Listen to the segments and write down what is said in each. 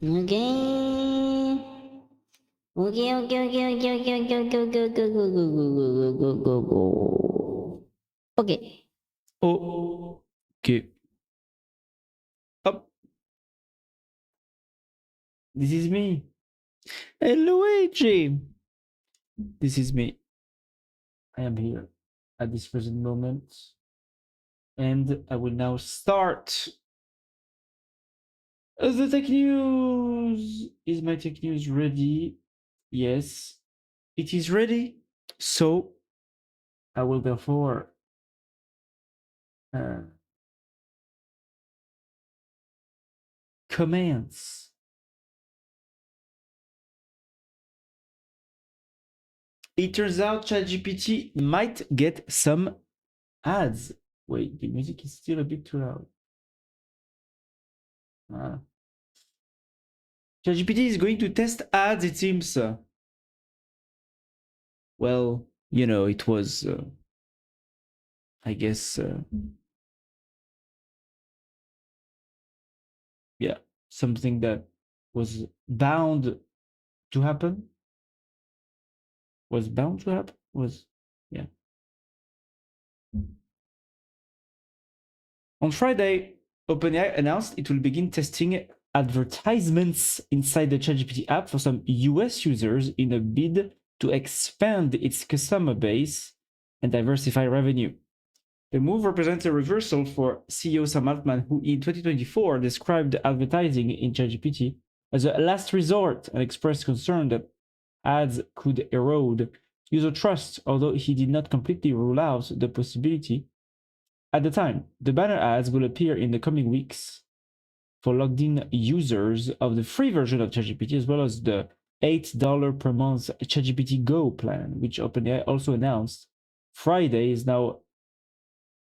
Okay. Okay. Okay. Oh, okay. Up. This is me. Hello, AJ. This is me. I am here at this present moment. And I will now start the tech news. Is my tech news ready? Yes, it is ready. So I will therefore commence. It turns out ChatGPT might get some ads. Wait, the music is still a bit too loud. ChatGPT is going to test ads, it seems. Well, you know, it was, I guess, yeah, something that was bound to happen. Was bound to happen? Was, yeah. On Friday, OpenAI announced it will begin testing advertisements inside the ChatGPT app for some US users in a bid to expand its customer base and diversify revenue. The move represents a reversal for CEO Sam Altman, who in 2024 described advertising in ChatGPT as a last resort and expressed concern that ads could erode user trust, although he did not completely rule out the possibility. At the time, the banner ads will appear in the coming weeks for logged-in users of the free version of ChatGPT, as well as the $8 per month ChatGPT Go plan, which OpenAI also announced Friday is now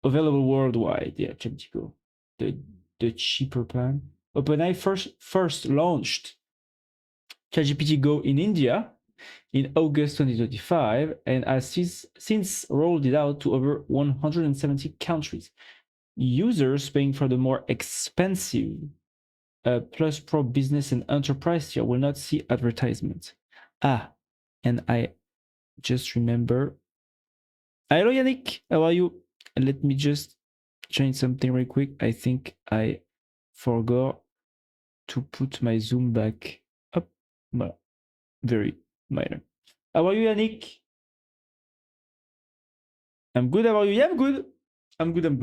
available worldwide. Yeah, ChatGPT Go, the cheaper plan. OpenAI first launched ChatGPT Go in India in August 2025 and has since rolled it out to over 170 countries. Users paying for the more expensive Plus Pro Business and Enterprise tier will not see advertisements. And I just remember. Hello, Yannick. How are you? Let me just change something real quick. I think I forgot to put my Zoom back up. Well, very minor. How are you, Yannick? I'm good. How are you? Yeah, I'm good. I'm good. I'm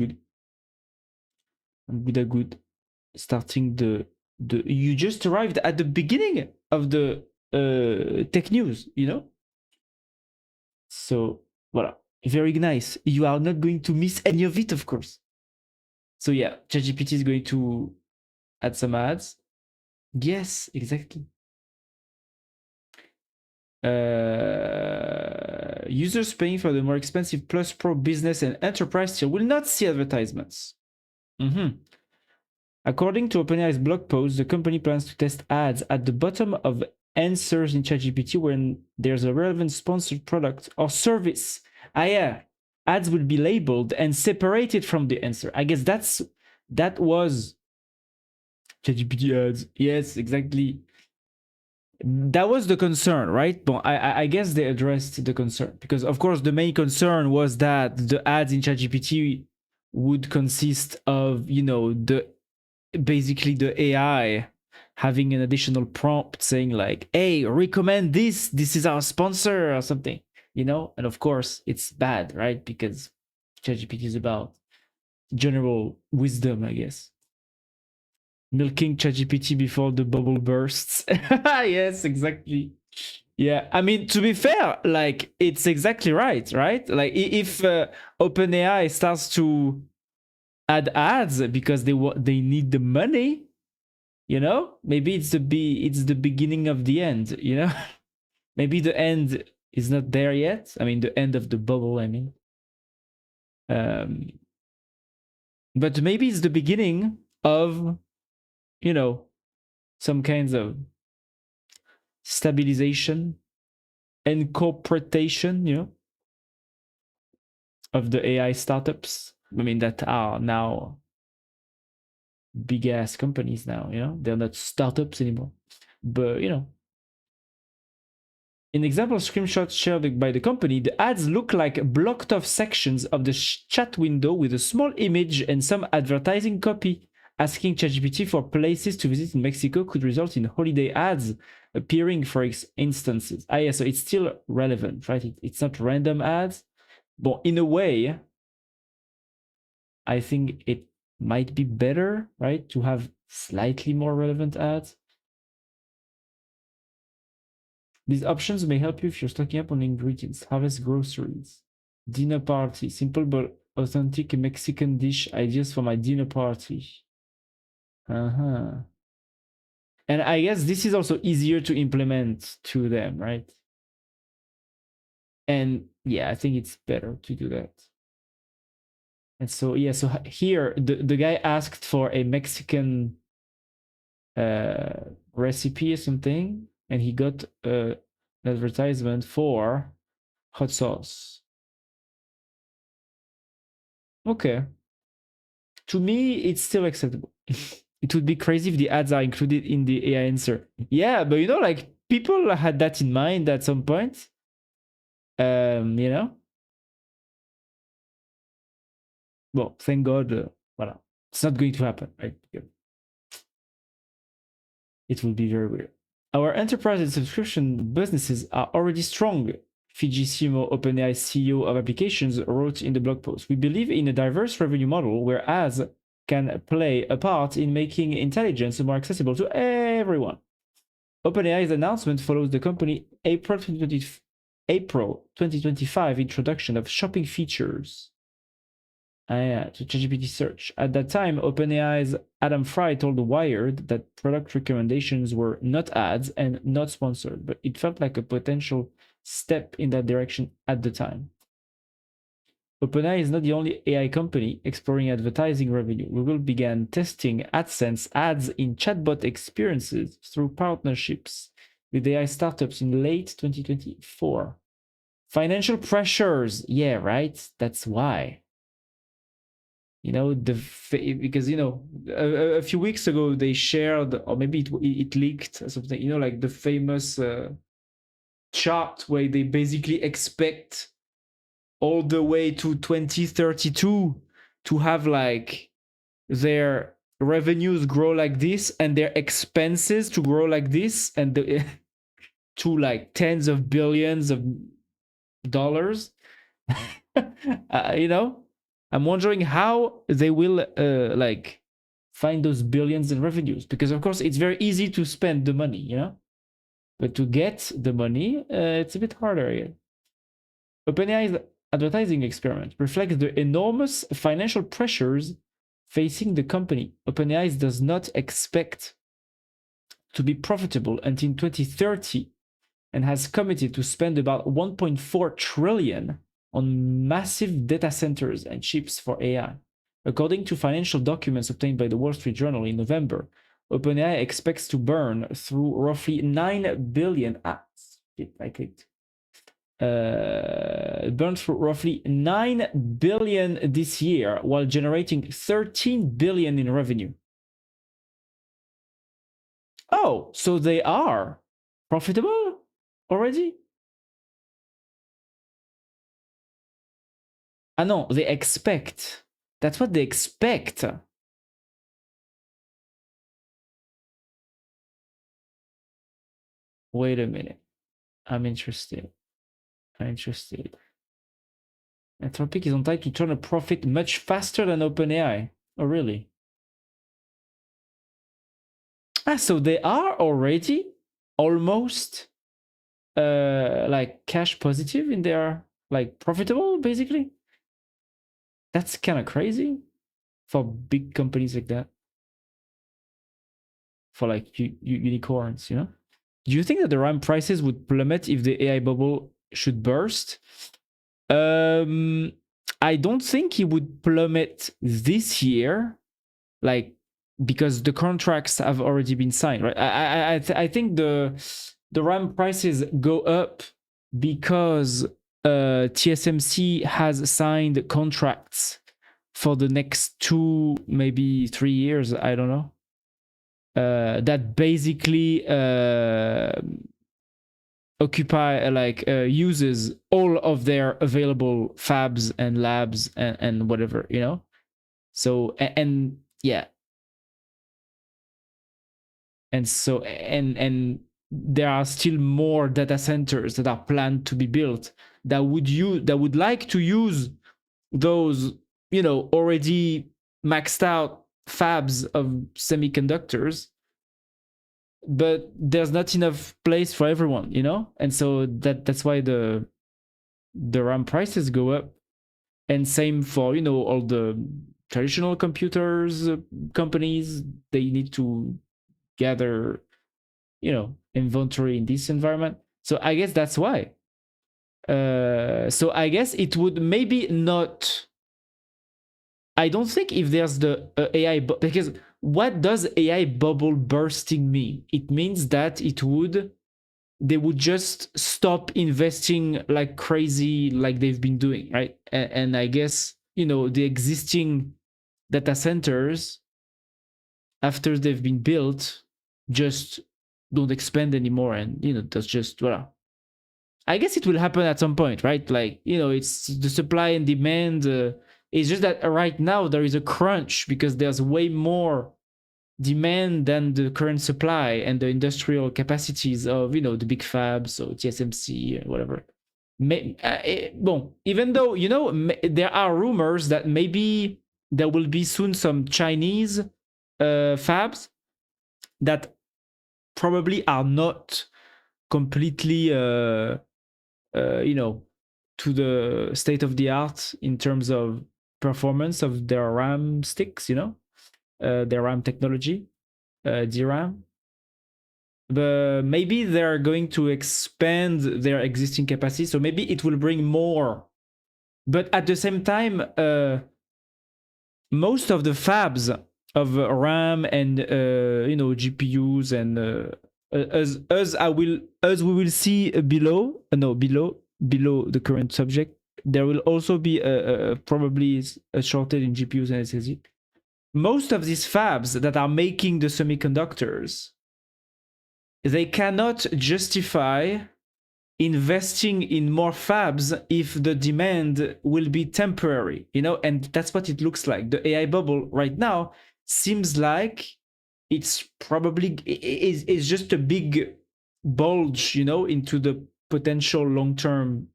good. Starting the. You just arrived at the beginning of the tech news, you know? So, voilà. Very nice. You are not going to miss any of it, of course. So, yeah, ChatGPT is going to add some ads. Yes, exactly. Users paying for the more expensive Plus Pro Business and Enterprise tier will not see advertisements. According to OpenAI's blog post, the company plans to test ads at the bottom of answers in ChatGPT when there's a relevant sponsored product or service. Yeah, ads will be labeled and separated from the answer. I guess that was ChatGPT ads. Yes, exactly. That was the concern, right? But I guess they addressed the concern because, of course, the main concern was that the ads in ChatGPT would consist of, you know, basically the AI having an additional prompt saying like, "Hey, recommend this. This is our sponsor," or something, you know. And of course, it's bad, right? Because ChatGPT is about general wisdom, I guess. Milking ChatGPT before the bubble bursts. Yes, exactly. Yeah, I mean, to be fair, like it's exactly right, right? Like if OpenAI starts to add ads because they need the money, you know, maybe it's the beginning of the end, you know. Maybe the end is not there yet. I mean, the end of the bubble, I mean. But maybe it's the beginning of, you know, some kinds of stabilization and corporation, you know, of the AI startups. I mean, that are now big ass companies now, you know, they're not startups anymore. But you know, in example screenshots shared by the company, the ads look like blocked off sections of the chat window with a small image and some advertising copy. Asking ChatGPT for places to visit in Mexico could result in holiday ads appearing for instances. Ah, yeah, so it's still relevant, right? It's not random ads. But in a way, I think it might be better, right, to have slightly more relevant ads. These options may help you if you're stocking up on ingredients, harvest groceries, dinner party, simple but authentic Mexican dish ideas for my dinner party. Uh-huh. And I guess this is also easier to implement to them, right? And yeah, I think it's better to do that. And so yeah, so here the guy asked for a Mexican recipe or something, and he got an advertisement for hot sauce. Okay. To me, it's still acceptable. It would be crazy if the ads are included in the AI answer. Yeah, but you know, like people had that in mind at some point. You know? Well, thank God, voilà. It's not going to happen, right? It will be very weird. Our enterprise and subscription businesses are already strong, Fiji Simo, OpenAI CEO of applications, wrote in the blog post. We believe in a diverse revenue model where ads can play a part in making intelligence more accessible to everyone. OpenAI's announcement follows the company's April 2025 introduction of shopping features to ChatGPT search. At that time, OpenAI's Adam Fry told Wired that product recommendations were not ads and not sponsored, but it felt like a potential step in that direction at the time. OpenAI is not the only AI company exploring advertising revenue. Google began testing AdSense ads in chatbot experiences through partnerships with AI startups in late 2024. Financial pressures. Yeah, right? That's why. You know, because, you know, a few weeks ago they shared, or maybe it leaked or something, you know, like the famous chart where they basically expect all the way to 2032 to have like their revenues grow like this and their expenses to grow like this and to like tens of billions of dollars. You know, I'm wondering how they will like find those billions in revenues, because of course it's very easy to spend the money, you know, but to get the money, it's a bit harder again. OpenAI's advertising experiment reflects the enormous financial pressures facing the company. OpenAI does not expect to be profitable until 2030 and has committed to spend about 1.4 trillion on massive data centers and chips for AI. According to financial documents obtained by the Wall Street Journal in November, OpenAI expects to burn through roughly 9 billion burn through roughly 9 billion this year while generating 13 billion in revenue. Oh, so they are profitable already? Ah no, they expect. That's what they expect. Wait a minute. I'm interested. Anthropic is on track to turn a profit much faster than OpenAI. Oh, really? Ah, so they are already almost like cash positive in their, like, profitable, basically? That's kind of crazy for big companies like that. For like unicorns, you know? Do you think that the RAM prices would plummet if the AI bubble should burst? I don't think it would plummet this year, like, because the contracts have already been signed, right? I think the RAM prices go up because TSMC has signed contracts for the next 2, maybe 3 years. I don't know. that basically occupy uses all of their available fabs and labs and whatever, you know. So and yeah, and there are still more data centers that are planned to be built that would like to use those, you know, already maxed out fabs of semiconductors, but there's not enough place for everyone, you know. And so that's why the RAM prices go up. And same for, you know, all the traditional computers companies. They need to gather, you know, inventory in this environment. So I guess that's why. So I guess it would maybe not. I don't think if there's the AI because what does AI bubble bursting mean? It means that they would just stop investing like crazy, like they've been doing, right? And I guess, you know, the existing data centers, after they've been built, just don't expand anymore, and you know, that's just well. I guess it will happen at some point, right? Like, you know, it's the supply and demand. It's just that right now there is a crunch because there's way more demand than the current supply and the industrial capacities of, you know, the big fabs or TSMC or whatever. Bon, even though, you know, there are rumors that maybe there will be soon some Chinese fabs that probably are not completely, you know, to the state of the art in terms of performance of their RAM sticks, you know, their RAM technology, DRAM. But maybe they're going to expand their existing capacity, so maybe it will bring more. But at the same time, most of the fabs of RAM and you know, GPUs and as we will see below, below the current subject, there will also be probably a shortage in GPUs and SSD. Most of these fabs that are making the semiconductors, they cannot justify investing in more fabs if the demand will be temporary, you know. And that's what it looks like. The AI bubble right now seems like it's probably is just a big bulge, you know, into the potential long-term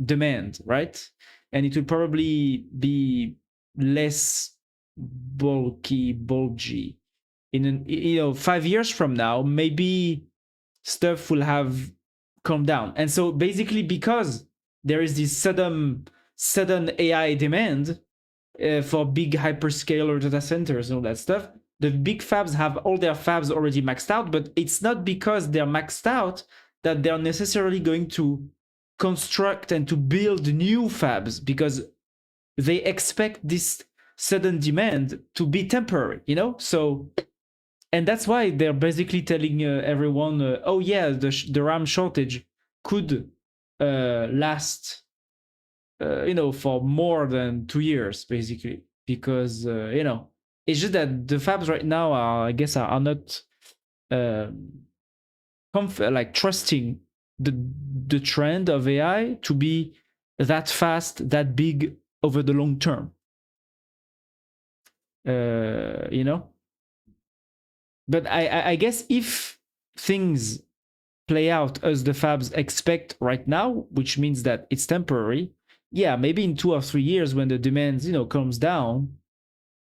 demand, right? And it will probably be less bulgy in, you know, 5 years from now. Maybe stuff will have calmed down. And so basically, because there is this sudden AI demand for big hyperscaler data centers and all that stuff, the big fabs have all their fabs already maxed out. But it's not because they're maxed out that they're necessarily going to construct and to build new fabs, because they expect this sudden demand to be temporary, you know. So, and that's why they're basically telling everyone, oh yeah, the RAM shortage could last, you know, for more than 2 years, basically, because you know, it's just that the fabs right now are, I guess, are not like trusting the trend of AI to be that fast, that big over the long term. You know. But I guess if things play out as the fabs expect right now, which means that it's temporary, yeah, maybe in 2 or 3 years when the demand, you know, comes down,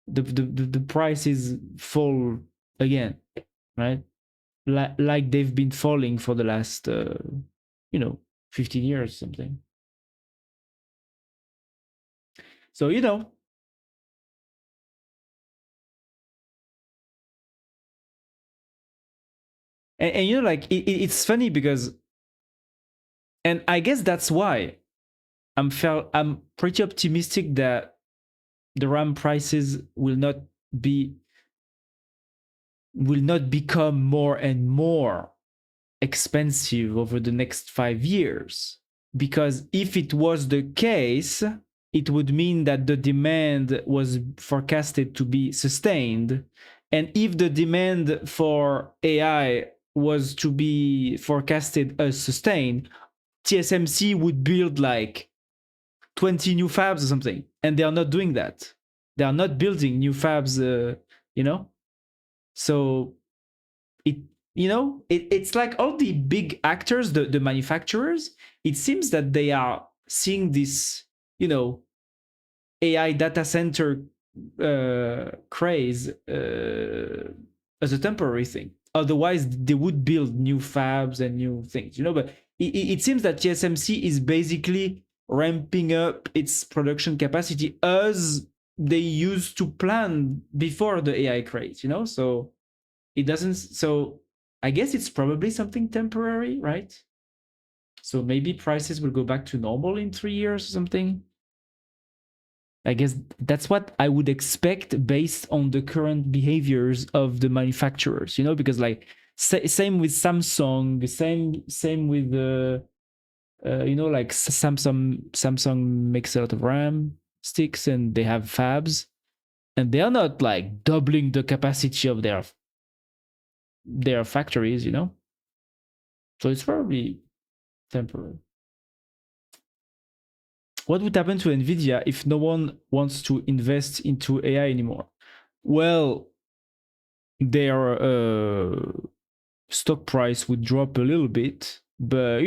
the prices fall again, right? Like they've been falling for the last, you know, 15 years, something. So, you know, and you know, like it's funny because, and I guess that's why I'm pretty optimistic that the RAM prices will not become more and more expensive over the next 5 years. Because if it was the case, it would mean that the demand was forecasted to be sustained, And if the demand for AI was to be forecasted as sustained, TSMC would build like 20 new fabs or something. And they are not doing that. They are not building new fabs, you know? So it, it's like all the big actors, the manufacturers, it seems that they are seeing this, AI data center craze as a temporary thing. Otherwise, they would build new fabs and new things, But it seems that TSMC is basically ramping up its production capacity as they used to plan before the AI craze, So it doesn't. So I guess it's probably something temporary, right? So maybe prices will go back to normal in 3 years or something. I guess that's what I would expect based on the current behaviors of the manufacturers, because like same with Samsung, same with like Samsung makes a lot of RAM sticks and they have fabs, and they are not like doubling the capacity of their factories, So it's probably temporary. What would happen to Nvidia if no one wants to invest into AI anymore? Well, their stock price would drop a little bit, but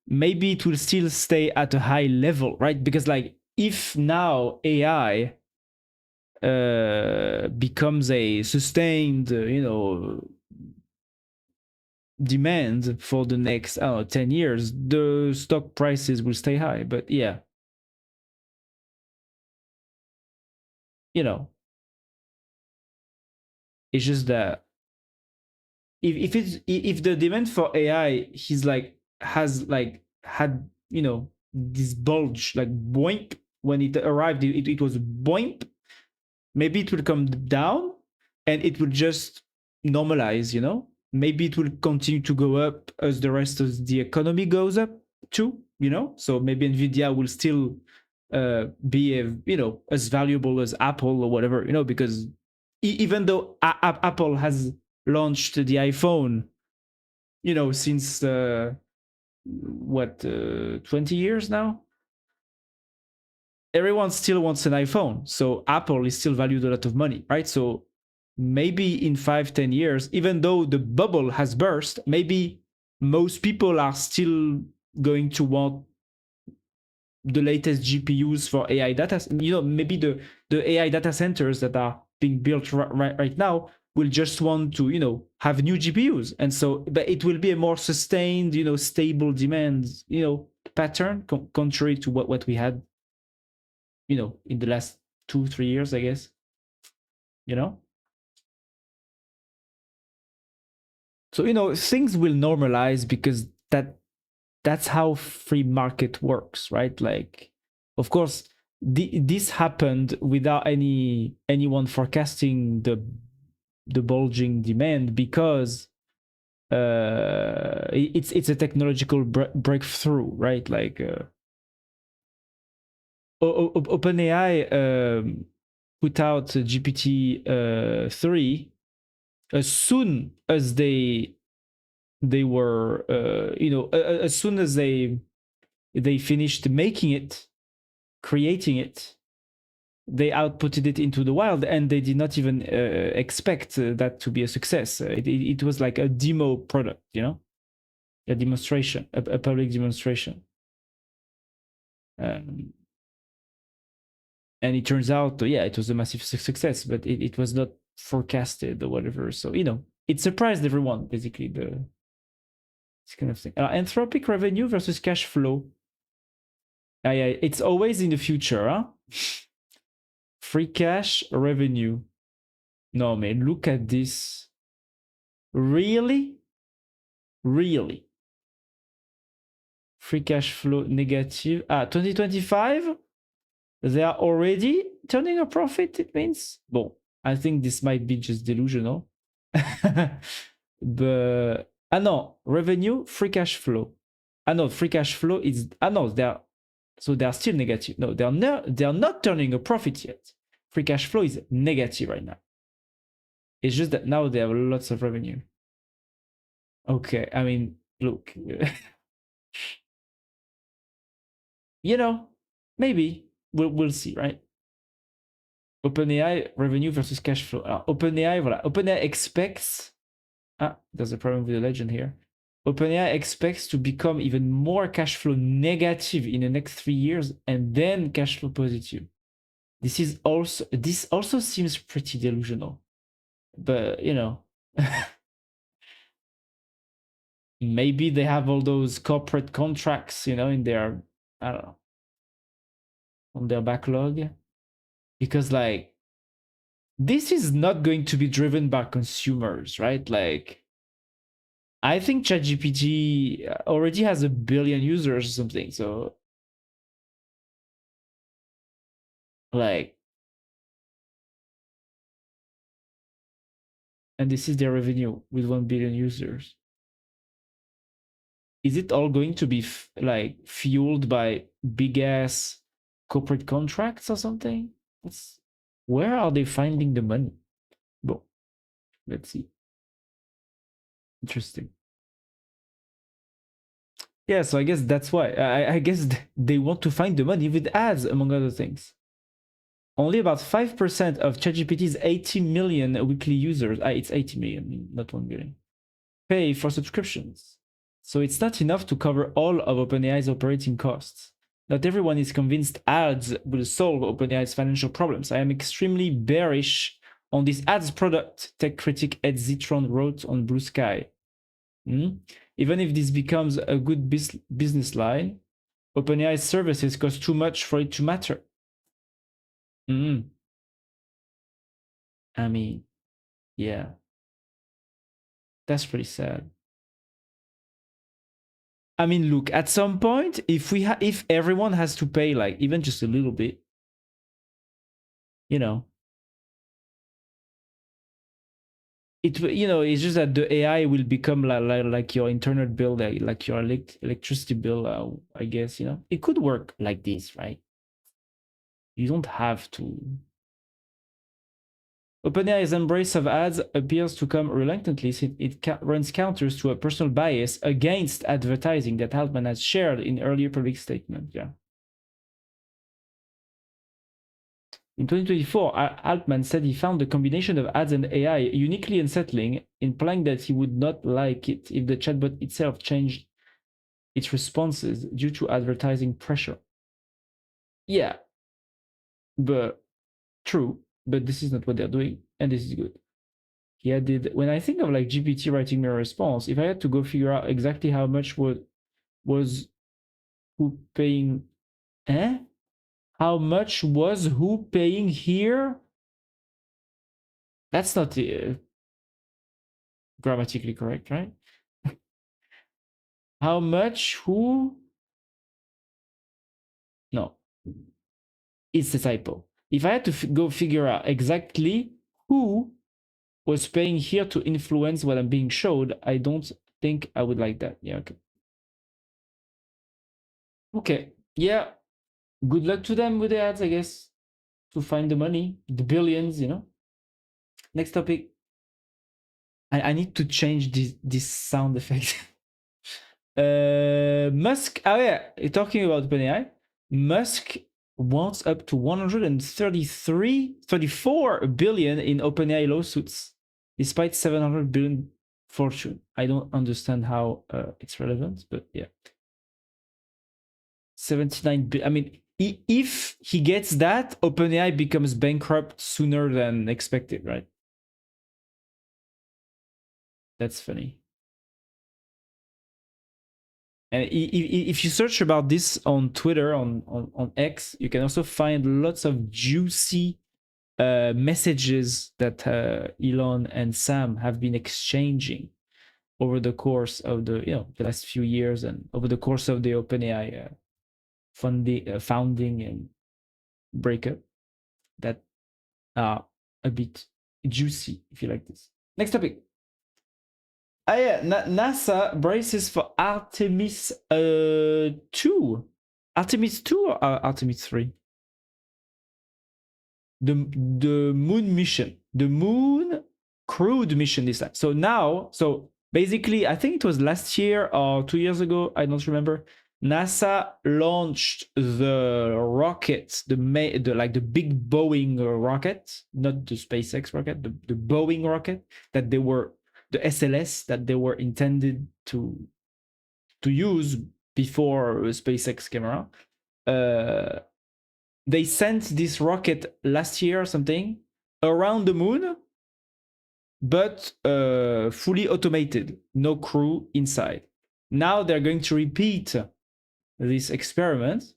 maybe it will still stay at a high level, right? Because like if now AI becomes a sustained, demand for the next 10 years, the stock prices will stay high. But yeah, it's just that if the demand for AI has had this bulge like boink when it arrived, it was boink. Maybe it will come down and it will just normalize. Maybe it will continue to go up as the rest of the economy goes up too. So maybe Nvidia will still be as valuable as Apple or whatever. Because even though Apple has launched the iPhone, since 20 years now, everyone still wants an iPhone. So Apple is still valued a lot of money, right? So maybe in 5-10 years, even though the bubble has burst, maybe most people are still going to want the latest GPUs for AI data. Maybe the AI data centers that are being built right now will just want to have new GPUs, and so but it will be a more sustained stable demand pattern contrary to what we had in the last 2-3 years, I guess. So things will normalize because that's how free market works, right? Like, of course, this happened without anyone forecasting the bulging demand, because it's a technological breakthrough, right? Like OpenAI put out GPT-3 as soon as they were as soon as they finished making it, creating it, they outputted it into the wild, and they did not even expect that to be a success. It was like a demo product, a demonstration, a public demonstration. And it turns out, yeah, it was a massive success, but it was not forecasted or whatever. So, it surprised everyone, basically, this kind of thing. Anthropic revenue versus cash flow. Yeah, it's always in the future, huh? Free cash revenue. No, man, look at this. Really? Really? Free cash flow negative. 2025? They are already turning a profit, it means? Bon, I think this might be just delusional. But, no, revenue, free cash flow. No, free cash flow is, no, they are still negative. No, they are not turning a profit yet. free cash flow is negative right now. It's just that now they have lots of revenue. Okay, I mean, look, you know, maybe we'll see, right? OpenAI revenue versus cash flow. Alors, OpenAI, voilà. OpenAI expects. Ah, there's a problem with the legend here. OpenAI expects to become even more cash flow negative in the next 3 years and then cash flow positive. This also seems pretty delusional. But you know, maybe they have all those corporate contracts, you know, in their, I don't know, on their backlog. Because like this is not going to be driven by consumers, right? Like I think ChatGPT already has 1 billion users or something. So like, and this is their revenue with 1 billion users. Is it all going to be like fueled by big ass corporate contracts or something? Where are they finding the money? Well, let's see. Interesting. Yeah, so I guess that's why. I guess they want to find the money with ads, among other things. Only about 5% of ChatGPT's 80 million weekly users, it's 80 million, not 1 billion, pay for subscriptions. So it's not enough to cover all of OpenAI's operating costs. Not everyone is convinced ads will solve OpenAI's financial problems. I am extremely bearish on this ads product, tech critic Ed Zitron wrote on Blue Sky. Even if this becomes a good business line, OpenAI's services cost too much for it to matter. I mean, yeah, that's pretty sad. I mean, look, at some point, if everyone has to pay like even just a little bit, you know, it's just that the AI will become like your internet bill, like your electricity bill. I guess it could work like this, right? You don't have to. OpenAI's embrace of ads appears to come reluctantly since it runs counters to a personal bias against advertising that Altman has shared in earlier public statements. Yeah. In 2024, Altman said he found the combination of ads and AI uniquely unsettling, implying that he would not like it if the chatbot itself changed its responses due to advertising pressure. Yeah, but true, but this is not what they're doing, and this is good. He added, when I think of like GPT writing me a response, if I had to go figure out exactly how much was who paying, how much was who paying here? That's not grammatically correct, right? How much who? No, it's a typo. If I had to go figure out exactly who was paying here to influence what I'm being showed, I don't think I would like that. Yeah, okay. Okay, yeah. Good luck to them with the ads, I guess, to find the money, the billions, Next topic. I need to change this sound effect. Musk, oh yeah, talking about OpenAI, Musk wants up to 34 billion in OpenAI lawsuits, despite 700 billion fortune. I don't understand how it's relevant, but yeah. 79 billion. I mean, if he gets that, OpenAI becomes bankrupt sooner than expected, right? That's funny. And if you search about this on Twitter, on X, you can also find lots of juicy messages that Elon and Sam have been exchanging over the course of the last few years and over the course of the OpenAI founding and breakup that are a bit juicy if you like this. Next topic. Yeah, NASA braces for Artemis 2. Artemis 2 or Artemis 3? the moon mission, the moon crewed mission this time. So now, so basically, I think it was last year or 2 years ago, I don't remember. NASA launched the rocket, the big Boeing rocket, not the SpaceX rocket, the Boeing rocket that they were, the SLS that they were intended to use before SpaceX came around. They sent this rocket last year or something around the moon, but fully automated, no crew inside. Now they're going to repeat this experiment,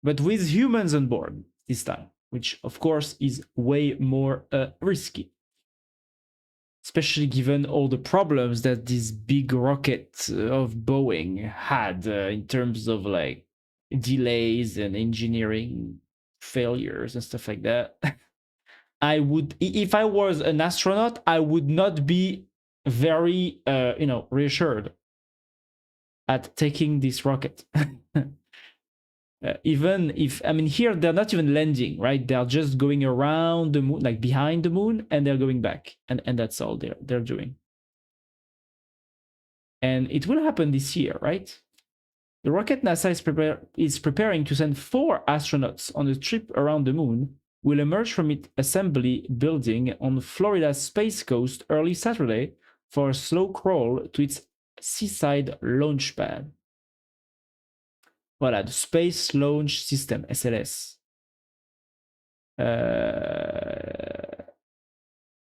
but with humans on board this time, which of course is way more risky, especially given all the problems that this big rocket of Boeing had in terms of like delays and engineering failures and stuff like that. I would, if I was an astronaut, I would not be very, reassured at taking this rocket. Even if, I mean, here they're not even landing, right? They're just going around the moon, like behind the moon, and they're going back, and that's all they're doing. And it will happen this year, right? The rocket NASA is preparing to send 4 astronauts on a trip around the moon will emerge from its assembly building on Florida's Space Coast early Saturday for a slow crawl to its seaside launch pad. Voilà, the Space Launch System, SLS.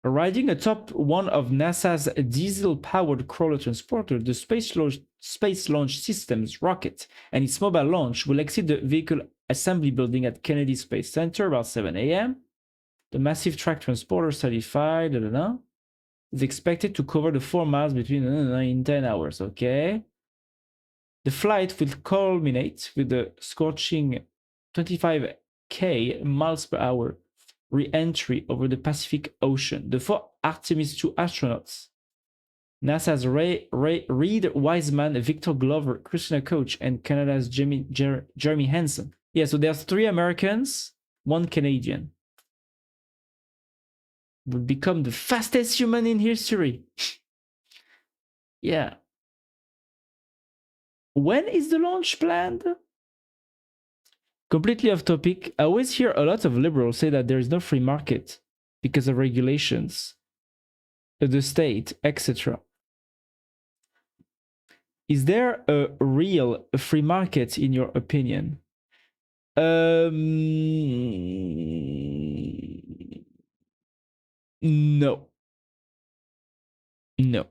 Riding atop one of NASA's diesel-powered crawler transporter, the Space Launch System's rocket and its mobile launch will exit the vehicle assembly building at Kennedy Space Center about 7 a.m. The massive track transporter certified is expected to cover the 4 miles between in 10 hours. Okay. The flight will culminate with the scorching 25k miles per hour re-entry over the Pacific Ocean. The 4 Artemis II astronauts, NASA's Reed Wiseman, Victor Glover, Christina Koch, and Canada's Jeremy Hansen. Yeah, so there's 3 Americans, 1 Canadian. Will become the fastest human in history. Yeah. When is the launch planned? Completely off topic. I always hear a lot of liberals say that there is no free market because of regulations, the state, etc. Is there a real free market in your opinion? No. No.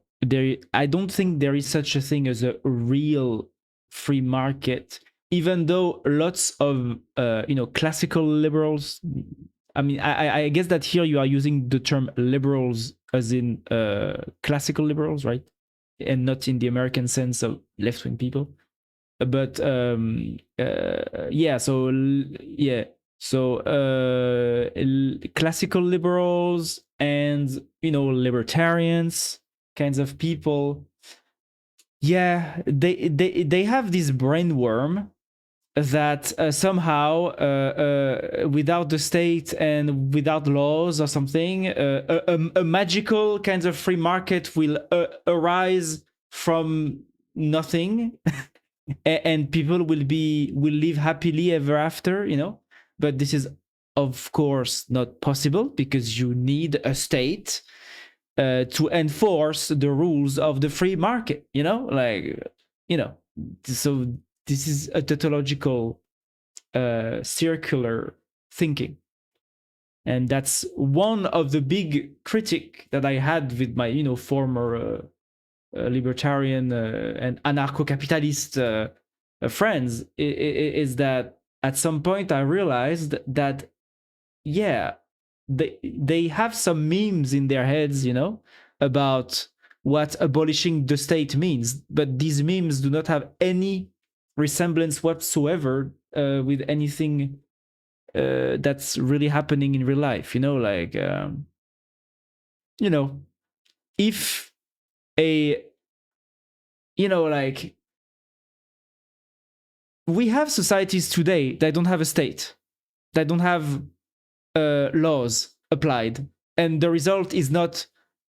I don't think there is such a thing as a real free market, even though lots of classical liberals, I mean, I guess that here you are using the term liberals as in classical liberals, right? And not in the American sense of left-wing people. But classical liberals and libertarians kinds of people, they have this brain worm that somehow without the state and without laws or something, a magical kind of free market will arise from nothing. And people will live happily ever after, but this is of course not possible because you need a state to enforce the rules of the free market, so this is a tautological circular thinking. And that's one of the big critique that I had with my former libertarian and anarcho-capitalist friends, is that at some point I realized that they have some memes in their heads, about what abolishing the state means, but these memes do not have any resemblance whatsoever with anything that's really happening in real life. If we have societies today that don't have a state, that don't have laws applied, and the result is not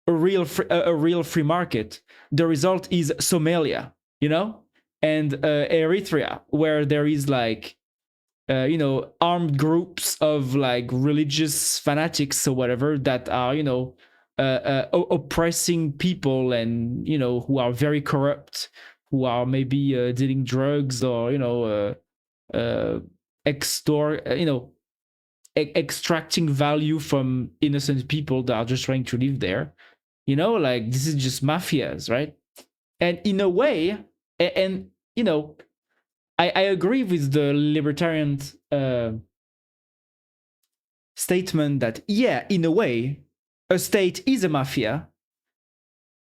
a real free market. The result is Somalia, and Eritrea, where there is like armed groups of like religious fanatics or whatever that are oppressing people, and who are very corrupt, who are maybe dealing drugs, or extracting value from innocent people that are just trying to live there. Like this is just mafias, right? And in a way, and I agree with the libertarian statement that, yeah, in a way, a state is a mafia.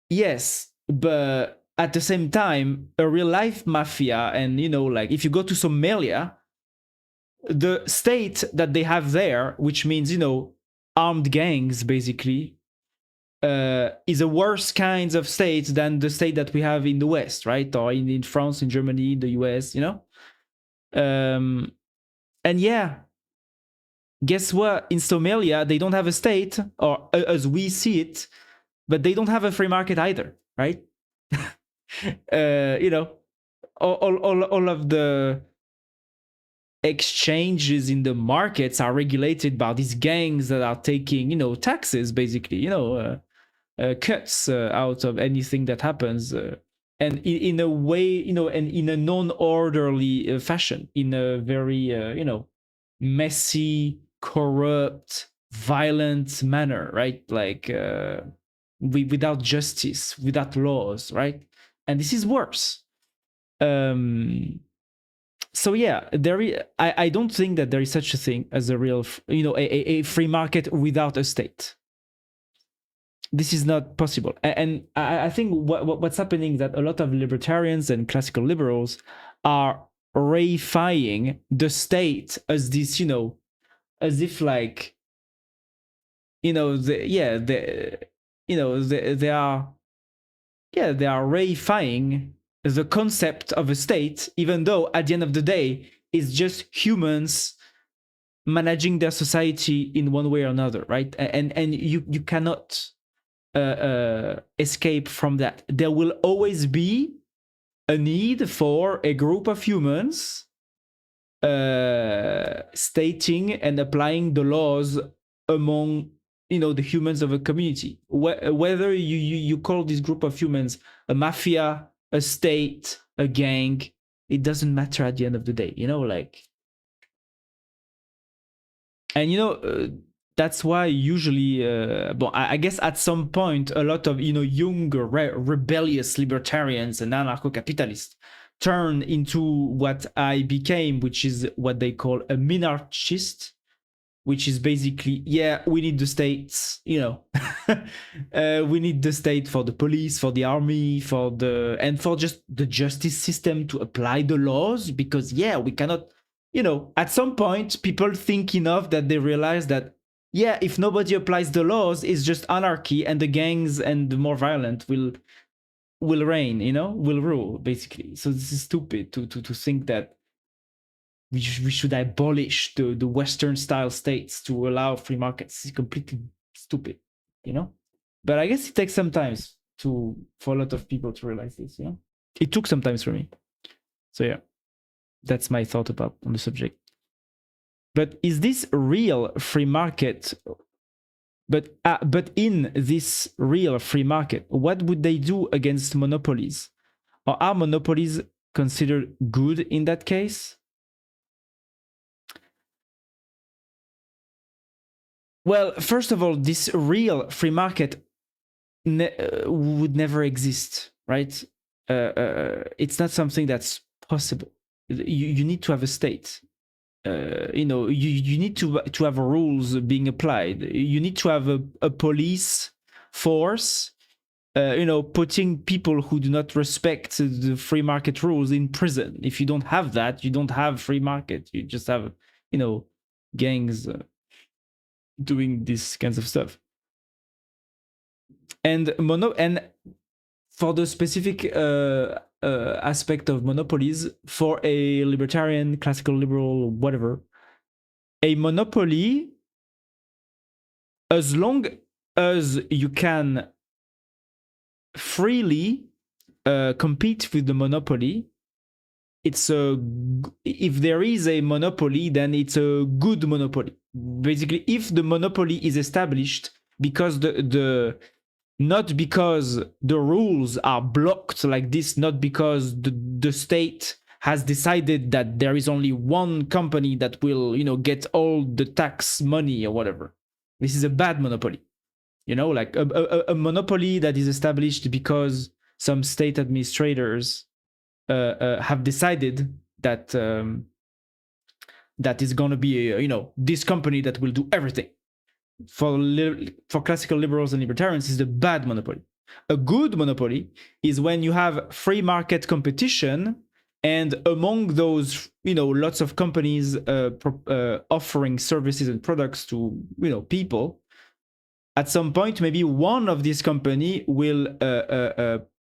Yes, but at the same time, a real life mafia, and like if you go to Somalia, the state that they have there, which means armed gangs, basically, is a worse kind of state than the state that we have in the West, right? Or in France, in Germany, in the US, and yeah, guess what? In Somalia, they don't have a state, or as we see it, but they don't have a free market either, right? All of the exchanges in the markets are regulated by these gangs that are taking, taxes, basically, cuts out of anything that happens. And in a way, and in a non-orderly fashion, in a very, messy, corrupt, violent manner, right? Like without justice, without laws, right? And this is worse. So yeah, I don't think that there is such a thing as a real, a free market without a state. This is not possible. And I think what's happening is that a lot of libertarians and classical liberals are reifying the state as this, as if like, they are reifying the concept of a state, even though at the end of the day, it's just humans managing their society in one way or another, right? And you cannot escape from that. There will always be a need for a group of humans stating and applying the laws among the humans of a community. Whether you call this group of humans a mafia, a state, a gang, it doesn't matter at the end of the day. Like, and that's why usually, I guess at some point, a lot of young rebellious libertarians and anarcho-capitalists turn into what I became, which is what they call a minarchist, which is basically, yeah, we need the states, we need the state for the police, for the army, and for just the justice system to apply the laws, because yeah, we cannot. At some point, people think enough that they realize that, yeah, if nobody applies the laws, it's just anarchy, and the gangs and the more violent will reign, will rule, basically. So this is stupid to think that we should abolish the Western-style states to allow free markets. It's completely stupid, But I guess it takes some time for a lot of people to realize this, It took some time for me. So yeah. That's my thought on the subject. But is this real free market? But in this real free market, what would they do against monopolies? Or are monopolies considered good in that case? Well, first of all, this real free market would never exist, right? It's not something that's possible. You need to have a state. You need to have rules being applied. You need to have a police force, putting people who do not respect the free market rules in prison. If you don't have that, you don't have free market. You just have, gangs doing these kinds of stuff. And for the specific aspect of monopolies, for a libertarian, classical liberal, whatever, a monopoly as long as you can freely compete with the monopoly, it's a if there is a monopoly, then it's a good monopoly. Basically, if the monopoly is established because the not because the rules are blocked like this, not because the state has decided that there is only one company that will, get all the tax money or whatever. This is a bad monopoly. Like a monopoly that is established because some state administrators have decided that that is going to be this company that will do everything. For classical liberals and libertarians, is a bad monopoly. A good monopoly is when you have free market competition, and among those, lots of companies offering services and products to people. At some point, maybe one of these company will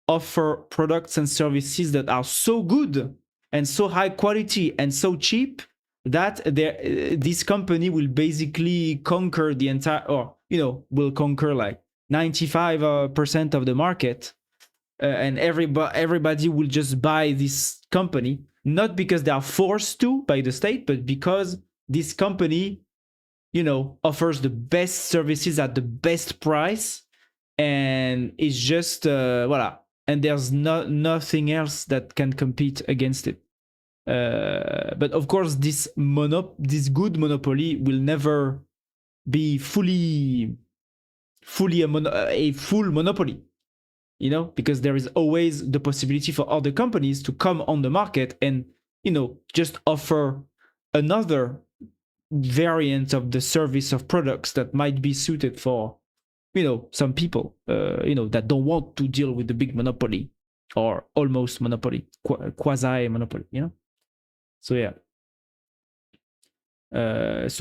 offer products and services that are so good and so high quality and so cheap that this company will basically conquer the entire, or will conquer like 95% of the market, and everybody will just buy this company, not because they are forced to by the state, but because this company offers the best services at the best price, and it's just voila, and there's nothing else that can compete against it. But of course, this good monopoly will never be fully a full monopoly, because there is always the possibility for other companies to come on the market and just offer another variant of the service of products that might be suited for some people that don't want to deal with the big monopoly or almost monopoly, quasi monopoly. So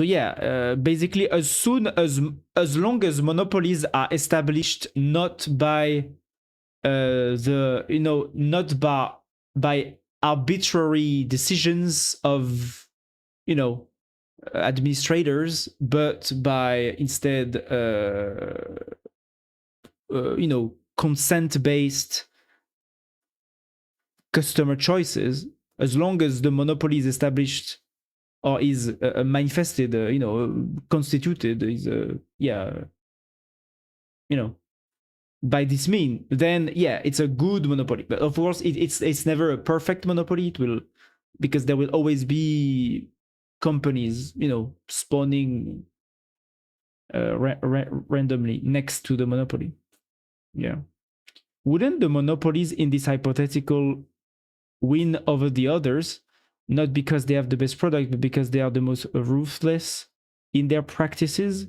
yeah. Basically, as long as monopolies are established not by not by arbitrary decisions of administrators, but by instead consent-based customer choices, as long as the monopoly is established or is manifested, constituted, is by this mean, then it's a good monopoly. But of course, it's never a perfect monopoly. It will, because there will always be companies, spawning randomly next to the monopoly. Yeah. Wouldn't the monopolies in this hypothetical win over the others, not because they have the best product, but because they are the most ruthless in their practices?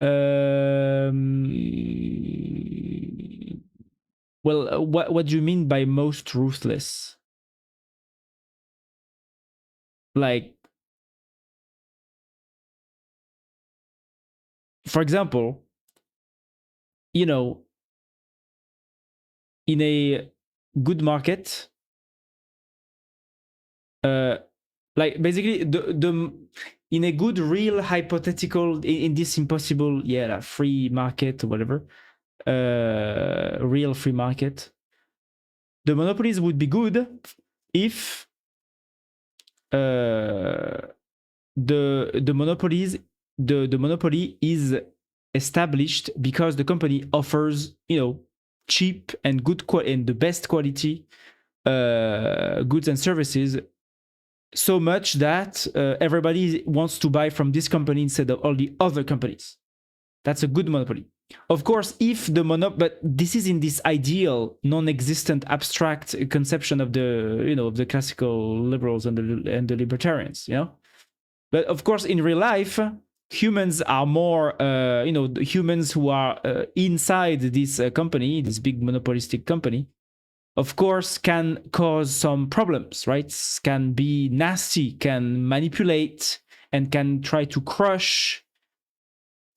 Well, what do you mean by most ruthless? Like, for example, in a good market, like basically the in a good real hypothetical, in this impossible free market or whatever, real free market, the monopolies would be good if the monopoly is established because the company offers cheap and good and the best quality goods and services, so much that everybody wants to buy from this company instead of all the other companies. That's a good monopoly. Of course, if the but this is in this ideal, non-existent, abstract conception of the of the classical liberals and the libertarians, But of course, in real life, humans are more, the humans who are inside this company, this big monopolistic company, of course, can cause some problems, right? Can be nasty, can manipulate, and can try to crush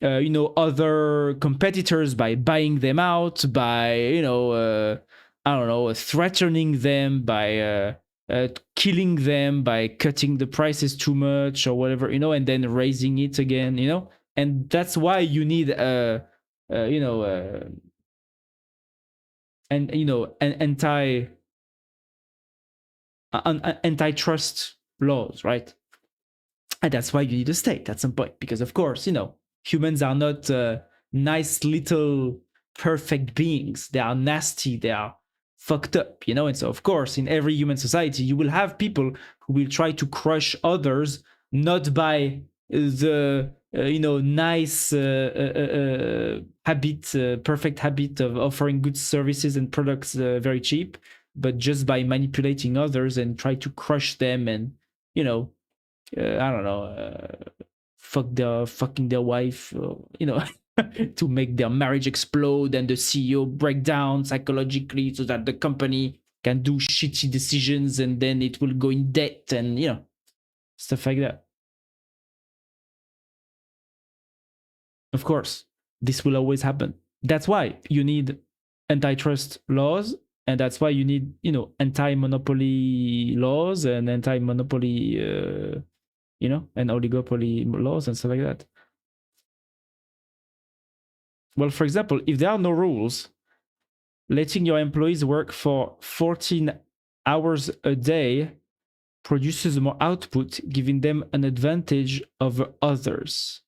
other competitors by buying them out, by I don't know, threatening them, by killing them by cutting the prices too much or whatever, and then raising it again, and that's why you need an antitrust laws, right? And that's why you need a state at some point, because of course, humans are not nice little perfect beings. They are nasty. They are fucked up, and so of course in every human society you will have people who will try to crush others, not by the nice habit, perfect habit of offering good services and products very cheap, but just by manipulating others and try to crush them and I don't know, fucking their wife, to make their marriage explode and the CEO break down psychologically so that the company can do shitty decisions and then it will go in debt and stuff like that. Of course, this will always happen. That's why you need antitrust laws, and that's why you need anti-monopoly laws and anti-monopoly and oligopoly laws and stuff like that. Well, for example, if there are no rules, letting your employees work for 14 hours a day produces more output, giving them an advantage over others.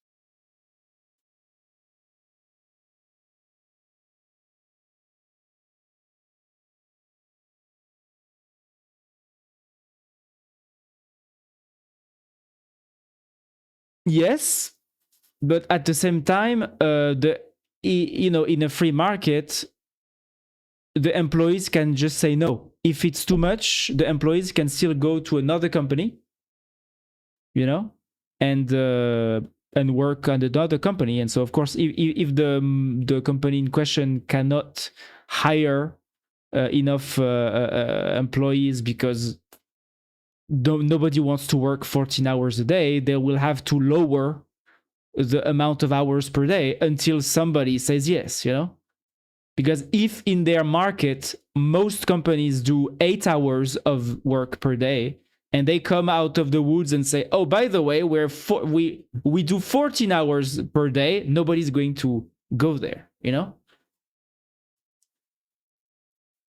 Yes, but at the same time, in a free market, the employees can just say no. If it's too much, the employees can still go to another company, and work on another company. And so, of course, if the company in question cannot hire enough employees because nobody wants to work 14 hours a day, they will have to lower the amount of hours per day until somebody says yes, because if in their market most companies do 8 hours of work per day and they come out of the woods and say, oh, by the way, we do 14 hours per day, nobody's going to go there,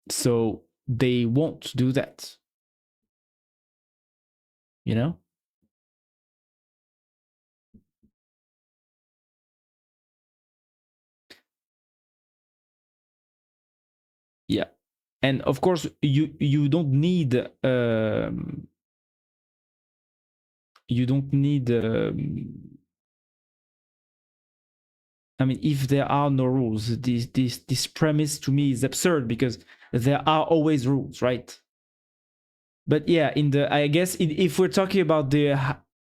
so they won't do that, Yeah. And of course you don't need I mean, if there are no rules, this premise to me is absurd, because there are always rules, right? But yeah, I guess if we're talking about the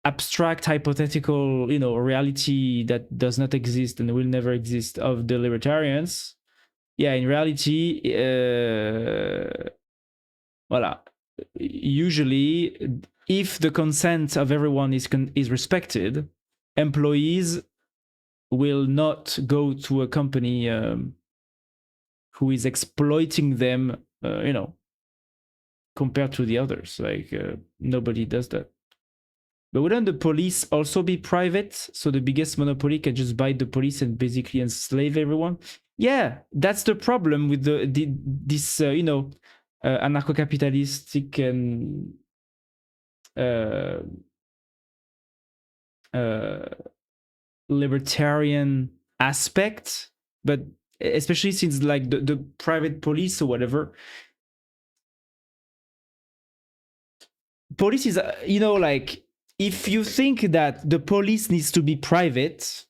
abstract hypothetical reality that does not exist and will never exist of the libertarians, yeah, in reality, voila, usually if the consent of everyone is respected, employees will not go to a company who is exploiting them, compared to the others. Like nobody does that. But wouldn't the police also be private, so the biggest monopoly can just buy the police and basically enslave everyone? Yeah, that's the problem with this anarcho-capitalistic and libertarian aspect, but especially since like the private police or whatever, police is like, if you think that the police needs to be private,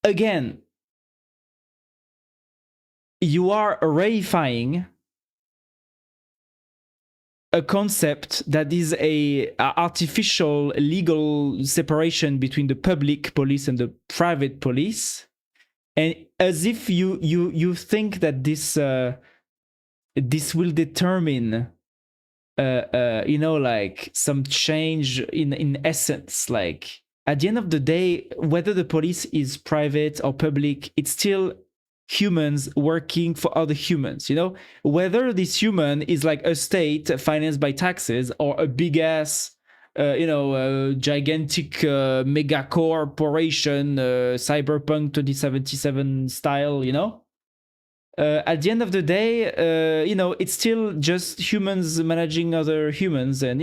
again, you are reifying a concept that is a artificial legal separation between the public police and the private police, and as if you think that this will determine like some change in essence. Like at the end of the day, whether the police is private or public, it's still humans working for other humans, you know, whether this human is like a state financed by taxes or a big ass gigantic mega corporation, cyberpunk 2077 style, you know. At the end of the day, it's still just humans managing other humans, and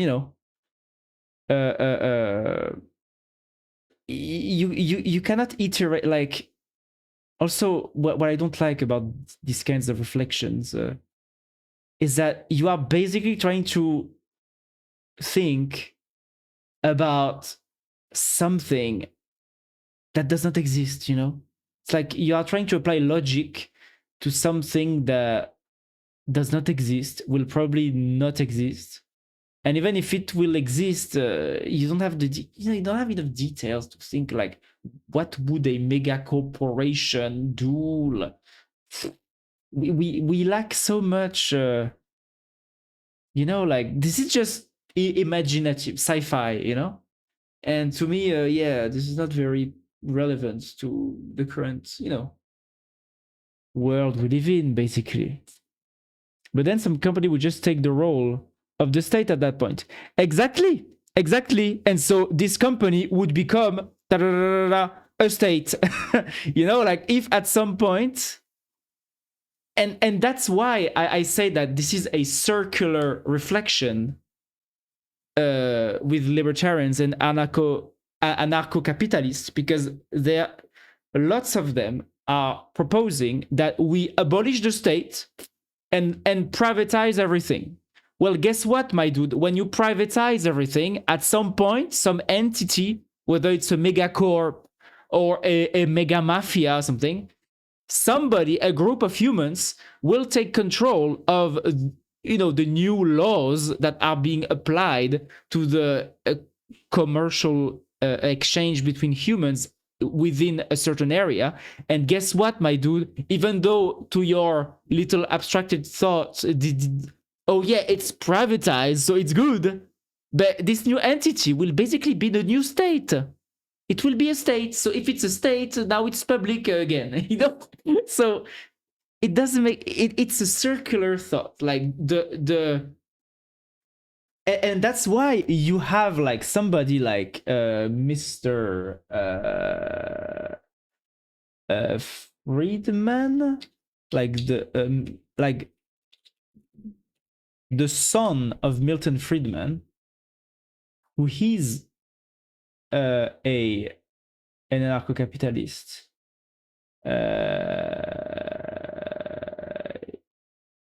you cannot iterate. Like, also, what I don't like about these kinds of reflections is that you are basically trying to think about something that does not exist, you know? It's like you are trying to apply logic to something that does not exist, will probably not exist. And even if it will exist, you don't have you don't have enough details to think like, what would a mega corporation do? We lack so much, like, this is just imaginative sci-fi, you know? And to me, this is not very relevant to the current, world we live in, basically. But then some company would just take the role of the state at that point. Exactly. And so this company would become a state. Like, if at some point, and that's why I say that this is a circular reflection with libertarians and anarcho-capitalists, because lots of them are proposing that we abolish the state and privatize everything. Well, guess what, my dude? When you privatize everything, at some point, some entity, whether it's a megacorp or a mega mafia or something, a group of humans will take control of the new laws that are being applied to the commercial exchange between humans within a certain area. And guess what, my dude? Even though to your little abstracted thoughts, oh yeah, it's privatized, so it's good, but this new entity will basically be the new state. It will be a state. So if it's a state, now it's public again. So it doesn't make it. It's a circular thought. Like and that's why you have like somebody like Mr. Friedman, like the son of Milton Friedman, who he's an anarcho-capitalist.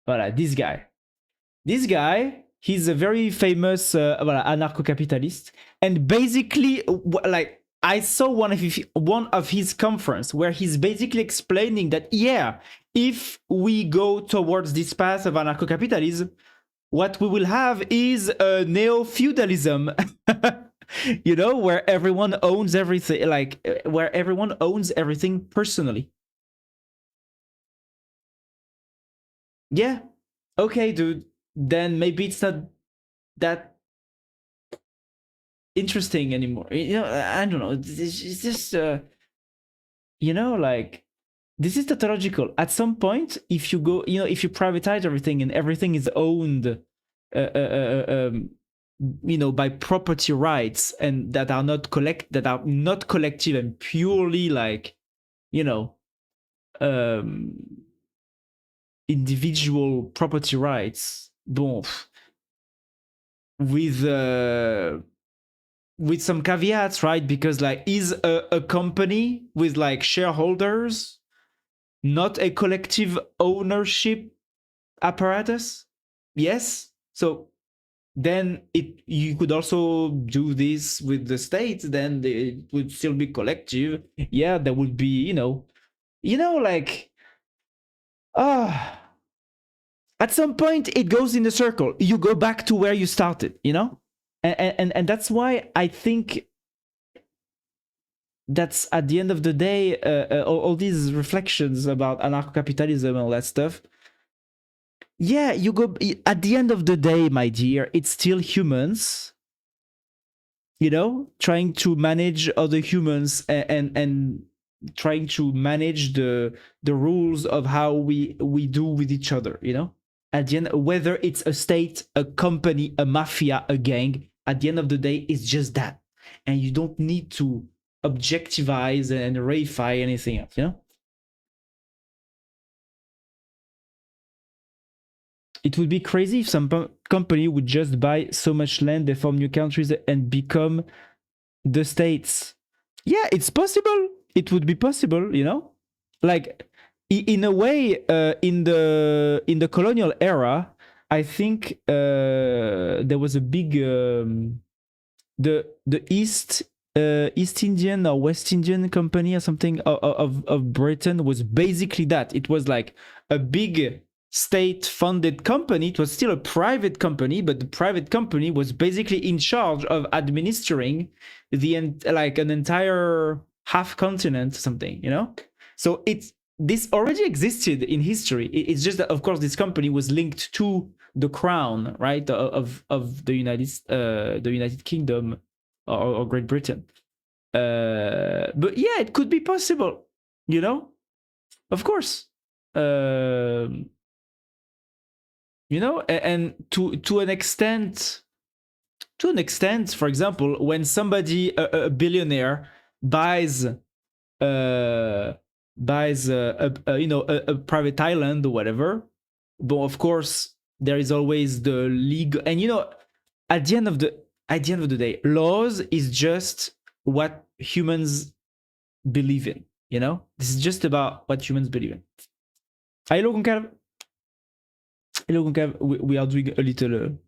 Voilà, this guy, he's a very famous anarcho-capitalist, and basically, like, I saw one of his conference where he's basically explaining that, yeah, if we go towards this path of anarcho-capitalism, what we will have is a neo-feudalism, where everyone owns everything, like where everyone owns everything personally. Yeah, okay, dude. Then maybe it's not that interesting anymore. I don't know. It's just, like, this is tautological. At some point, if you go, if you privatize everything and everything is owned, by property rights, and that are not collective and purely like, individual property rights. Bon, with some caveats, right? Because like, is a company with like shareholders not a collective ownership apparatus? Yes. So then you could also do this with the state, then it would still be collective. Yeah, there would be, like, at some point it goes in a circle. You go back to where you started, and that's why I think that's, at the end of the day, all these reflections about anarcho-capitalism and all that stuff. Yeah, you go, at the end of the day, my dear, it's still humans, trying to manage other humans and trying to manage the rules of how we do with each other, you know. At the end, whether it's a state, a company, a mafia, a gang, at the end of the day, it's just that, and you don't need to objectivize and reify anything else, you know. It would be crazy if some company would just buy so much land, they form new countries and become the states. Yeah, it's possible. It would be possible, you know. Like in a way, in the colonial era, I think there was a big the East Indian or West Indian company or something of Britain was basically that. It was like a big state-funded company. It was still a private company, but the private company was basically in charge of administering like an entire half continent or something, you know. So this already existed in history. It's just that, of course, this company was linked to the crown, right, of the United Kingdom or Great Britain. But yeah, it could be possible, you know, of course. You know, and to an extent, for example, when somebody, a billionaire, buys a private island or whatever, but of course there is always the legal, and you know, at the end of the day, laws is just what humans believe in, you know. This is just about what humans believe in. Hello Concav. Hello Concav. We are doing a little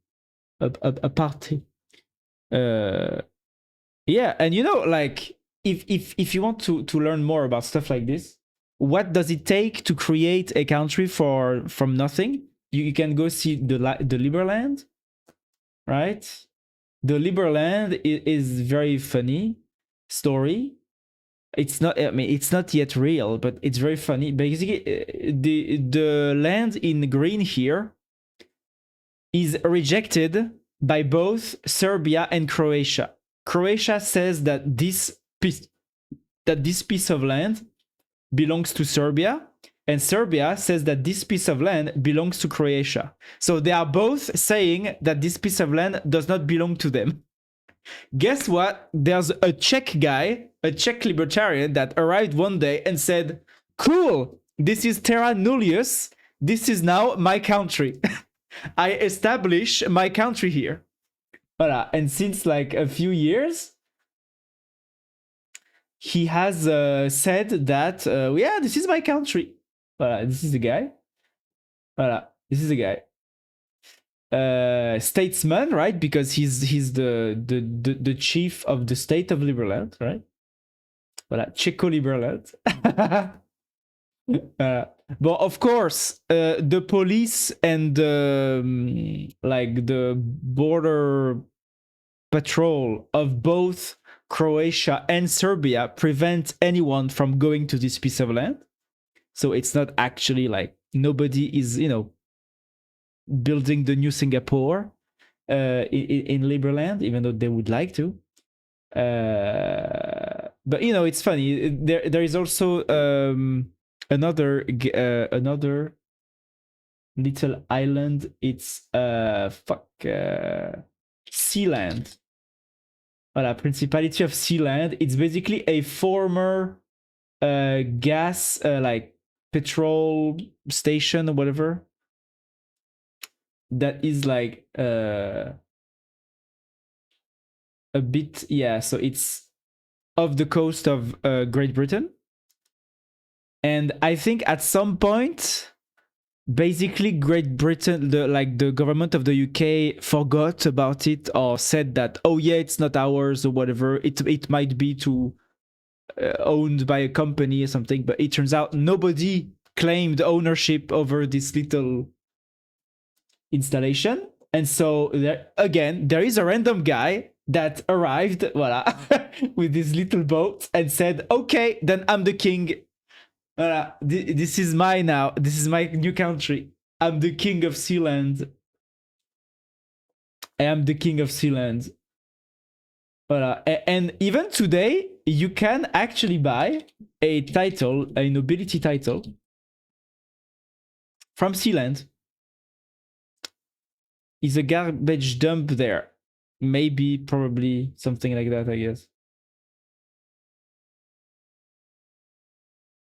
a party. Yeah, and you know, like if you want to learn more about stuff like this, what does it take to create a country from nothing? You can go see the Liberland, right? The Liberland is very funny story. It's not, I mean, it's not yet real, but it's very funny. Basically, the land in green here is rejected by both Serbia and Croatia. Croatia says that this piece of land belongs to Serbia, and Serbia says that this piece of land belongs to Croatia. So they are both saying that this piece of land does not belong to them. Guess what? There's a Czech guy, a Czech libertarian, that arrived one day and said, cool, this is terra nullius, this is now my country. I establish my country here. Voilà. And since like a few years, he has said that, yeah, this is my country. Voilà, this is the guy. Voilà, this is the guy. Statesman, right? Because he's the chief of the state of Liberland, right? Voilà, Czechia Liberland. But of course, the police and like the border patrol of both Croatia and Serbia prevent anyone from going to this piece of land. So it's not actually like nobody is, you know, building the new Singapore in Liberland, even though they would like to. But you know, it's funny. There is also another little island. It's Sealand. Voilà, Principality of Sealand. It's basically a former gas like petrol station or whatever. That is like a bit, yeah. So it's off the coast of Great Britain, and I think at some point, basically Great Britain, the government of the UK forgot about it or said that, oh yeah, it's not ours or whatever. It might be owned by a company or something, but it turns out nobody claimed ownership over this little installation. And so there is a random guy that arrived, voila, with this little boat and said, okay, then I'm the king. This is mine now. This is my new country. I'm the king of Sealand. I am the king of Sealand. Voilà. And even today, you can actually buy a title, a nobility title from Sealand. Is a garbage dump there? Maybe, probably something like that, I guess.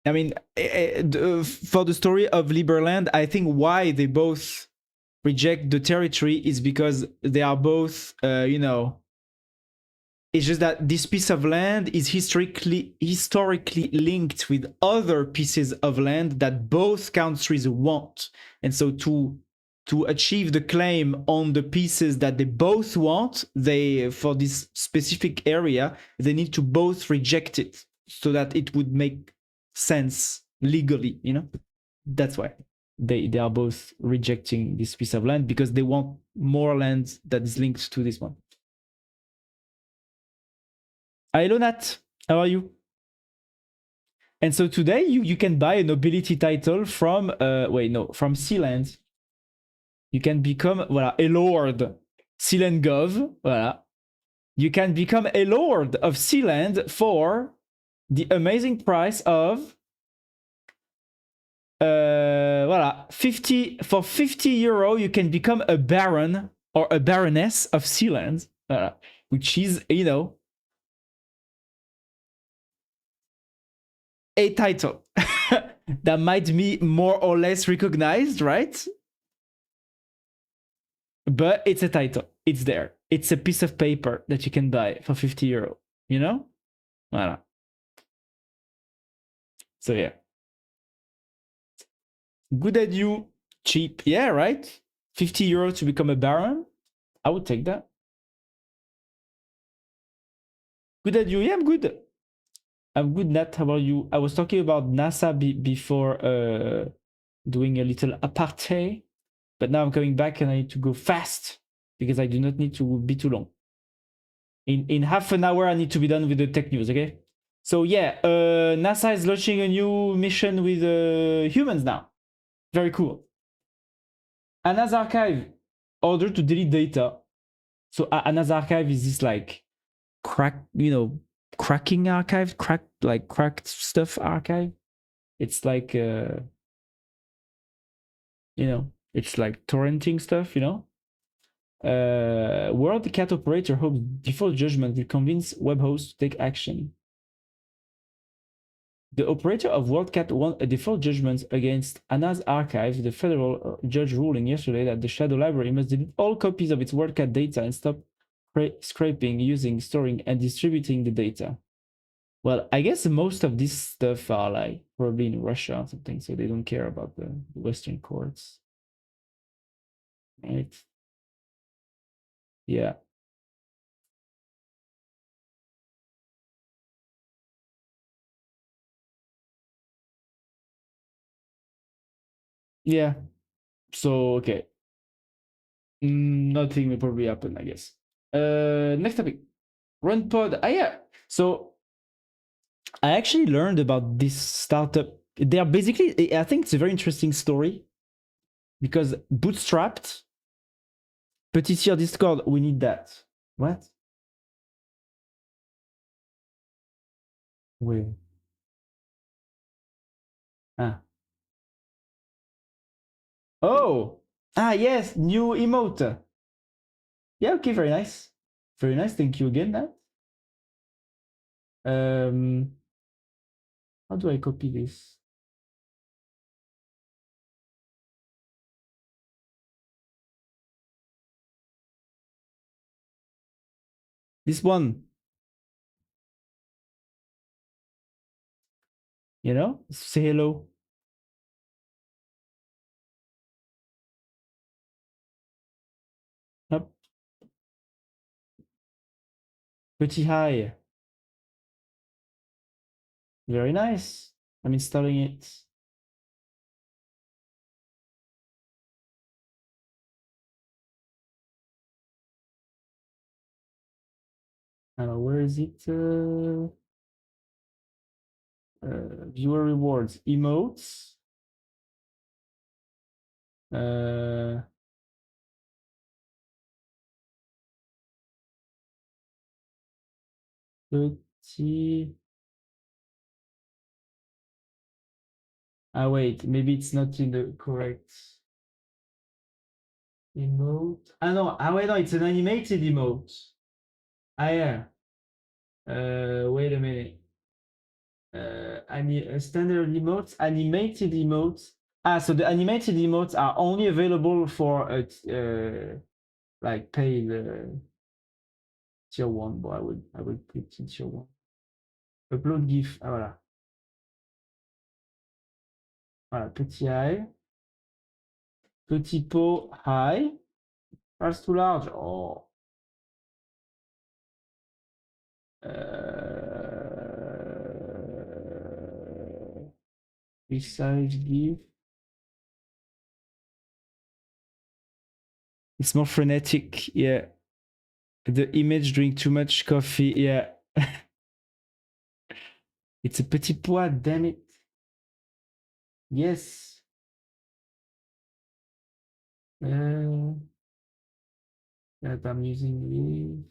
I mean, for the story of Liberland, I think why they both reject the territory is because they are both, it's just that this piece of land is historically linked with other pieces of land that both countries want, and so to achieve the claim on the pieces that they both want, they for this specific area they need to both reject it so that it would make sense legally. That's why they are both rejecting this piece of land, because they want more land that is linked to this one. Hello Nat, how are you? And so today you can buy a nobility title from from Sealand. You can become a lord. Sealand Gov, You can become a lord of Sealand for the amazing price of 50 euro. You can become a baron or a baroness of Sealand, which is a title that might be more or less recognized, right? But it's a title. It's there. It's a piece of paper that you can buy for 50 euro. Voilà. So yeah. Good at you. Cheap. Yeah, right? 50 euro to become a baron? I would take that. Good at you. Yeah, I'm good. I'm good, Nat. How about you? I was talking about NASA before doing a little apartheid, but now I'm coming back and I need to go fast because I do not need to be too long. In half an hour, I need to be done with the tech news, okay? So yeah, NASA is launching a new mission with humans now. Very cool. Anna's archive, order to delete data. So Anna's archive is this like cracking archive, cracked stuff archive. It's like it's like torrenting stuff, World Cat operator hopes default judgment will convince web hosts to take action. The operator of WorldCat won a default judgment against Anna's archive, the federal judge ruling yesterday that the Shadow Library must delete all copies of its WorldCat data and stop scraping, using, storing, and distributing the data. Well, I guess most of this stuff are like probably in Russia or something, so they don't care about the Western courts. Right? Yeah. Yeah. So, okay. Nothing will probably happen, I guess. Next topic. Run pod. Yeah. So I actually learned about this startup. They are basically, I think it's a very interesting story because bootstrapped, but it's your Discord. We need that. What? Wait. Ah. Oh. Ah, yes. New emote. Yeah, okay. Very nice. Very nice. Thank you again, Nat. How do I copy this? This one. Say hello. Hop. Pretty high. Very nice. I'm installing it. Where is it? Viewer rewards, emotes. Good. T. Ah, wait, maybe it's not in the correct emote. Ah, no. Ah, wait, no, it's an animated emote. Ah, yeah. Wait a minute. Standard emotes, animated emotes. Ah, so the animated emotes are only available for like paid tier 1, but I would put in tier 1. Upload GIF. Ah, voilà. Voilà, petit eye. Petit pot, high. That's too large. Oh. Resize GIF. It's more frenetic. Yeah. The image drink too much coffee. Yeah. It's a petit pois, damn it. Yes. That I'm using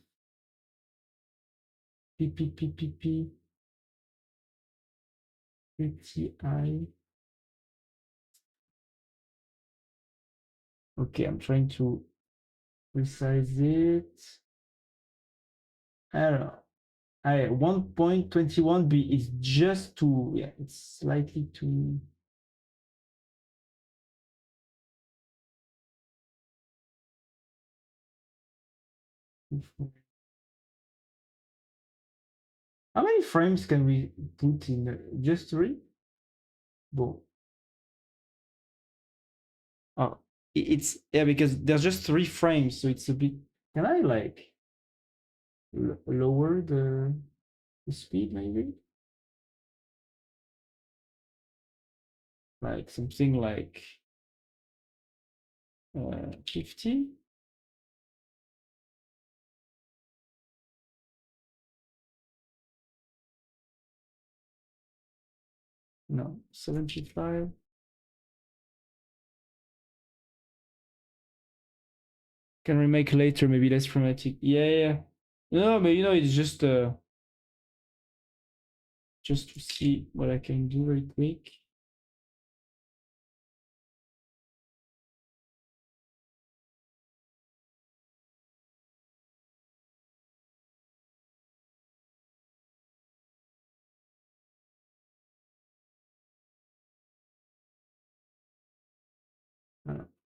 PPPPP. Petit eye. Okay, I'm trying to resize it. Alors, 1.21b is just too, yeah, it's slightly too. How many frames can we put in? Just 3? Bon. Oh, it's, yeah, because there's just 3 frames, so it's a bit. Can I like lower the speed maybe? Like something like 50? No, 75. Can remake later, maybe less dramatic. Yeah, yeah. No, but it's just to see what I can do very quick.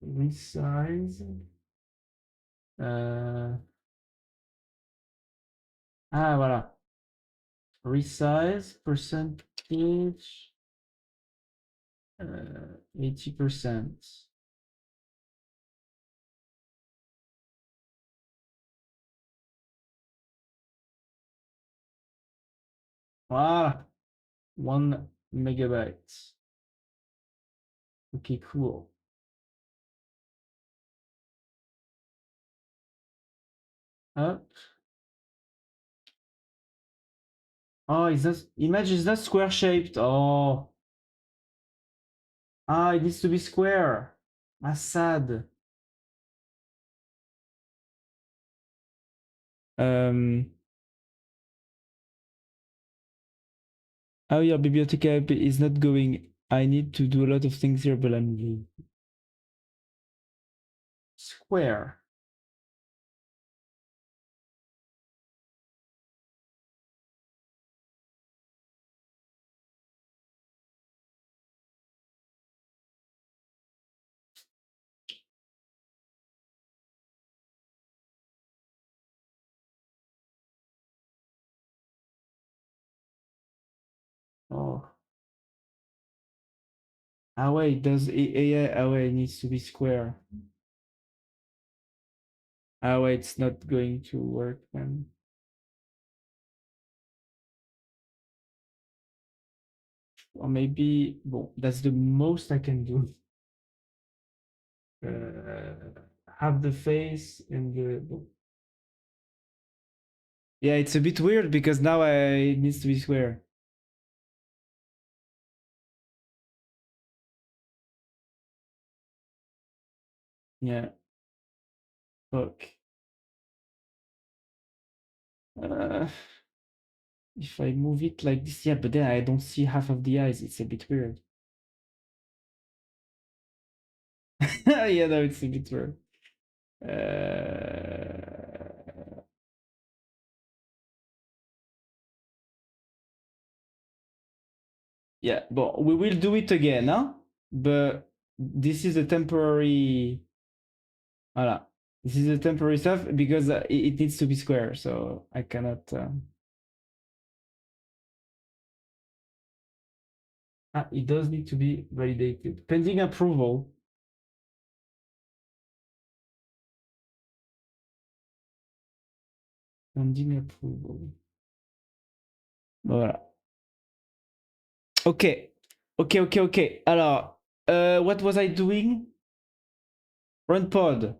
Resize. Voilà. Resize percentage 80%. Voilà. 1 megabyte. Okay, cool. Up. Oh, image is not square shaped. Oh. It needs to be square. That's sad. Oh, your biblioteca app is not going. I need to do a lot of things here, but I'm leaving. Square. Oh. Ah wait, does AI? Ah wait, it needs to be square. Ah wait, it's not going to work then. Or maybe, well, that's the most I can do. Have the face and the. Yeah, it's a bit weird because now it needs to be square. Yeah. Fuck. If I move it like this, yeah, but then I don't see half of the eyes. It's a bit weird. Yeah, no, it's a bit weird. Yeah, but we will do it again, huh? But this is a temporary. Voilà. This is a temporary stuff because it needs to be square, so I cannot. It does need to be validated. Pending approval. Pending approval. Voilà. Ok. Ok. Alors, what was I doing? Run pod.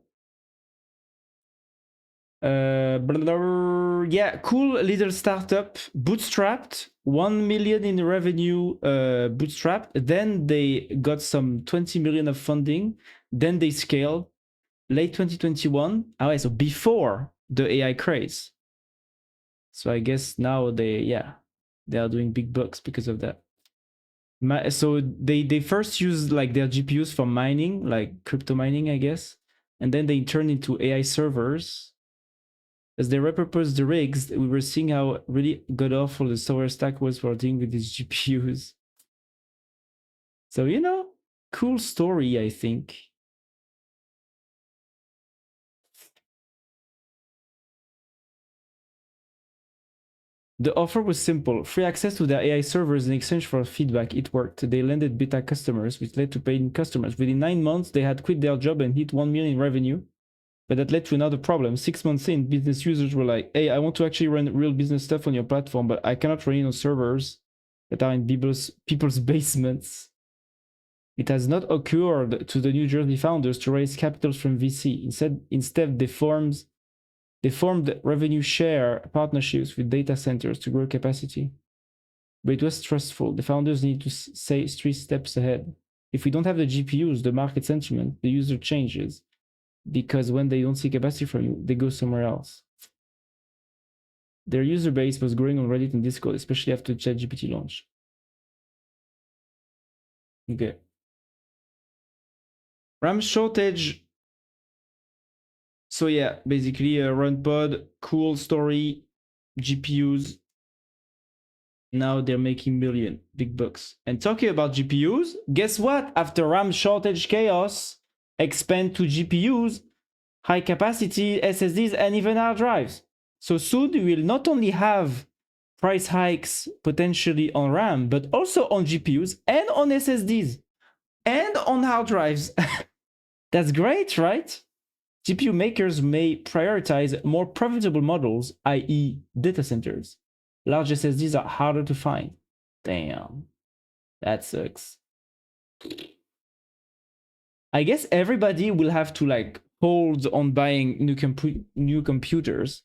Yeah, cool little startup, bootstrapped, 1 million in revenue, bootstrapped. Then they got some 20 million of funding. Then they scaled late 2021. Oh, so before the AI craze. So I guess now they are doing big bucks because of that. So they first used like their GPUs for mining, like crypto mining, I guess, and then they turned into AI servers. As they repurposed the rigs, we were seeing how really god awful the software stack was for dealing with these GPUs. So cool story, I think. The offer was simple: free access to their AI servers in exchange for feedback. It worked. They landed beta customers, which led to paying customers. Within 9 months, they had quit their job and hit 1 million in revenue. But that led to another problem. 6 months in, business users were like, hey, I want to actually run real business stuff on your platform, but I cannot run it on servers that are in people's basements. It has not occurred to the New Jersey founders to raise capital from VC. Instead, they formed revenue share partnerships with data centers to grow capacity. But it was stressful. The founders need to say 3 steps ahead. If we don't have the GPUs, the market sentiment, the user changes. Because when they don't see capacity from you, they go somewhere else. Their user base was growing on Reddit and Discord, especially after ChatGPT launch. Okay. RAM shortage. So yeah, basically run pod, cool story, GPUs. Now they're making million, big bucks. And talking about GPUs, guess what? After RAM shortage chaos, expand to GPUs, high capacity SSDs, and even hard drives. So soon we will not only have price hikes potentially on RAM, but also on GPUs and on SSDs and on hard drives. That's great, right? GPU makers may prioritize more profitable models, i.e., data centers. Large SSDs are harder to find. Damn, that sucks. I guess everybody will have to like hold on buying new computers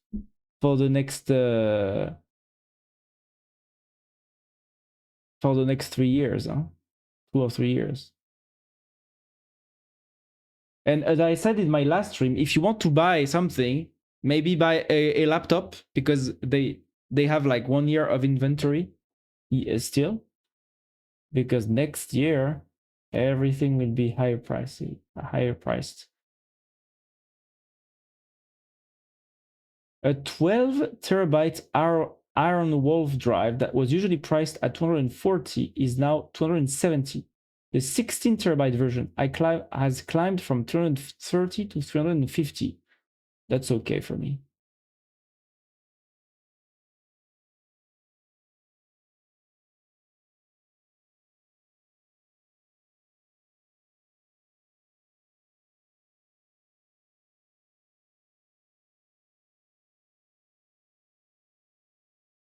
for the next 3 years, huh? 2 or 3 years. And as I said in my last stream, if you want to buy something, maybe buy a laptop because they have like 1 year of inventory still. Because next year everything will be higher priced. A 12 terabyte Iron Wolf drive that was usually priced at 240 is now 270. The 16 terabyte version has climbed from 230 to 350. That's okay for me.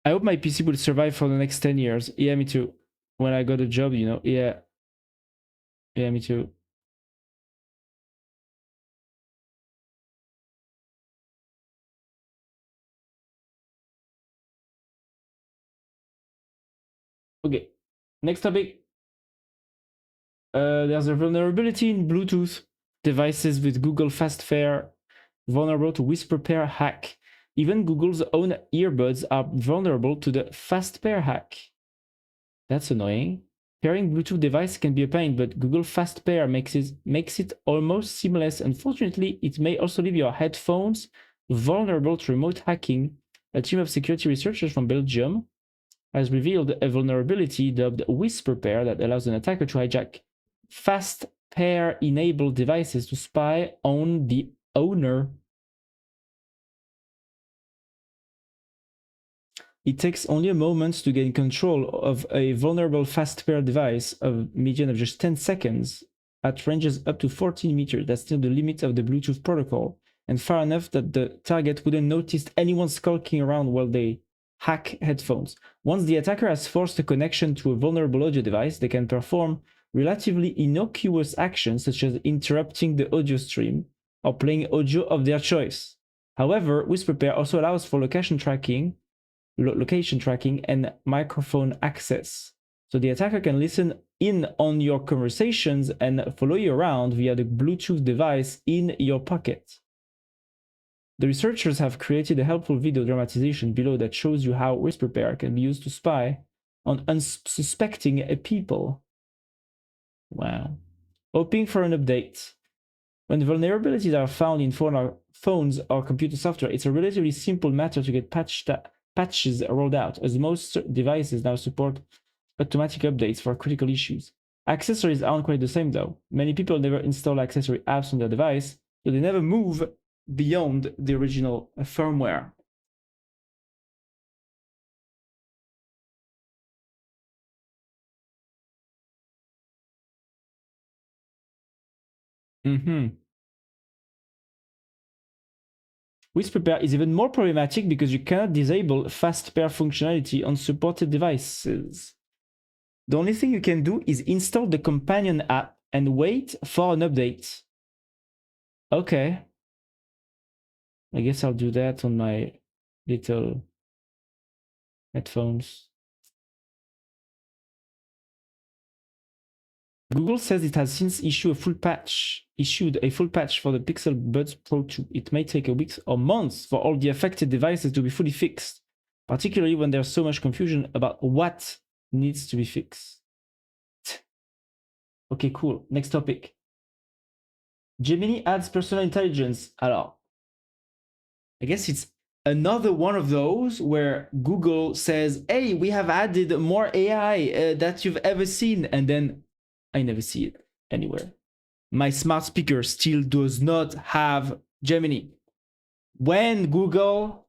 I hope my PC will survive for the next 10 years. Yeah, me too. When I got a job, Yeah, me too. Okay, next topic. There's a vulnerability in Bluetooth devices with Google Fast Pair vulnerable to whisper pair hack. Even Google's own earbuds are vulnerable to the fast pair hack. That's annoying. Pairing Bluetooth device can be a pain, but Google Fast Pair makes it almost seamless. Unfortunately, it may also leave your headphones vulnerable to remote hacking. A team of security researchers from Belgium has revealed a vulnerability dubbed Whisper Pair that allows an attacker to hijack Fast Pair-enabled devices to spy on the owner. It takes only a moment to gain control of a vulnerable fast pair device of median of just 10 seconds at ranges up to 14 meters. That's still the limit of the Bluetooth protocol, and far enough that the target wouldn't notice anyone skulking around while they hack headphones. Once the attacker has forced a connection to a vulnerable audio device, they can perform relatively innocuous actions such as interrupting the audio stream or playing audio of their choice. However, Whisper Pair also allows for location tracking and microphone access. So the attacker can listen in on your conversations and follow you around via the Bluetooth device in your pocket. The researchers have created a helpful video dramatization below that shows you how Whisper Pair can be used to spy on unsuspecting people. Wow. Hoping for an update. When vulnerabilities are found in phones or computer software, it's a relatively simple matter to get patches rolled out, as most devices now support automatic updates for critical issues. Accessories aren't quite the same though. Many people never install accessory apps on their device, so they never move beyond the original firmware. Whisper Pair is even more problematic because you cannot disable fast pair functionality on supported devices. The only thing you can do is install the companion app and wait for an update. Okay. I guess I'll do that on my little headphones. Google says it has since issued a full patch for the Pixel Buds Pro 2. It may take a week or months for all the affected devices to be fully fixed, particularly when there's so much confusion about what needs to be fixed. Okay, cool. Next topic. Gemini adds personal intelligence. Alors, I guess it's another one of those where Google says, hey, we have added more AI that you've ever seen. And then I never see it anywhere. My smart speaker still does not have Gemini. When Google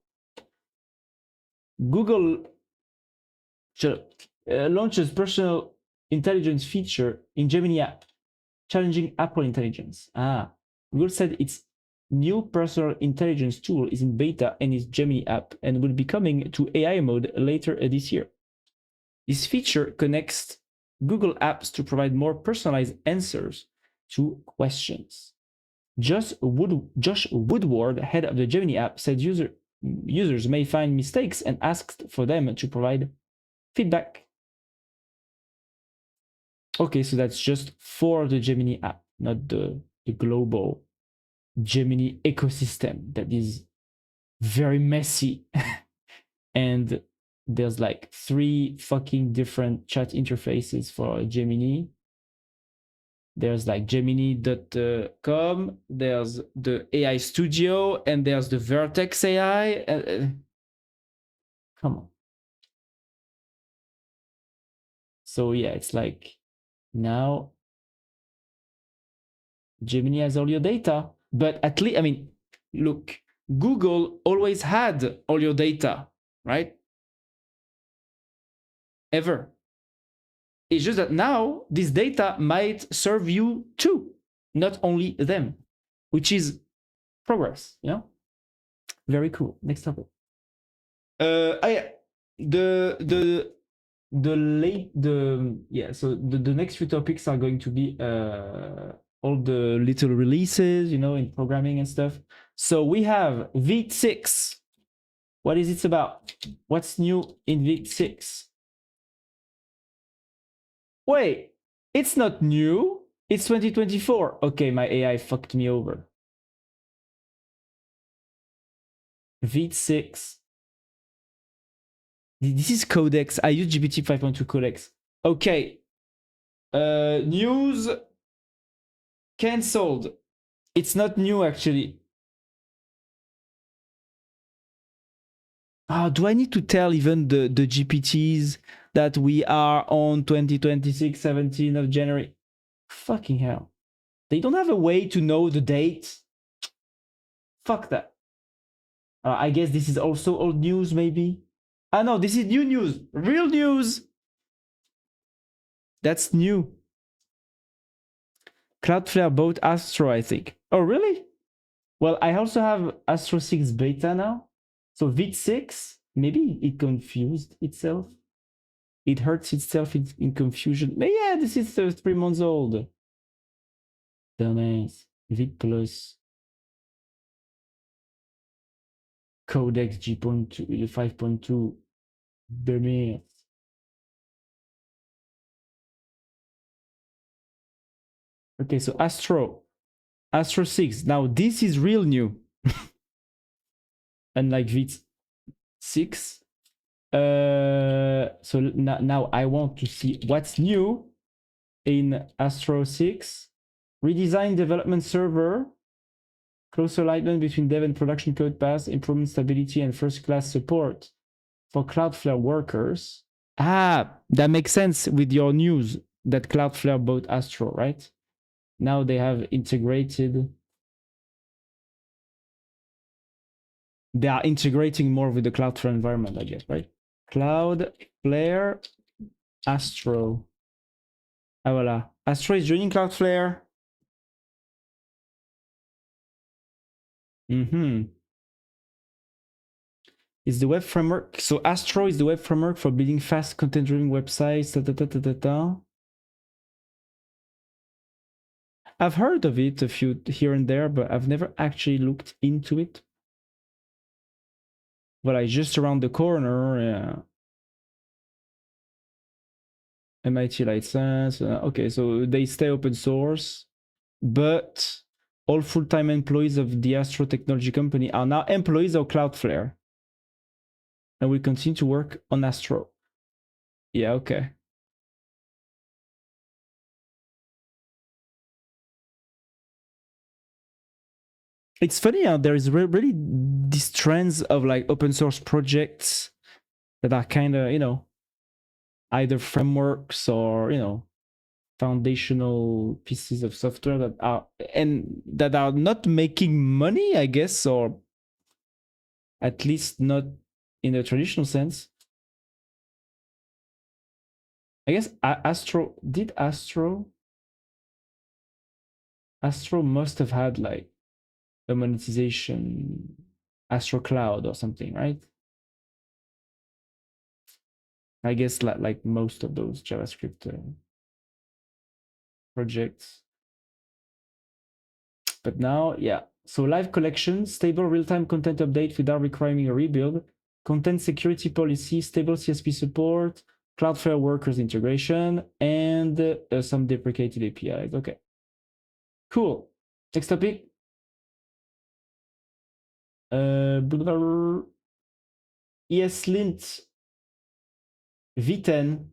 launches personal intelligence feature in Gemini app, challenging Apple intelligence. Google said its new personal intelligence tool is in beta in its Gemini app and will be coming to AI mode later this year. This feature connects Google apps to provide more personalized answers to questions. Josh Woodward, head of the Gemini app, said users may find mistakes and asked for them to provide feedback. Okay, so that's just for the Gemini app, not the global Gemini ecosystem that is very messy. And there's like 3 fucking different chat interfaces for Gemini. There's like Gemini.com, there's the AI Studio, and there's the Vertex AI. Come on. So yeah, it's like now Gemini has all your data, but at least, I mean, look, Google always had all your data, right? Ever. It's just that now this data might serve you too, not only them, which is progress, you know? Very cool. Next topic. So the next few topics are going to be all the little releases, you know, in programming and stuff. So we have V6. What is it about? What's new in V6? Wait, it's not new. It's 2024. Okay, my AI fucked me over. V6. This is codex. I use GPT 5.2 codex. Okay. News cancelled. It's not new actually. Do I need to tell even the GPTs that we are on 2026, 17th of January? Fucking hell. They don't have a way to know the date. Fuck that. I guess this is also old news, maybe. No, this is new news. Real news. That's new. Cloudflare bought Astro, I think. Oh, really? Well, I also have Astro 6 beta now. So V6, maybe it confused itself. It hurts itself in confusion. But yeah, this is 3 months old. Dumbass. V plus. Codex G.2, 5.2. Dumbass. Okay, so Astro 6. Now this is real new. Unlike V6. So now I want to see what's new in Astro 6. Redesign development server. Closer alignment between dev and production code paths, improvement stability, and first-class support for Cloudflare workers. That makes sense with your news that Cloudflare bought Astro, right? Now they have integrated. They are integrating more with the Cloudflare environment, I guess, right? Cloudflare Astro. Voila. Astro is joining Cloudflare. Is the web framework. So Astro is the web framework for building fast content-driven websites. I've heard of it a few here and there, but I've never actually looked into it. But I just around the corner. Yeah. MIT license. Okay, so they stay open source, but all full-time employees of the Astro technology company are now employees of Cloudflare. And we continue to work on Astro. Yeah, okay. It's funny how there is really these trends of like open source projects that are kind of, either frameworks or, foundational pieces of software that are not making money, I guess, or at least not in a traditional sense. I guess Astro must have had like a monetization, Astro Cloud or something, right? I guess like most of those JavaScript projects. But now, yeah. So live collection, stable real-time content update without requiring a rebuild, content security policy, stable CSP support, Cloudflare workers integration, and some deprecated APIs. Okay. Cool. Next topic. ESLint V10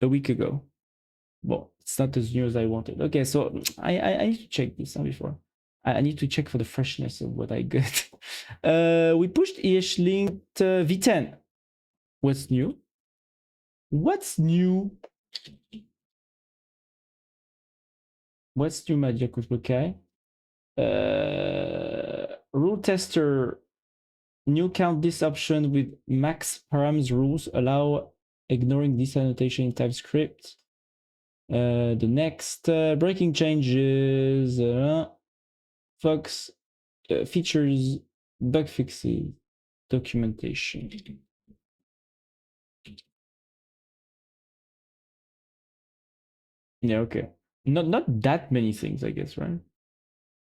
a week ago. Well, it's not as new as I wanted. Okay, so I need to check this before. I need to check for the freshness of what I got. We pushed ESLint V10. What's new? What's new? What's new, Magic? Okay. Rule tester. New count this option with max params rules allow ignoring this annotation in TypeScript. The next breaking changes, Fox features, bug fixes, documentation. Yeah, okay. Not that many things, I guess, right?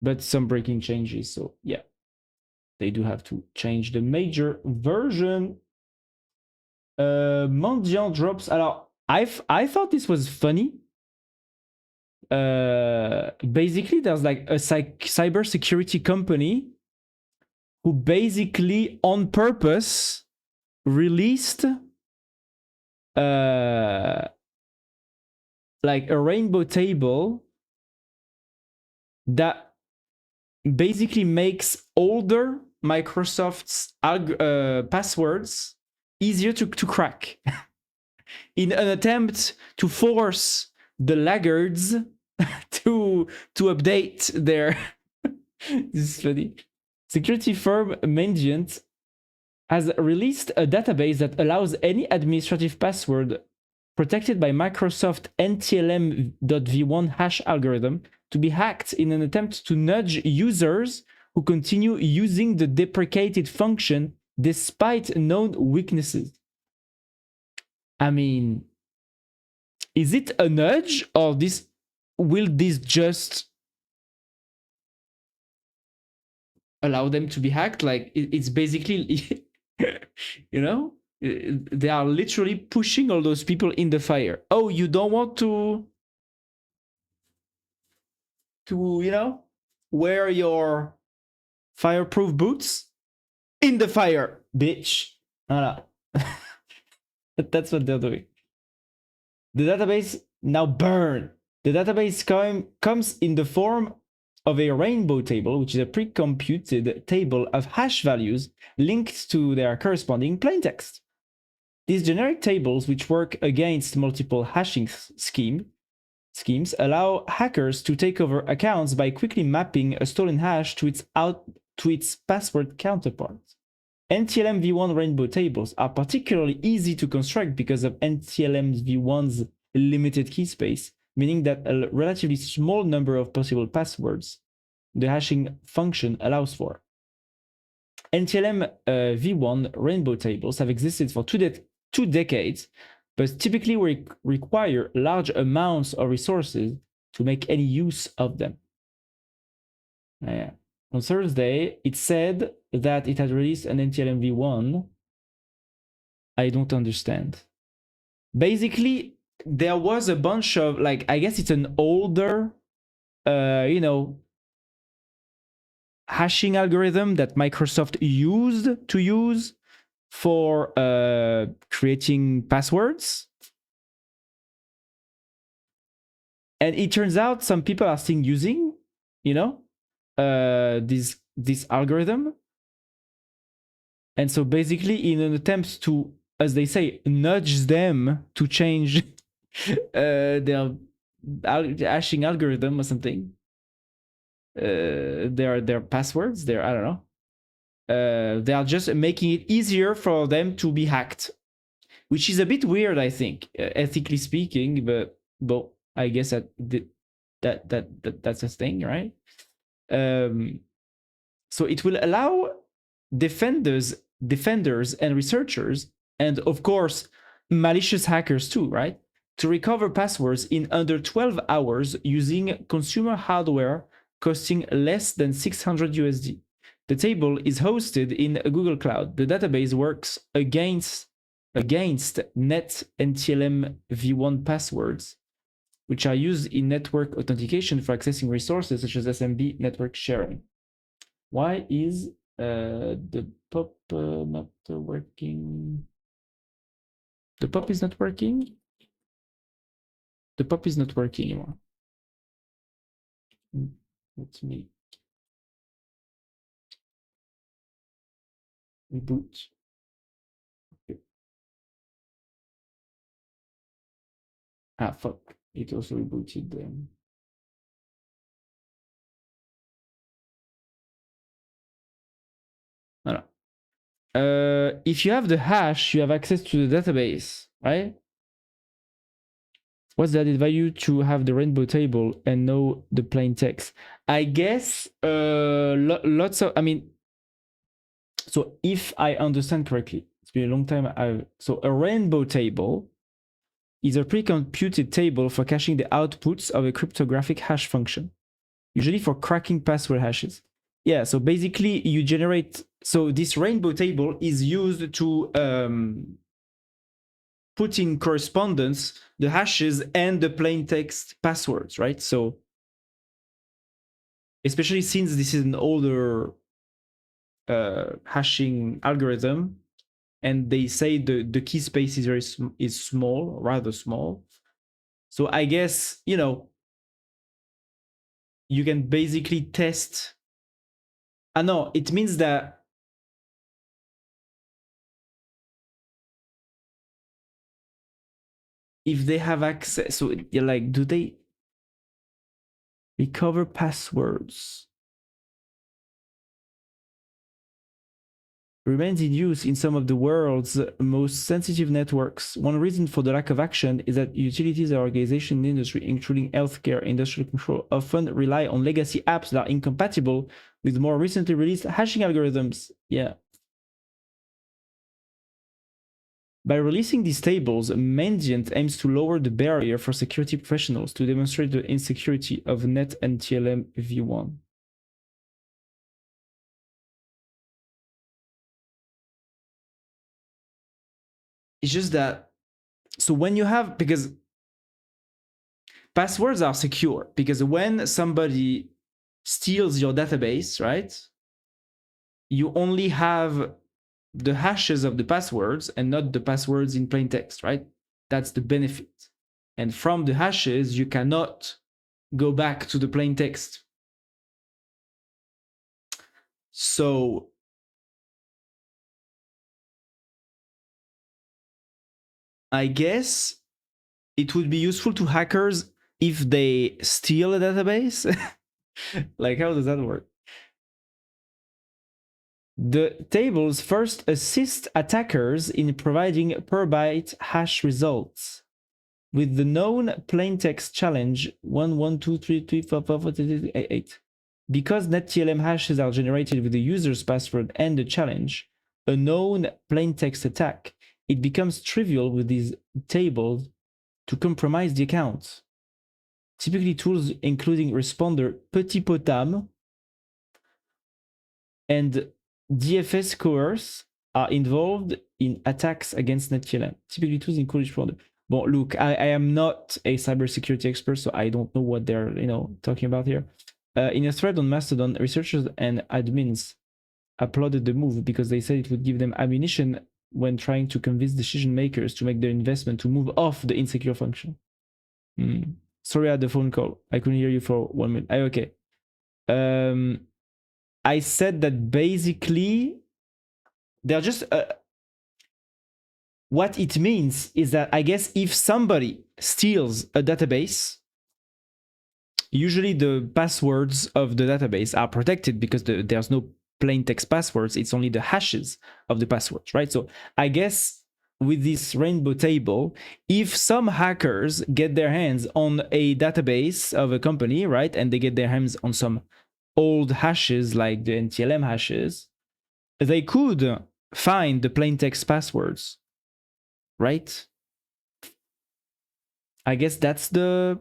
But some breaking changes. So yeah, they do have to change the major version. Mendiant drops. Alors, I thought this was funny. Basically, there's like a cybersecurity company who basically on purpose released like a rainbow table that basically makes older Microsoft's passwords easier to crack in an attempt to force the laggards to update their this is funny. Security firm Mandiant has released a database that allows any administrative password protected by Microsoft NTLM.v1 hash algorithm to be hacked in an attempt to nudge users who continue using the deprecated function despite known weaknesses. I mean, is it a nudge or will this just allow them to be hacked? Like it's basically, you know, they are literally pushing all those people in the fire. Oh, you don't want to wear your fireproof boots? In the fire, bitch. Voilà. That's what they're doing. The database now burn. The database comes in the form of a rainbow table, which is a pre-computed table of hash values linked to their corresponding plaintext. These generic tables, which work against multiple hashing schemes, allow hackers to take over accounts by quickly mapping a stolen hash to its password counterpart. NTLM v1 rainbow tables are particularly easy to construct because of NTLM v1's limited key space, meaning that a relatively small number of possible passwords the hashing function allows for. NTLM v1 rainbow tables have existed for two decades, but typically require large amounts of resources to make any use of them. On Thursday, it said that it had released an NTLM v1. I don't understand. Basically, there was a bunch of, like, I guess it's an older, hashing algorithm that Microsoft used to use for creating passwords. And it turns out some people are still using, this algorithm. And so basically in an attempt to, as they say, nudge them to change their hashing algorithm or something, their passwords, I don't know. They are just making it easier for them to be hacked, which is a bit weird, I think, ethically speaking. But I guess that's a thing, right? So it will allow defenders and researchers, and of course malicious hackers too, right, to recover passwords in under 12 hours using consumer hardware costing less than $600 USD. The table is hosted in Google Cloud. The database works against net NTLM v1 passwords, which are used in network authentication for accessing resources such as SMB network sharing. Why is the pop not working? The pop is not working? The pop is not working anymore. Let me reboot. Okay. Ah, fuck. It also rebooted them. Voilà. If you have the hash, you have access to the database, right? What's the added value to have the rainbow table and know the plain text? I guess lots of, I mean, so if I understand correctly, it's been a long time. So a rainbow table is a pre-computed table for caching the outputs of a cryptographic hash function, usually for cracking password hashes. Yeah, so basically you generate, so this rainbow table is used to put in correspondence the hashes and the plain text passwords, right? So especially since this is an older hashing algorithm, and they say the key space is small, rather small. So I guess, you know, you can basically test. No, it means that if they have access, so you're like, do they recover passwords? Remains in use in some of the world's most sensitive networks. One reason for the lack of action is that utilities and organizations in the industry, including healthcare, industrial control, often rely on legacy apps that are incompatible with more recently released hashing algorithms. Yeah. By releasing these tables, Mandiant aims to lower the barrier for security professionals to demonstrate the insecurity of Net and TLM v1. It's just that, so when you have, because passwords are secure, because when somebody steals your database, right, you only have the hashes of the passwords and not the passwords in plain text, right? That's the benefit. And from the hashes, you cannot go back to the plain text. So I guess it would be useful to hackers if they steal a database. Like, how does that work? The tables first assist attackers in providing per byte hash results. With the known plaintext challenge 11233458. Because NetTLM hashes are generated with the user's password and the challenge, a known plaintext attack, it becomes trivial with these tables to compromise the account. Typically, tools including responder Petit Potam and DFS Coerce are involved in attacks against NetTLM. Typically, tools include responder. Well, look, I am not a cybersecurity expert, so I don't know what they're talking about here. In a thread on Mastodon, researchers and admins applauded the move because they said it would give them ammunition when trying to convince decision makers to make their investment to move off the insecure function. Sorry, I had the phone call. I couldn't hear you for 1 minute. Okay. I said that basically they're just what it means is that I guess if somebody steals a database, usually the passwords of the database are protected because there's no plain text passwords. It's only the hashes of the passwords, right? So I guess with this rainbow table, if some hackers get their hands on a database of a company, right, and they get their hands on some old hashes like the NTLM hashes, they could find the plain text passwords, right? I guess that's the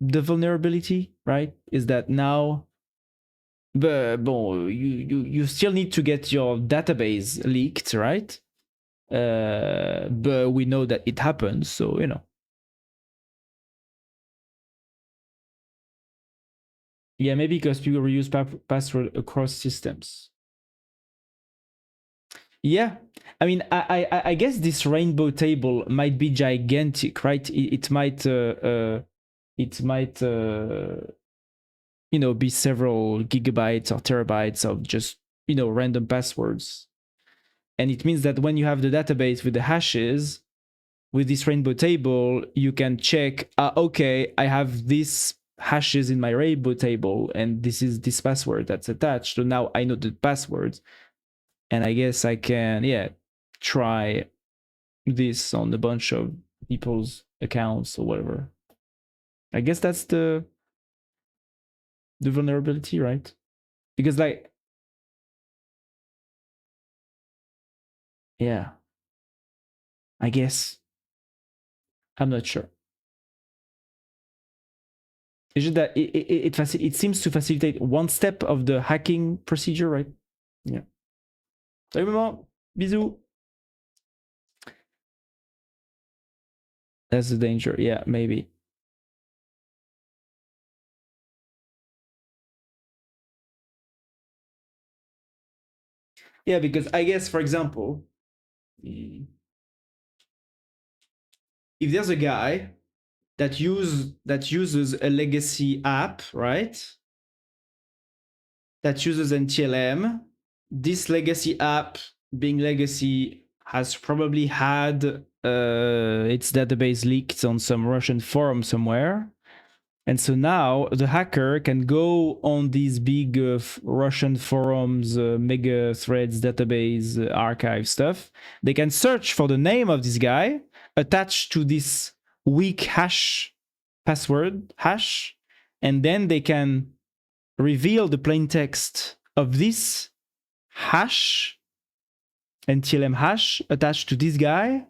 vulnerability, right? Is that now, but bon, you still need to get your database leaked, right? But we know that it happens, so yeah, maybe because people reuse password across systems. Yeah, I mean, I guess this rainbow table might be gigantic, right? It might be several gigabytes or terabytes of just random passwords, and it means that when you have the database with the hashes with this rainbow table, you can check, okay, I have these hashes in my rainbow table, and this is this password that's attached, so now I know the passwords. And I guess I can, try this on a bunch of people's accounts or whatever. I guess that's the vulnerability, right? Because yeah, I guess I'm not sure. It's just that it seems to facilitate one step of the hacking procedure, right? Yeah. Salut maman, bisous. That's the danger. Yeah, maybe. Yeah, because I guess, for example, if there's a guy that uses a legacy app, right? That uses NTLM. This legacy app, being legacy, has probably had its database leaked on some Russian forum somewhere. And so now the hacker can go on these big Russian forums, mega threads, database, archive stuff. They can search for the name of this guy attached to this weak hash password hash, and then they can reveal the plain text of this hash, NTLM hash, attached to this guy.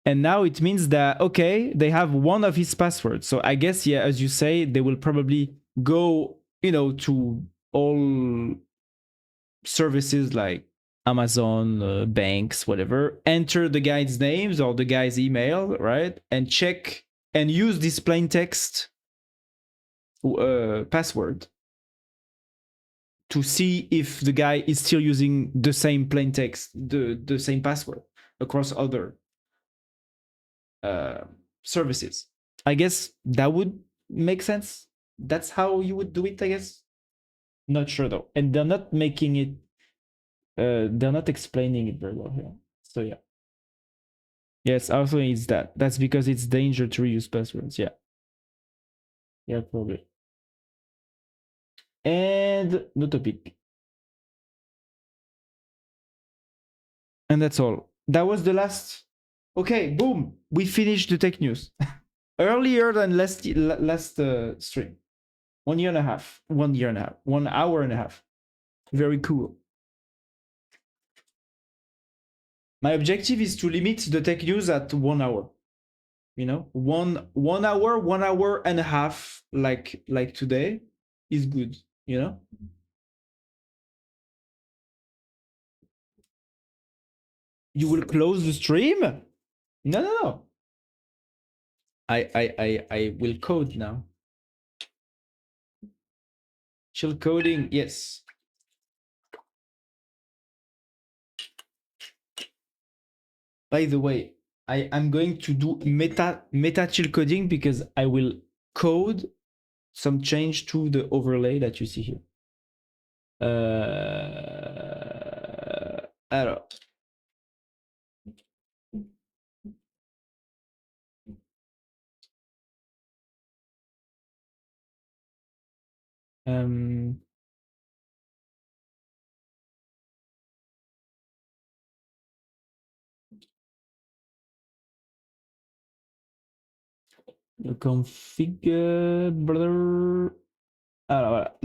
And now it means that, okay, they have one of his passwords. So I guess, yeah, as you say, they will probably go, to all services like Amazon, banks, whatever, enter the guy's names or the guy's email, right? And check and use this plain text password to see if the guy is still using the same plain text, the same password across other services. I guess that would make sense. That's how you would do it, I guess. Not sure though. And they're not making it, they're not explaining it very well here. So yeah. Yes, also it's that. That's because it's danger to reuse passwords. Yeah. Yeah, probably. And no topic. And that's all. That was the last. Okay, boom. We finished the tech news. Earlier than last stream. 1 year and a half. 1 year and a half. 1 hour and a half. Very cool. My objective is to limit the tech news at 1 hour. One hour, 1 hour and a half, like today, is good. You will close the stream? No. I will code now. Chill coding, yes. By the way, I'm going to do meta chill coding because I will code some change to the overlay that you see here. Alors. Le config. Alors voilà.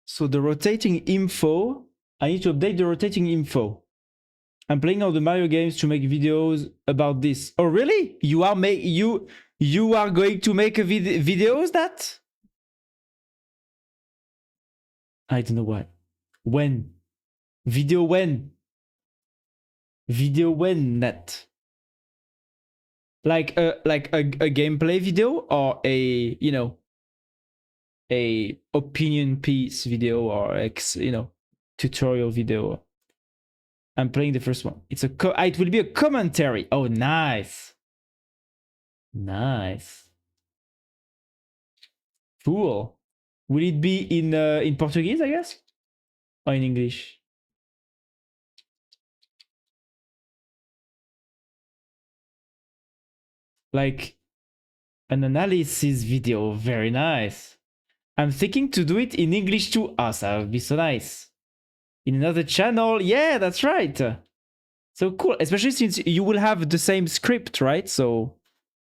So the rotating info. I need to update the rotating info. I'm playing all the Mario games to make videos about this. Oh really? You are going to make a videos that? I don't know why. When? Video when? Video when net? Like a gameplay video or a a opinion piece video or tutorial video. I'm playing the first one. It will be a commentary. Oh, nice. Nice. Cool. Will it be in Portuguese, I guess? Or in English? Like an analysis video. Very nice. I'm thinking to do it in English too. Oh, that would be so nice. In another channel. Yeah, that's right. So cool. Especially since you will have the same script, right? So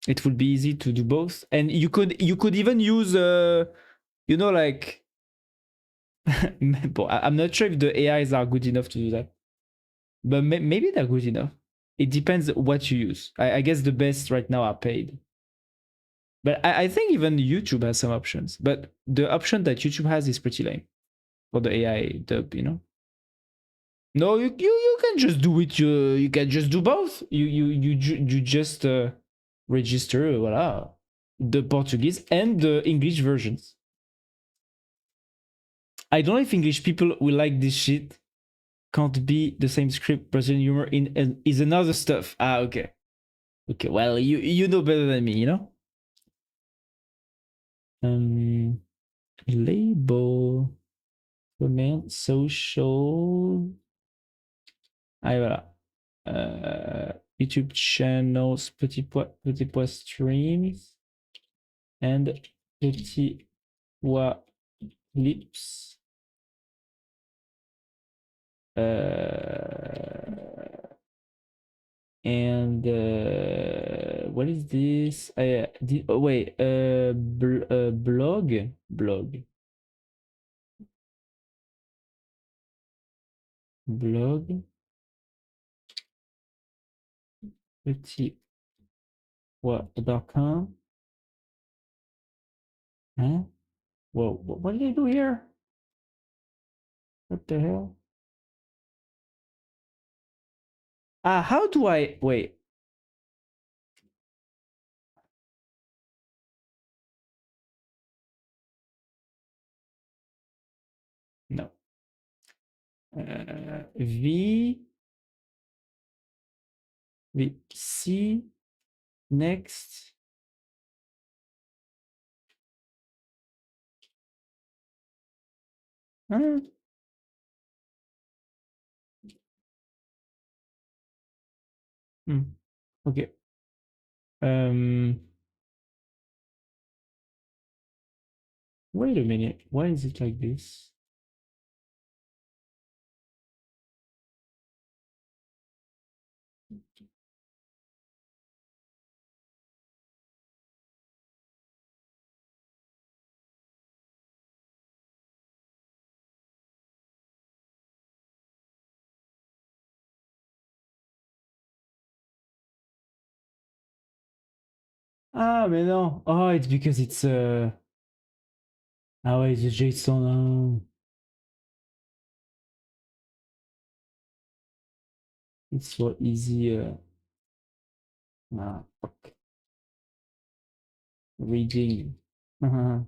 it would be easy to do both. And you could even use like I'm not sure if the AIs are good enough to do that, but maybe they're good enough. It depends what you use. I guess the best right now are paid, but I think even YouTube has some options. But the option that YouTube has is pretty lame for the AI dub. No, you can just do it. You can just do both. You just register voila, the Portuguese and the English versions. I don't know if English people will like this shit, can't be the same script. Brazilian humor is another stuff. Ah, okay. Okay, well, you know better than me, you know? Label, comment, social. Ah, voilà. YouTube channels, petit pois streams, and petit pois clips. And what is this? Oh, wait, blog, blog, blog, petit what.com. Huh? Whoa, what did I do here? What the hell? Ah, how do I wait? No. V C next. Huh? Okay. Wait a minute. Why is it like this? Ah, mais non. Oh, it's because it's ah ouais, it's JSON. It's so easy. Fuck. Reading. Blog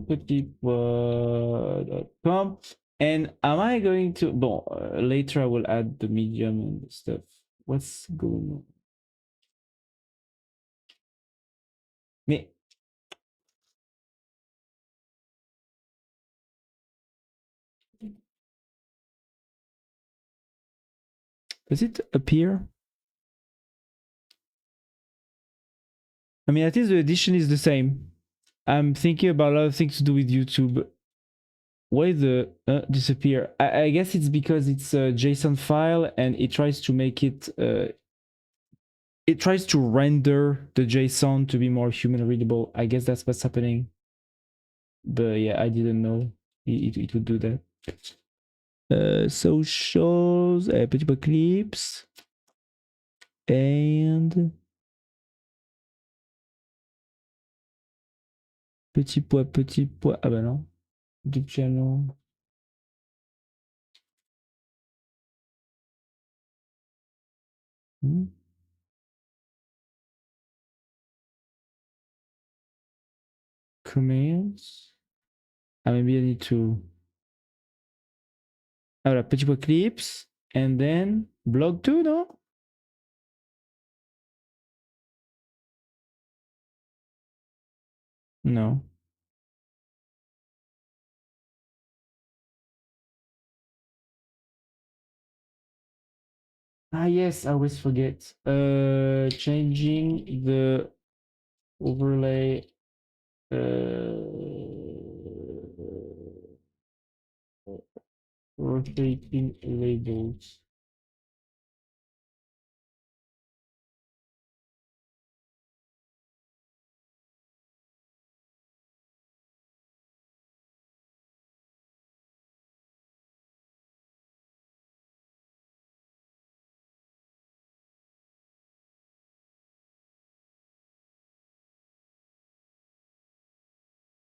petit.com. And am I going to? Bon, later I will add the medium and stuff. What's going on? Mais does it appear? I mean, at least the edition is the same. I'm thinking about a lot of things to do with YouTube. Why the disappear? I guess it's because it's a JSON file and it tries to make it. It tries to render the JSON to be more human readable. I guess that's what's happening. But yeah, I didn't know it would do that. Socials, petit peu clips, and petit pois. Ah bah non. YouTube channel. Commands. Ah, maybe I need to. Ah voilà, petit pois clips, and then blog too, no? No. Ah yes, I always forget. Changing the overlay. Rotating labels.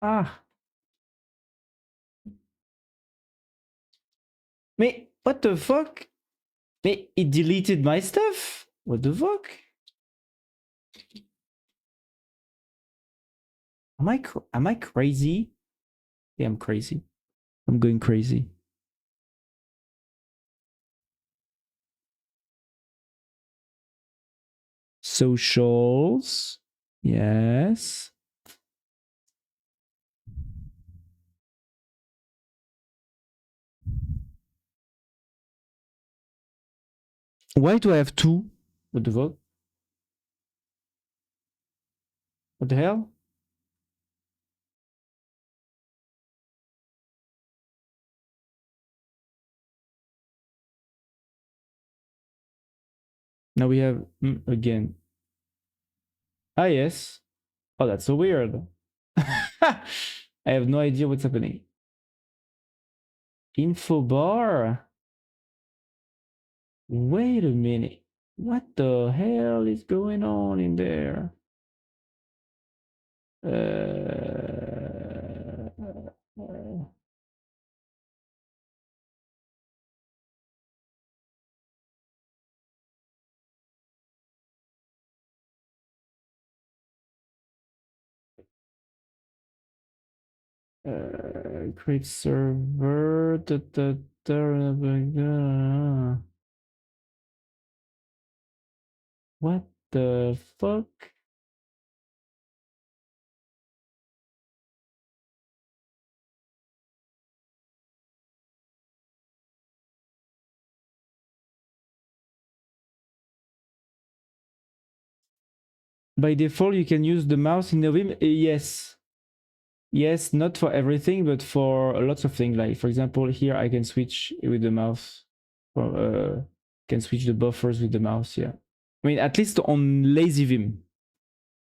Ah, mais what the fuck? Mais it deleted my stuff? What the fuck? Am I crazy? Yeah, I'm crazy. I'm going crazy. Socials. Yes. Why do I have two? What the fuck? What the hell? Now we have again. Ah, yes. Oh, that's so weird. I have no idea what's happening. Info bar. Wait a minute. What the hell is going on in there? Create server. What the fuck? By default, you can use the mouse in Novim. Yes. Yes, not for everything, but for lots of things. Like, for example, here I can switch with the mouse. Can switch the buffers with the mouse, yeah. I mean, at least on Lazy Vim.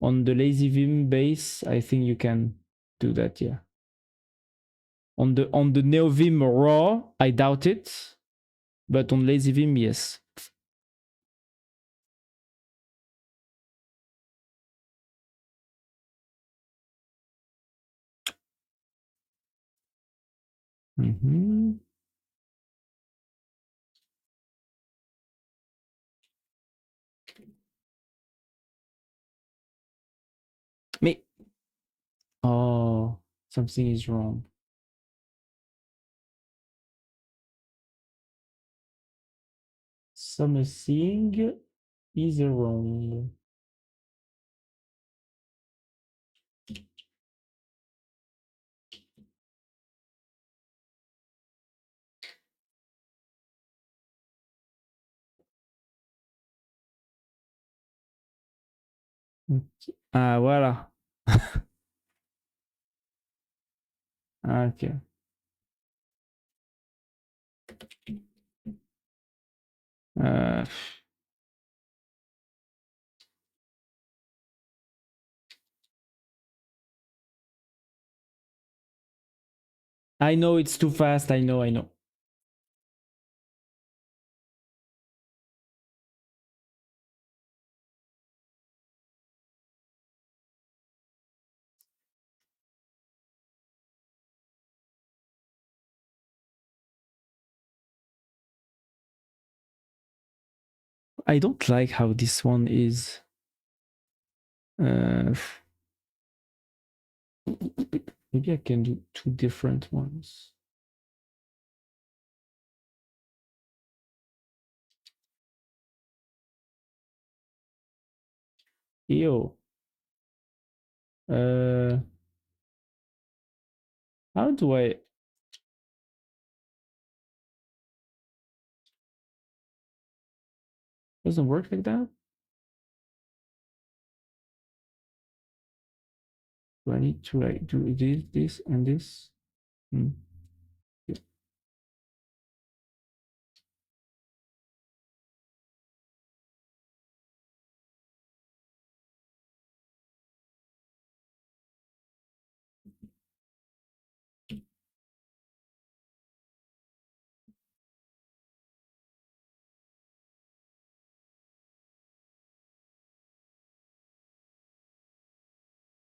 On the Lazy Vim base, I think you can do that, yeah. On the NeoVim raw, I doubt it. But on Lazy Vim, yes. Mm-hmm. Me. Oh, something is wrong. Something is wrong. Ah, voilà. Ok. Uh, I know it's too fast. I know. I don't like how this one is. Maybe I can do two different ones. Ew. How do I? Doesn't work like that. Do I need to like do this, and this? Hmm. Yeah.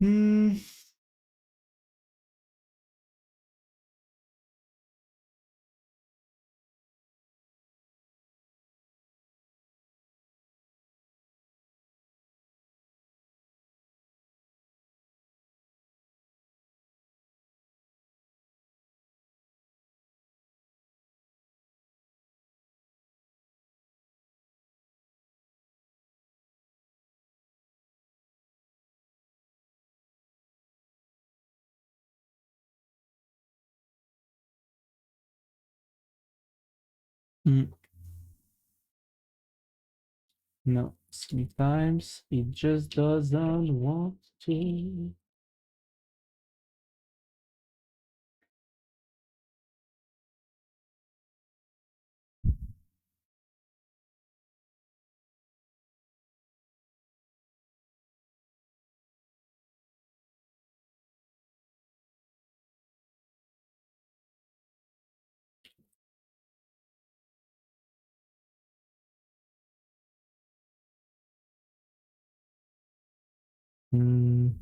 Hmm. Mm. No, sometimes it just doesn't want to. Mm.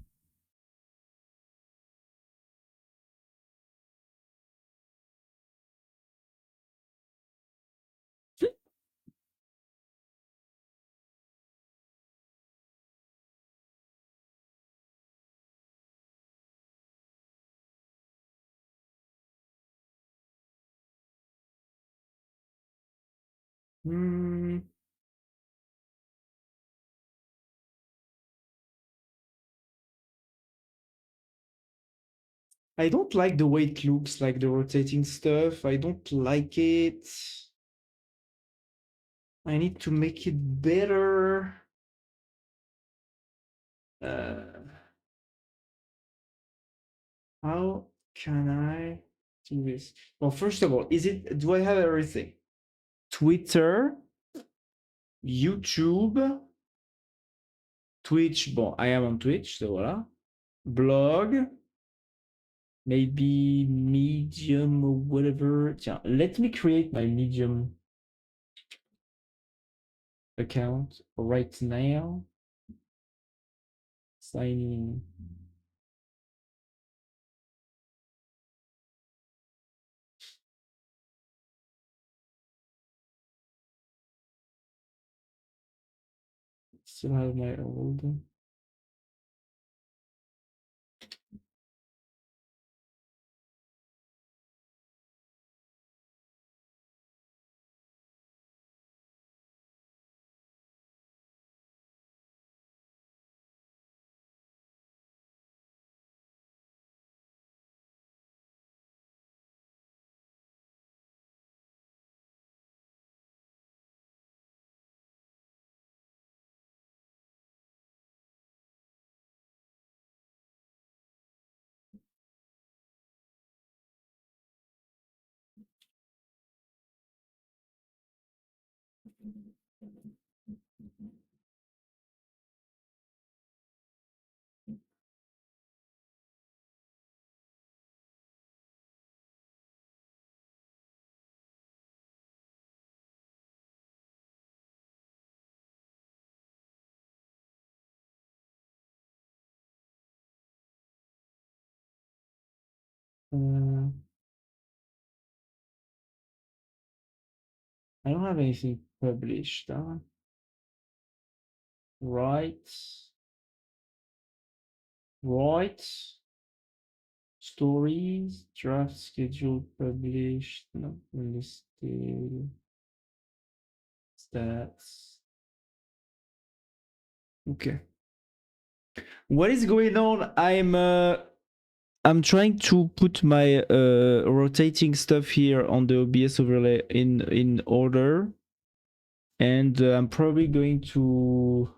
Mm. I don't like the way it looks, like the rotating stuff. I don't like it. I need to make it better. How can I do this? Well, first of all, do I have everything? Twitter, YouTube, Twitch. Bon, I am on Twitch, so voilà. Blog, maybe Medium or whatever. Tiens, let me create my Medium account right now. Sign in. Still have my old. Uh, I don't have anything published. Right. Right. Stories, draft schedule published, not listed, stats. Okay. What is going on? I'm trying to put my rotating stuff here on the OBS overlay in order, and I'm probably going to.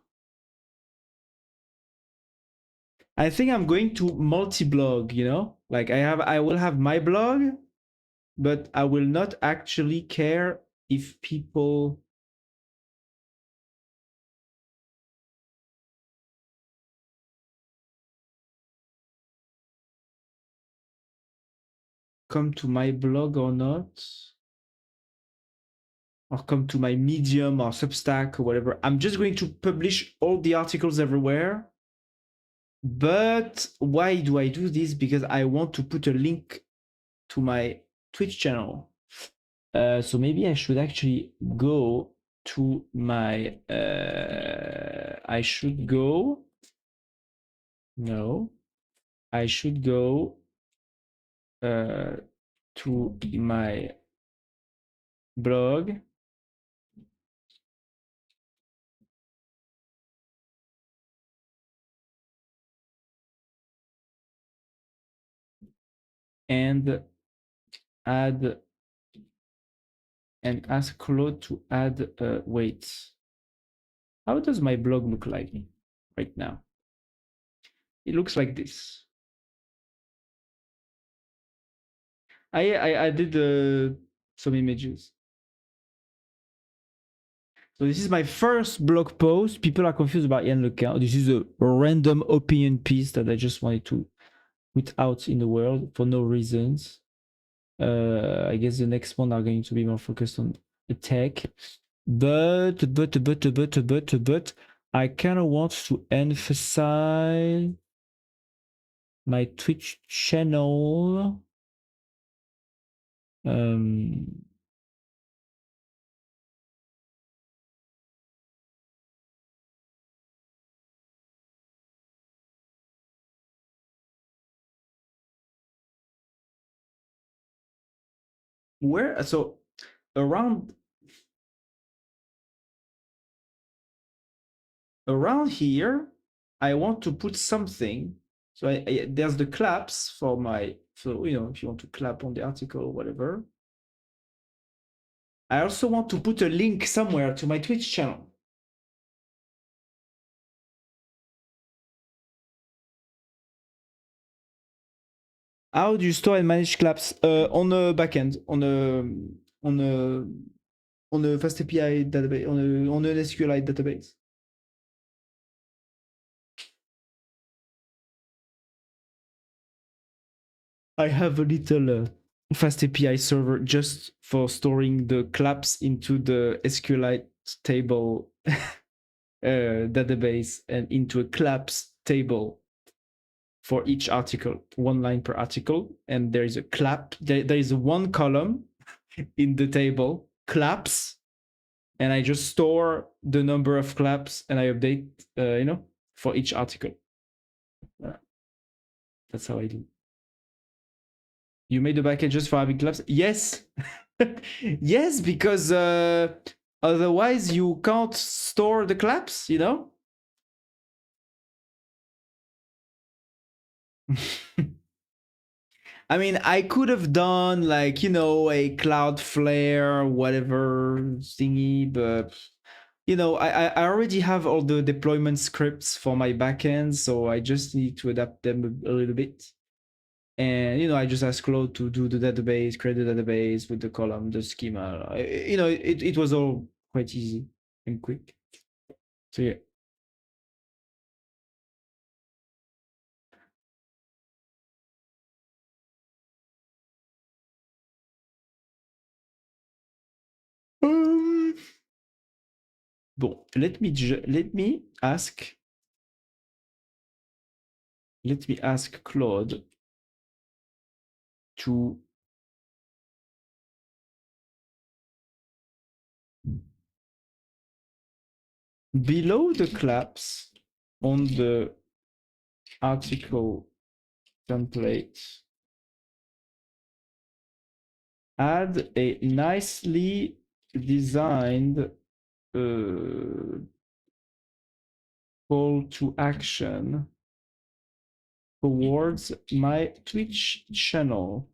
I think I'm going to multi-blog. You know, like I will have my blog, but I will not actually care if people come to my blog or not, or come to my Medium or Substack or whatever. I'm just going to publish all the articles everywhere. But why do I do this? Because I want to put a link to my Twitch channel. So maybe I should actually go to my. I should go. No, I should go to my blog. And add and ask Claude to add wait. How does my blog look like right now? It looks like this. I did some images. So this is my first blog post. People are confused about Yann Lequin. This is a random opinion piece that I just wanted to put out in the world for no reasons. I guess the next one are going to be more focused on the tech. But I kind of want to emphasize my Twitch channel. Where so around here, I want to put something. So there's the claps for my, so you know, if you want to clap on the article or whatever. I also want to put a link somewhere to my Twitch channel. How do you store and manage claps on a backend, on a fast API database, on an SQLite database? I have a little fast API server just for storing the claps into the SQLite table database and into a claps table for each article, one line per article. And there is a clap, there is one column in the table, claps, and I just store the number of claps and I update, you know, for each article. That's how I do. You made the backend just for having claps? Yes. Yes, because otherwise you can't store the claps, you know? I mean, I could have done like, you know, a Cloudflare, whatever thingy, but you know, I already have all the deployment scripts for my backend, so I just need to adapt them a little bit. And you know, I just asked Claude to do the database, create the database with the column, the schema. You know, it was all quite easy and quick. So yeah. Bon, let me ask Claude to below the claps on the article template, add a nicely designed call to action towards my Twitch channel.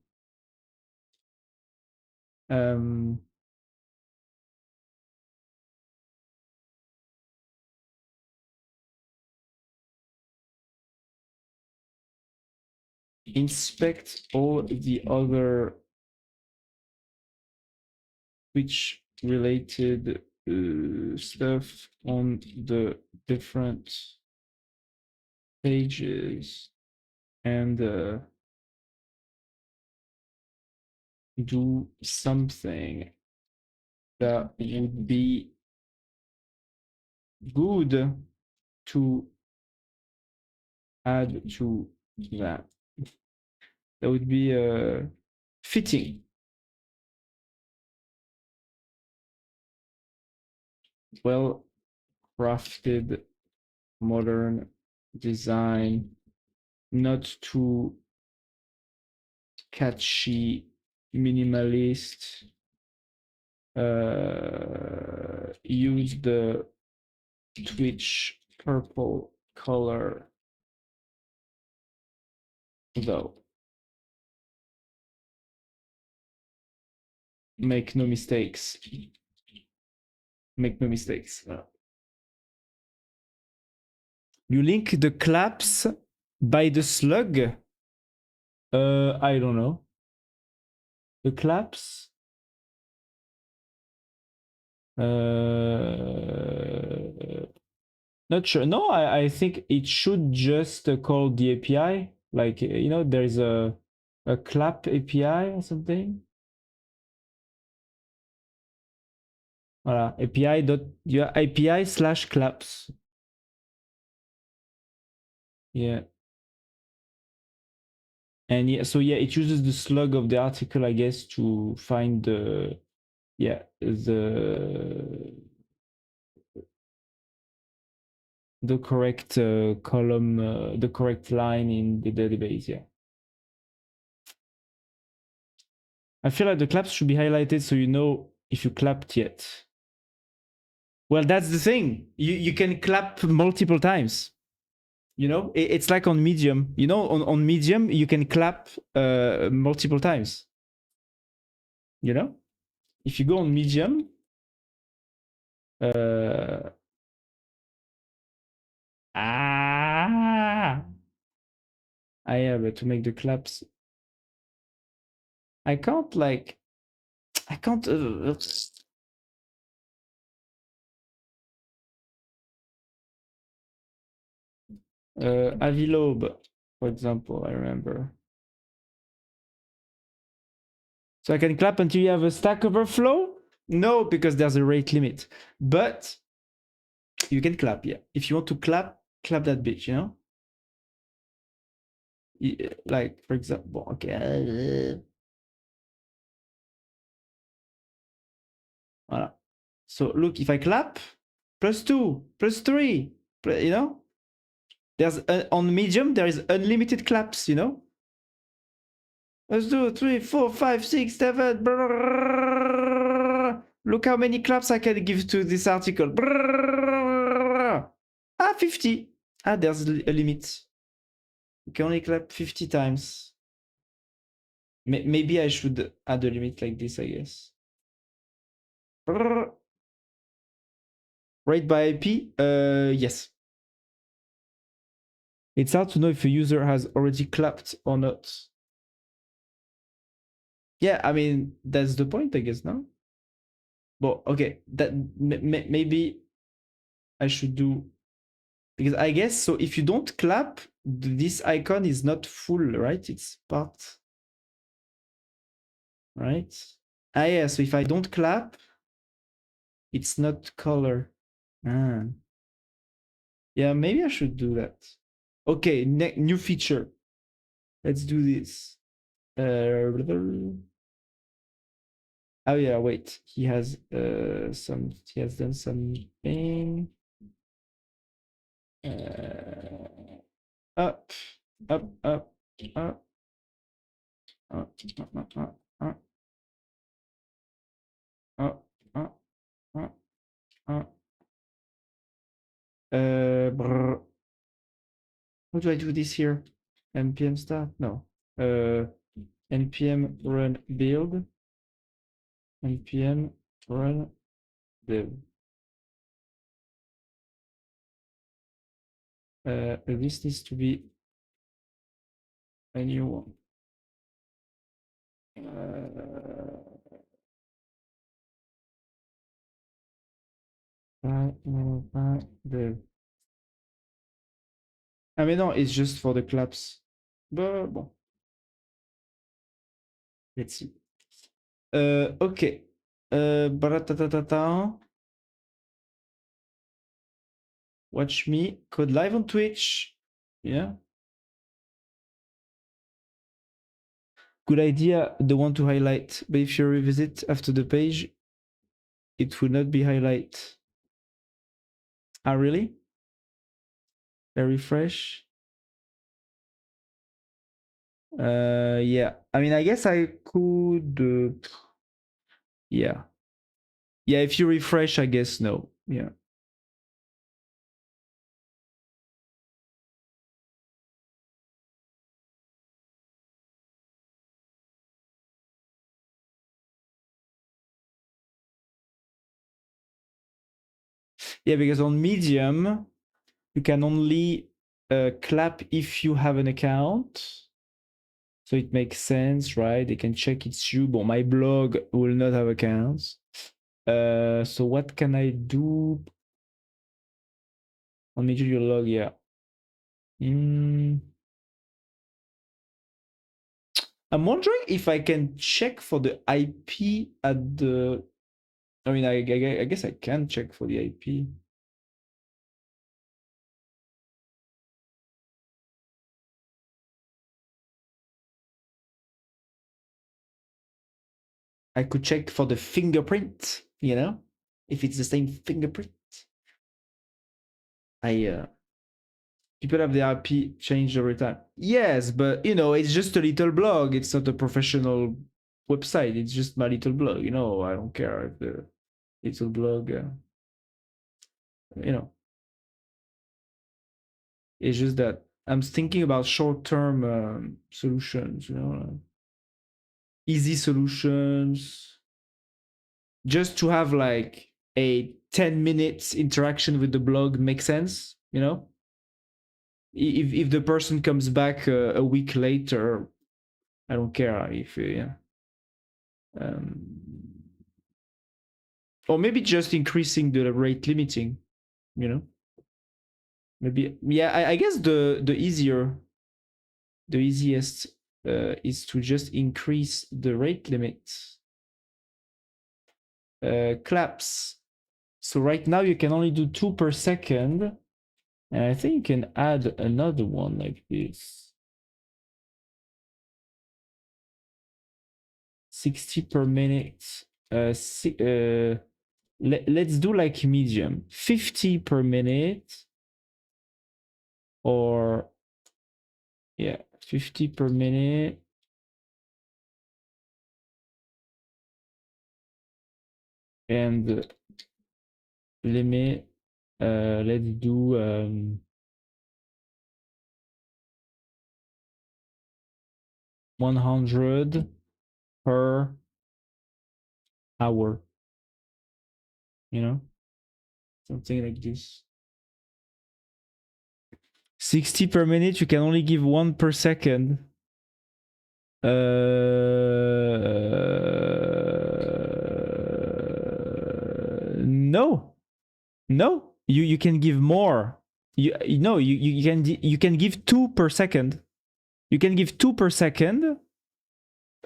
Inspect all the other Twitch related stuff on the different pages and do something that would be good to add to that. That would be fitting. Well crafted, modern design, not too catchy, minimalist. Use the Twitch purple color though. Make no mistakes. Make no mistakes. You link the claps by the slug? I don't know. The claps? Not sure. No, I think it should just call the API. Like, you know, there's a clap API or something. Voilà, API/claps. Yeah. And yeah, so yeah, it uses the slug of the article, I guess, to find the correct column, the correct line in the database. Yeah. I feel like the claps should be highlighted so you know if you clapped yet. Well, that's the thing. You can clap multiple times. You know, it's like on Medium. You know, on Medium you can clap multiple times. You know, if you go on Medium, yeah, but to make the claps, I can't like, I can't. Avilobe, for example, I remember. So I can clap until you have a Stack Overflow? No, because there's a rate limit. But you can clap, yeah. If you want to clap, clap that bitch, you know? Like, for example, okay. Voilà. So look, if I clap, +2, +3, you know? There's on Medium, there is unlimited claps, you know? Let's do 3, 4, 5, 6, 7. Look how many claps I can give to this article. 50. There's a limit. You can only clap 50 times. Maybe I should add a limit like this, I guess. Rate by IP? Yes. It's hard to know if a user has already clapped or not. Yeah, I mean, that's the point, I guess, no? But okay, that maybe I should do, because I guess so if you don't clap, this icon is not full, right? It's part, right? Yeah, so if I don't clap, it's not color. Yeah, maybe I should do that. Okay, new feature. Let's do this. Oh yeah, wait. He has done something. Up, up, up, up, up, up, up, up, up, up, up, up. How do I do this here? npm start? No. npm run build. npm run build. This needs to be a new one. Ah mais non, it's just for the claps. But bon. Let's see. Ok. Baratatata. Watch me code live on Twitch. Yeah. Good idea, the one to highlight. But if you revisit after the page, it will not be highlight. Ah, really? I refresh. Yeah. I mean, I guess I could. Yeah. Yeah, if you refresh, I guess no. Yeah. Yeah, because on Medium, you can only clap if you have an account. So it makes sense, right? They can check it's you. But my blog will not have accounts. So what can I do? On Medium, you log, yeah. I'm wondering if I can check for the IP at the. I mean, I guess I can check for the IP. I could check for the fingerprint, you know, if it's the same fingerprint. People have the IP changed every time. Yes, but you know, it's just a little blog. It's not a professional website. It's just my little blog. You know, I don't care if the little blog. You know, it's just that I'm thinking about short-term solutions. You know, easy solutions, just to have like a 10 minutes interaction with the blog makes sense. You know, if the person comes back a week later, I don't care if yeah. Or maybe just increasing the rate limiting, you know. Maybe yeah. I guess the easiest is to just increase the rate limit. Claps. So right now you can only do 2 per second, and I think you can add another one like this. 60 per minute. Let's do like medium. 50 per minute, or yeah, 50 per minute. And limit, let's do 100 per hour, you know, something like this. 60 per minute, you can only give 1 per second. No, no, you can give more. You know, you can give 2 per second. You can give 2 per second,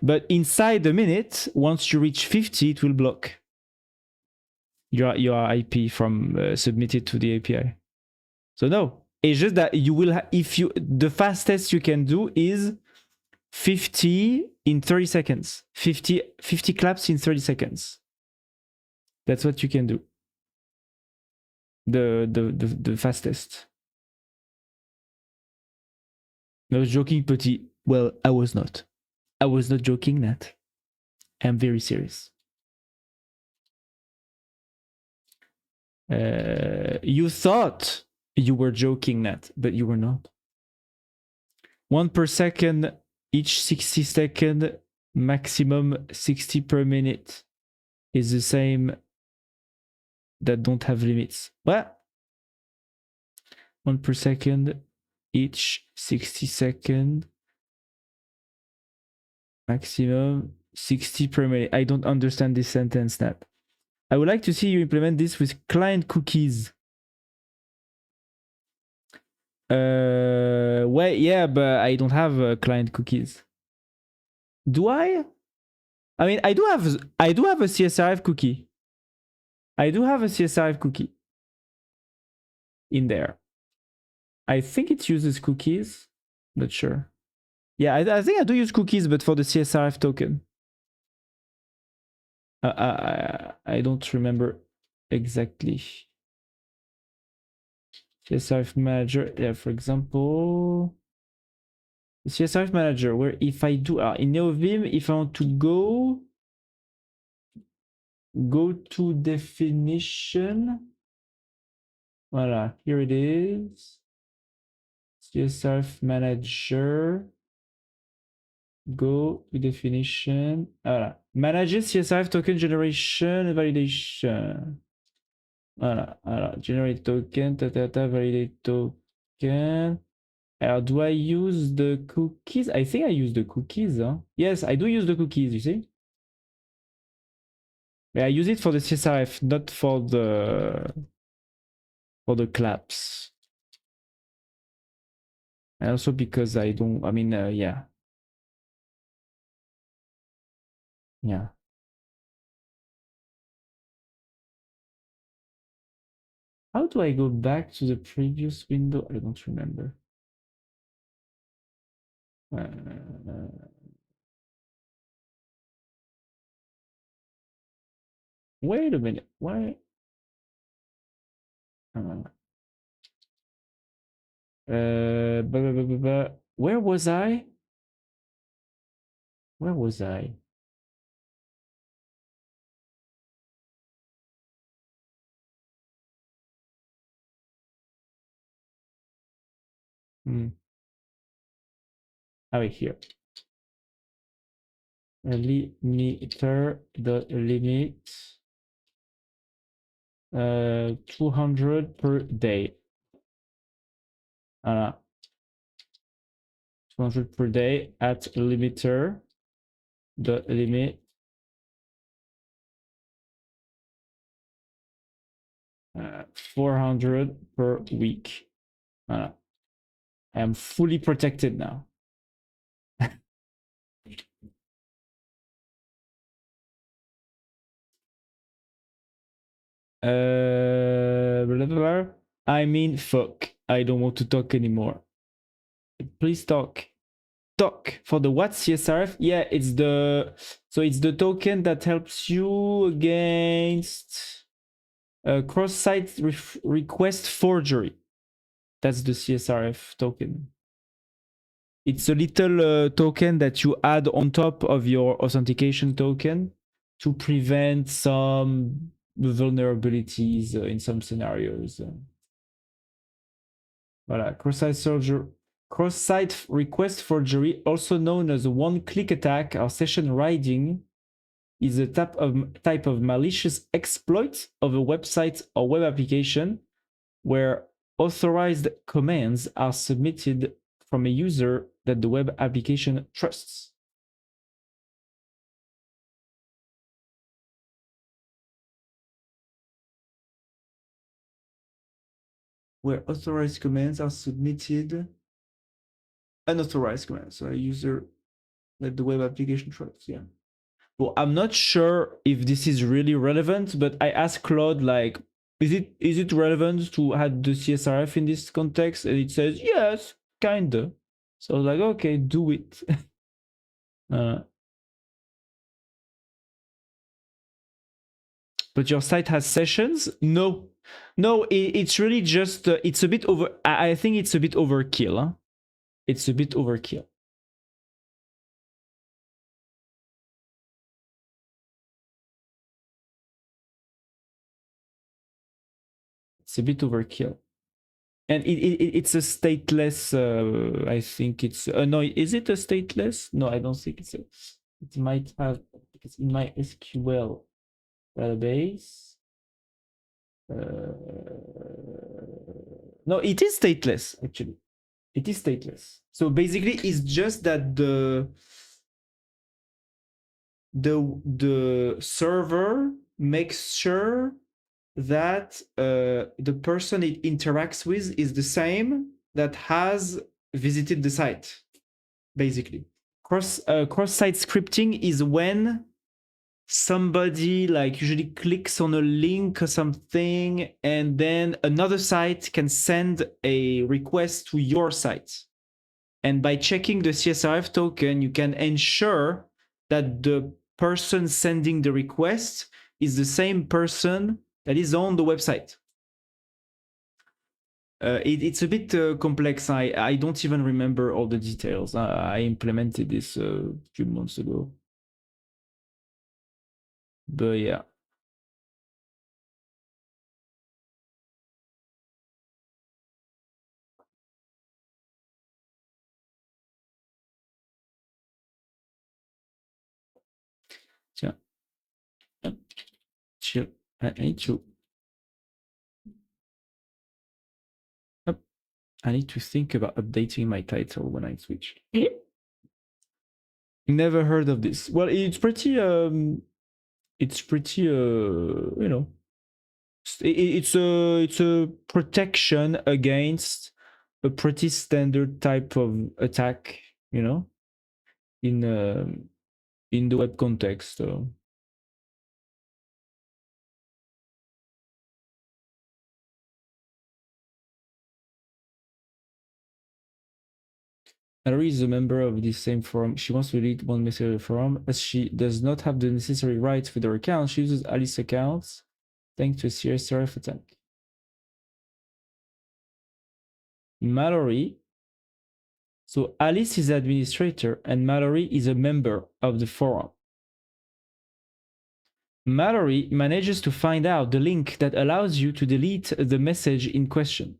but inside a minute, once you reach 50, it will block your IP from submitted to the API. So no, it's just that you will if you the fastest you can do is 50 in 30 seconds. 50 claps in 30 seconds. That's what you can do. The fastest. I was joking, Petit. Well, I was not. I was not joking, Nat. I'm very serious. You thought you were joking, Nat, but you were not. 1 per second, each 60 second, maximum 60 per minute is the same that don't have limits. What? 1 per second, each 60 second, maximum 60 per minute. I don't understand this sentence, Nat. I would like to see you implement this with client cookies. Wait, yeah, but I don't have client cookies. Do I? I mean, I do have a CSRF cookie. I do have a CSRF cookie in there. I think it uses cookies. Not sure. Yeah, I think I do use cookies, but for the CSRF token. I don't remember exactly. CSRF manager, yeah, for example. The CSRF manager, where if I do in NeoVim, if I want to go to definition. Voila, here it is. CSRF manager. Go to definition. Voilà. Manager CSRF token generation and validation. Voilà, alors generate token, validate token. Do I use the cookies? I think I use the cookies. Huh? Yes, I do use the cookies, you see? But I use it for the CSRF, not for the claps. And also because I don't, I mean, yeah. Yeah. How do I go back to the previous window? I don't remember. Wait a minute. Why? Where was I? Where was I? Oh, here. Limiter the limit 200 per day. 200 per day at limiter the limit 400 per week. I am fully protected now. Blah, blah, blah. I mean, fuck. I don't want to talk anymore. Please talk. Talk for the what CSRF? Yeah, it's the token that helps you against cross-site request forgery. That's the CSRF token. It's a little token that you add on top of your authentication token to prevent some vulnerabilities in some scenarios. Voilà, cross-site request forgery, also known as a one-click attack or session riding, is a type of malicious exploit of a website or web application where authorized commands are submitted from a user that the web application trusts. Where authorized commands are submitted, unauthorized commands, so a user that the web application trusts. Yeah. Well, I'm not sure if this is really relevant, but I asked Claude, like, is it relevant to add the CSRF in this context? And it says yes, kinda. So I was like, okay, do it. But your site has sessions? No, no. It's really just it's a bit over. I think it's a bit overkill. Huh? It's a bit overkill. It's a bit overkill. And it's a stateless. I think it's no. Is it a stateless? No, I don't think it's a. It might have because in my SQL database. No, it is stateless actually. It is stateless. So basically, it's just that the server makes sure that the person it interacts with is the same that has visited the site. Basically, cross-site scripting is when somebody like usually clicks on a link or something and then another site can send a request to your site, and by checking the CSRF token you can ensure that the person sending the request is the same person that is on the website. It's a bit complex. I don't even remember all the details. I implemented this a few months ago, but yeah. Tiens, chill. I hate you. I need to think about updating my title when I switch. Never heard of this. Well, it's pretty you know, it's a protection against a pretty standard type of attack, you know, in the web context. Mallory is a member of the same forum. She wants to delete one message of the forum. As she does not have the necessary rights with her account, she uses Alice's accounts thanks to a CSRF attack. Mallory. So Alice is the administrator and Mallory is a member of the forum. Mallory manages to find out the link that allows you to delete the message in question.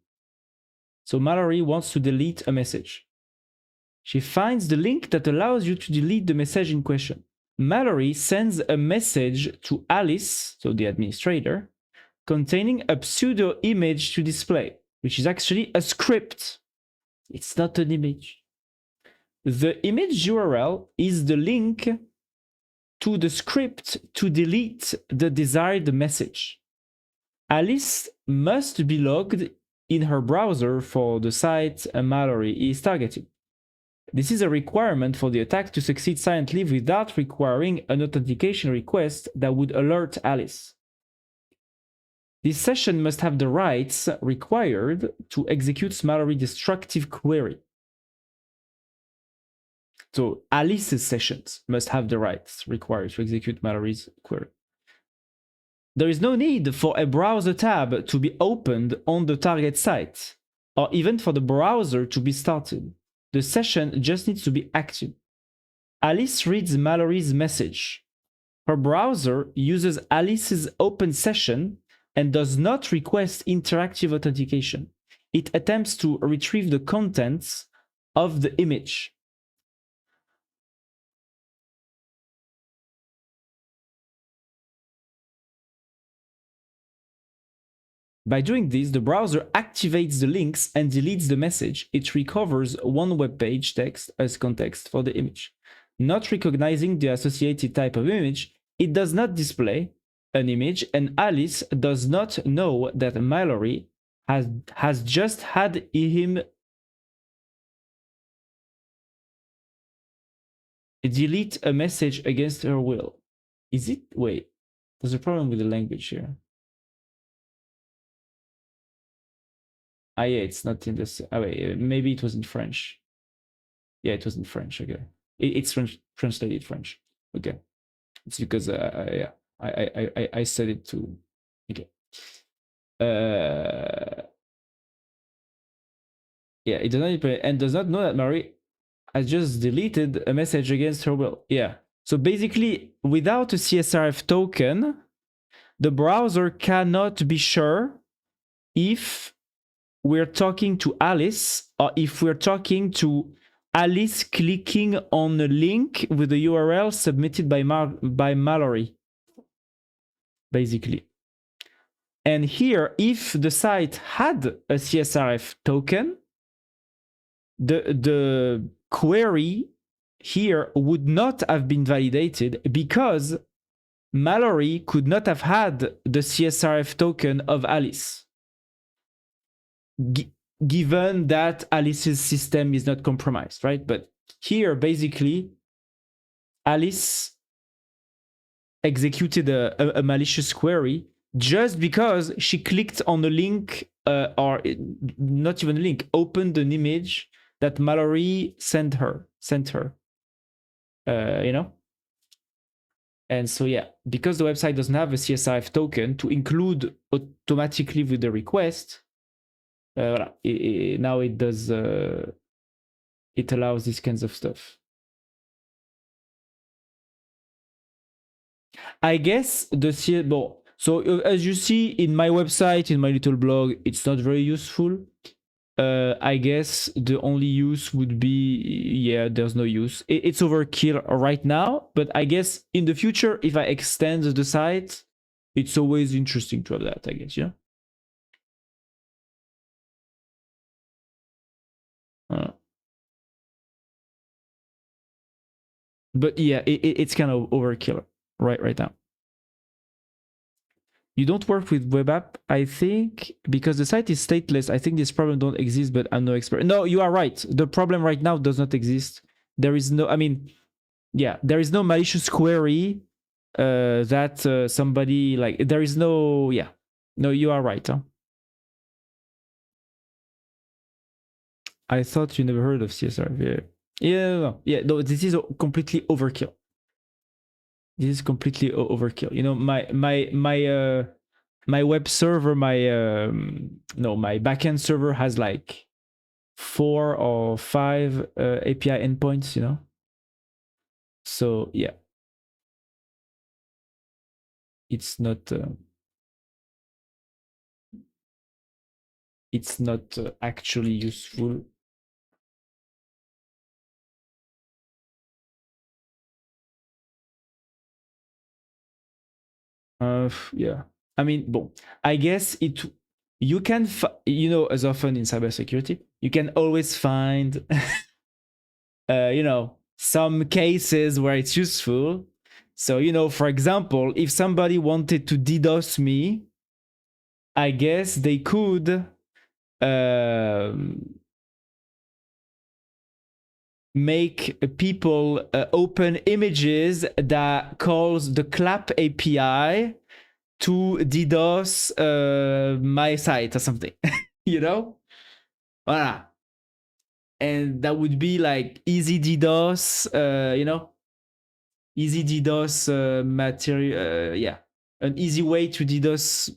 So Mallory wants to delete a message. She finds the link that allows you to delete the message in question. Mallory sends a message to Alice, so the administrator, containing a pseudo image to display, which is actually a script. It's not an image. The image URL is the link to the script to delete the desired message. Alice must be logged in her browser for the site Mallory is targeting. This is a requirement for the attack to succeed silently without requiring an authentication request that would alert Alice. This session must have the rights required to execute Mallory's destructive query. So Alice's sessions must have the rights required to execute Mallory's query. There is no need for a browser tab to be opened on the target site, or even for the browser to be started. The session just needs to be active. Alice reads Mallory's message. Her browser uses Alice's open session and does not request interactive authentication. It attempts to retrieve the contents of the image. By doing this, the browser activates the links and deletes the message. It recovers one web page text as context for the image. Not recognizing the associated type of image, it does not display an image, and Alice does not know that Mallory has just had him delete a message against her will. Is it? Wait, there's a problem with the language here. Ah, yeah, it's not in this. Oh, wait, maybe it was in French. Yeah, it was in French. Okay, it's French, translated French. Okay, it's because yeah, I said it to. Okay. Yeah, it does not and does not know that Mary has just deleted a message against her will. Yeah. So basically, without a CSRF token, the browser cannot be sure if we're talking to Alice or if we're talking to Alice clicking on a link with the URL submitted by Mallory, basically. And here, if the site had a CSRF token, the query here would not have been validated because Mallory could not have had the CSRF token of Alice. Given that Alice's system is not compromised, right? But here, basically, Alice executed a malicious query just because she clicked on a link, or not even a link, opened an image that Mallory sent her, you know? And so, yeah, because the website doesn't have a CSRF token to include automatically with the request, now it does, it allows these kinds of stuff. I guess so as you see in my website, in my little blog, it's not very useful. I guess the only use would be, yeah, there's no use. It's overkill right now, but I guess in the future, if I extend the site, it's always interesting to have that, I guess, yeah. But yeah, it's kind of overkill right now. You don't work with web app, I think, because the site is stateless. I think this problem don't exist, but I'm no expert. No, you are right. The problem right now does not exist. There is no, I mean, yeah, there is no malicious query that somebody like, there is no, yeah. No, you are right. Huh? I thought you never heard of CSR. Yeah, no, this is completely overkill. This is completely overkill. You know, my web server, my backend server has like 4 or 5 API endpoints. You know, so yeah, it's not actually useful. Yeah, I mean, bon, I guess you can, you know, as often in cybersecurity, you can always find, you know, some cases where it's useful. So, you know, for example, if somebody wanted to DDoS me, I guess they could make people open images that calls the clap API to DDoS my site or something, you know? Voilà. And that would be like easy DDoS, you know? Easy DDoS material, yeah. An easy way to DDoS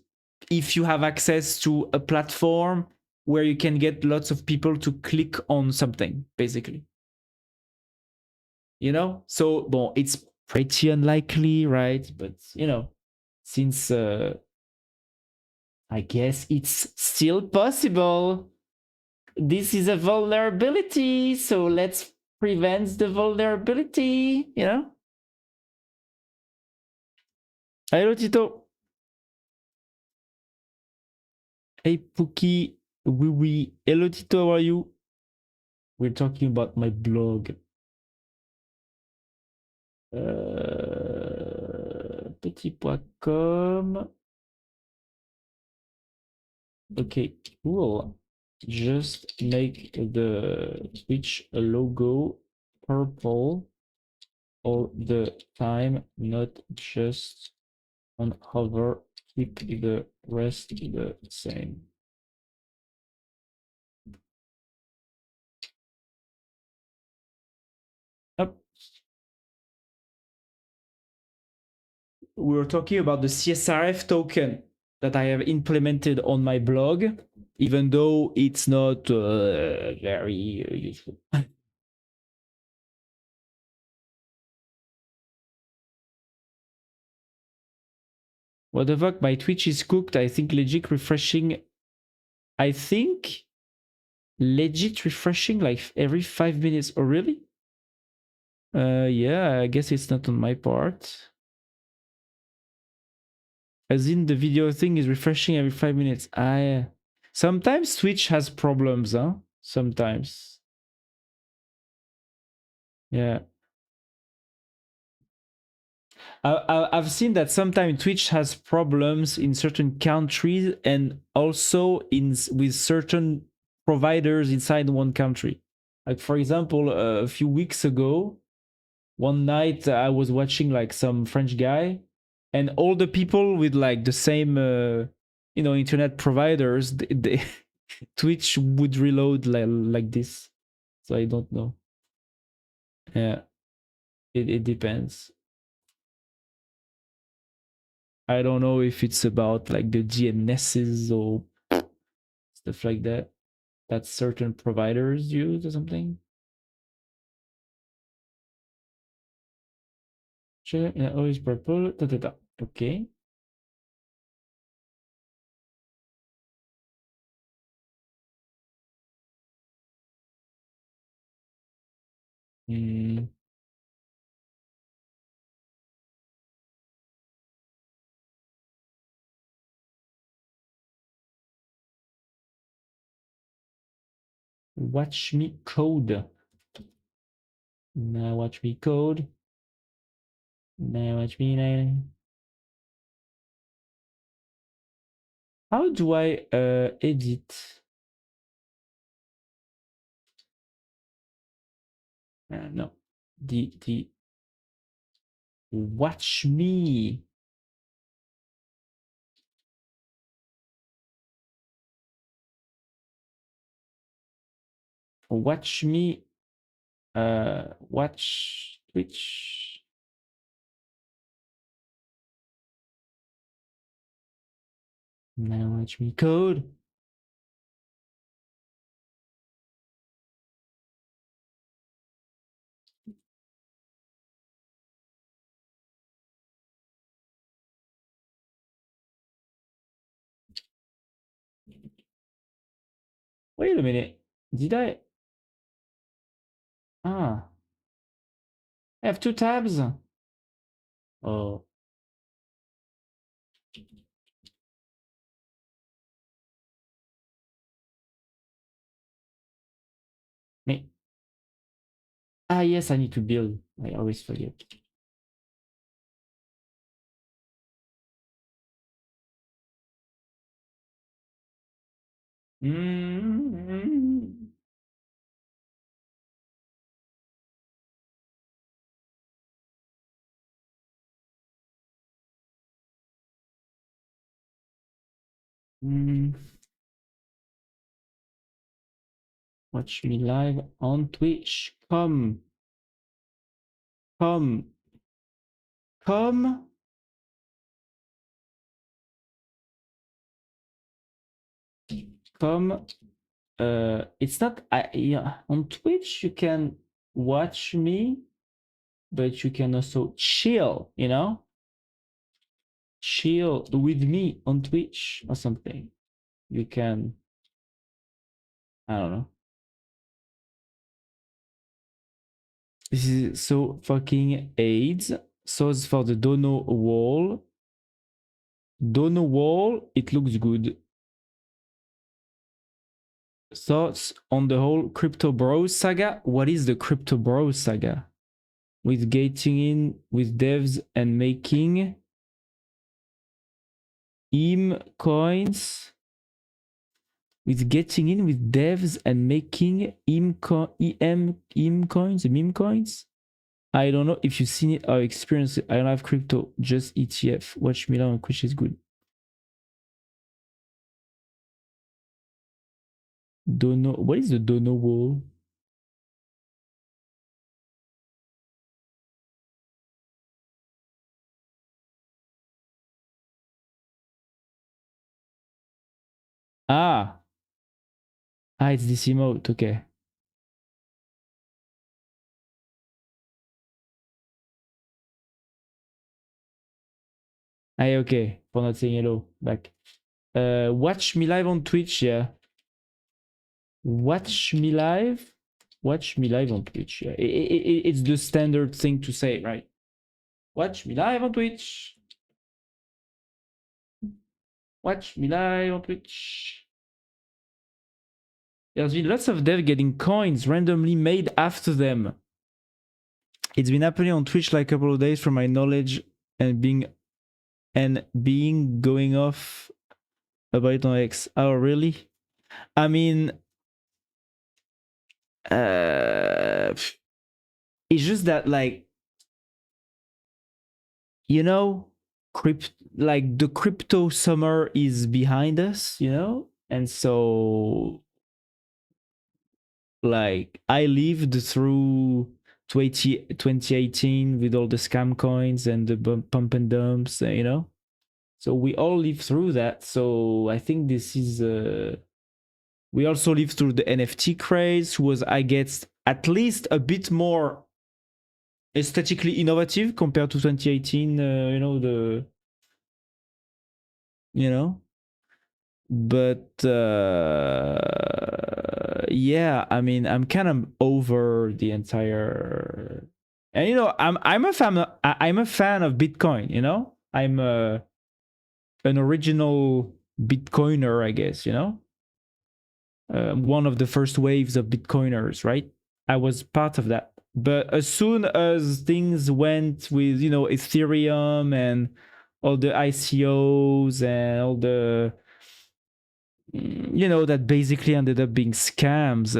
if you have access to a platform where you can get lots of people to click on something, basically. You know? So, bon, it's pretty unlikely, right? But, you know, since I guess it's still possible. This is a vulnerability, so let's prevent the vulnerability, you know? Hello, Tito. Hey, Pookie. Oui. Hello, Tito, how are you? We're talking about my blog. Petit.com. Okay, cool. Just make the Twitch logo purple all the time, not just on hover. Keep the rest the same. Up. We were talking about the CSRF token that I have implemented on my blog, even though it's not very useful. What the fuck? My Twitch is cooked. I think legit refreshing. I think legit refreshing like every 5 minutes. Oh, really? Yeah, I guess it's not on my part. As in the video thing is refreshing every 5 minutes. Sometimes Twitch has problems, huh? Sometimes. Yeah. I've seen that sometimes Twitch has problems in certain countries and also with certain providers inside one country. Like for example, a few weeks ago, one night I was watching like some French guy, and all the people with like the same, you know, internet providers, Twitch would reload like this. So I don't know. Yeah, it depends. I don't know if it's about like the DNSs or stuff like that that certain providers use or something. Sure, yeah, always purple. Okay. Mm. Watch me code. Now watch me code. Now watch me now. How do I edit? No, the watch me. Watch me. Watch Twitch. Now watch me code. Wait a minute. Did I? Ah, I have two tabs. Oh, me. Ah, yes, I need to build. I always forget. Mm. Mm. Watch me live on Twitch. Come, come, come. Come. It's not. Yeah, on Twitch you can watch me, but you can also chill. You know, chill with me on Twitch or something. You can. I don't know. This is so fucking AIDS. Source for the Dono wall. Dono wall. It looks good. Thoughts on the whole Crypto Bros saga? What is the Crypto Bros saga? With getting in with devs and making EM coins. With getting in with devs and making EM coins, meme coins. I don't know if you've seen it or experienced it. I don't have crypto, just ETF. Watch me now, which is good. Dono. What is the Dono wall? Ah, it's this emote. Okay. Okay. For not saying hello back. Watch me live on Twitch. Yeah. Watch me live. Watch me live on Twitch. Yeah. It's the standard thing to say, right? Watch me live on Twitch. Watch me live on Twitch. There's been lots of devs getting coins randomly made after them. It's been happening on Twitch like a couple of days from my knowledge and being going off about it on X. Oh, really? I mean, it's just that, like, you know, like the crypto summer is behind us, you know, and so like I lived through 2018 with all the scam coins and the pump and dumps, you know. So we all lived through that. So I think this is we also lived through the NFT craze, was I guess at least a bit more aesthetically innovative compared to 2018. You know you know, but yeah, I mean, I'm kind of over the entire. And you know, I'm a fan. I'm a fan of Bitcoin. You know, I'm an original Bitcoiner, I guess. You know, one of the first waves of Bitcoiners, right? I was part of that. But as soon as things went with, you know, Ethereum and all the ICOs and all the, you know, that basically ended up being scams,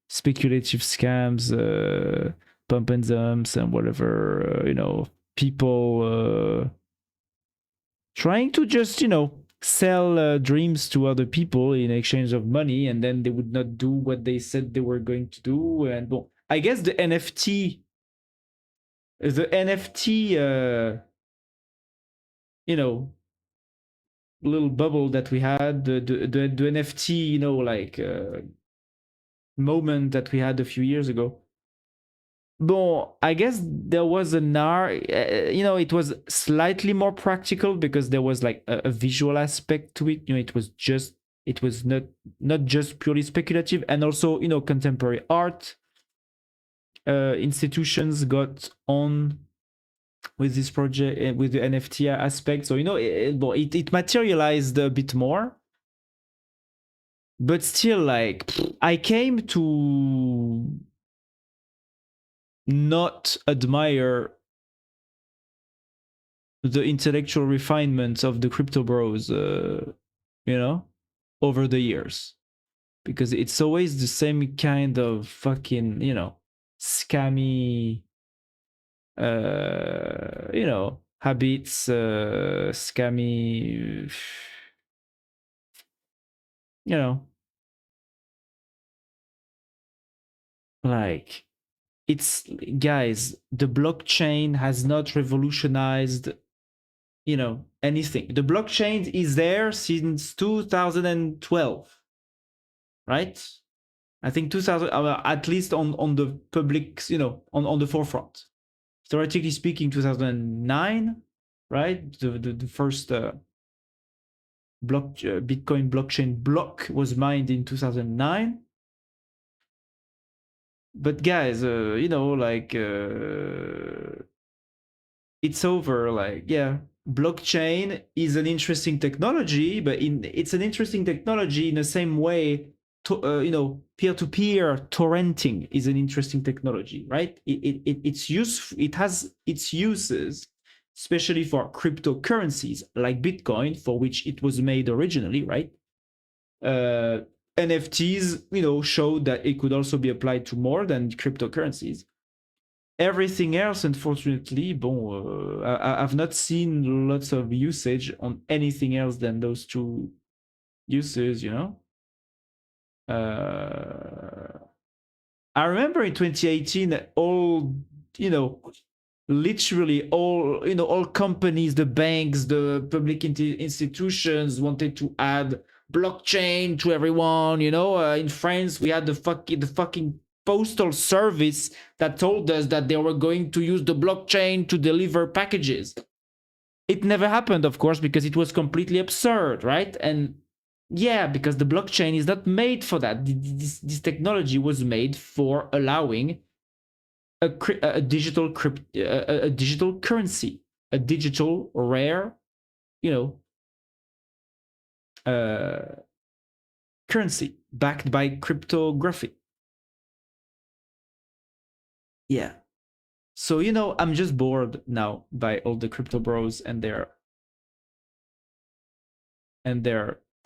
speculative scams, pump and dumps and whatever, you know, people trying to just, you know, sell dreams to other people in exchange of money, and then they would not do what they said they were going to do. And well, I guess the NFT, you know, little bubble that we had, the NFT, you know, like moment that we had a few years ago. Bon, I guess there was an art, you know, it was slightly more practical because there was like a visual aspect to it. You know, it was not just purely speculative, and also, you know, contemporary art institutions got on with this project, with the NFT aspect. So, you know, it materialized a bit more. But still, like, I came to not admire the intellectual refinement of the crypto bros, you know, over the years. Because it's always the same kind of fucking, you know, scammy, you know, habits, scammy, you know, like, it's, guys, the blockchain has not revolutionized, you know, anything. The blockchain is there since 2012, right? I think 2000, at least on the public, you know, on the forefront. Theoretically speaking, 2009, right? The first Bitcoin blockchain block was mined in 2009. But guys, you know, like, it's over. Like, yeah, blockchain is an interesting technology, but it's an interesting technology in the same way. You know, peer-to-peer torrenting is an interesting technology, right? It's useful. It has its uses, especially for cryptocurrencies like Bitcoin, for which it was made originally, right? NFTs, you know, showed that it could also be applied to more than cryptocurrencies. Everything else, unfortunately, bon, I've not seen lots of usage on anything else than those two uses, you know. I remember in 2018, all, you know, literally all, you know, all companies, the banks, the public institutions wanted to add blockchain to everyone. You know, in France, we had the fucking postal service that told us that they were going to use the blockchain to deliver packages. It never happened, of course, because it was completely absurd, right? And yeah, because the blockchain is not made for that. This technology was made for allowing a digital currency, a digital rare, you know, currency backed by cryptography. Yeah. So, you know, I'm just bored now by all the crypto bros and their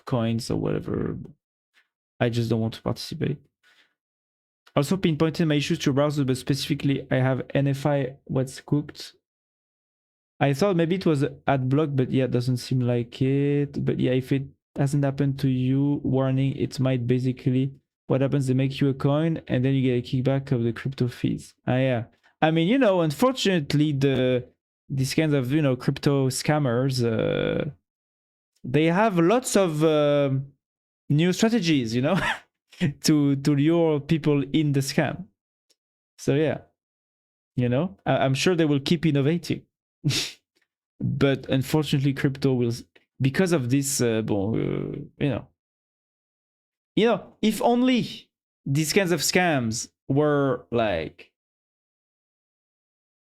coins or whatever. I just don't want to participate. Also pinpointed my issues to browser, but specifically I have NFI what's cooked. I thought maybe it was ad block, but yeah, it doesn't seem like it. But yeah, if it hasn't happened to you, warning, it might basically what happens, they make you a coin and then you get a kickback of the crypto fees. Yeah. I mean, you know, unfortunately, these kinds of, you know, crypto scammers, they have lots of new strategies, you know, to lure people in the scam. So yeah, you know, I'm sure they will keep innovating. But unfortunately, crypto will, because of this, you know, if only these kinds of scams were like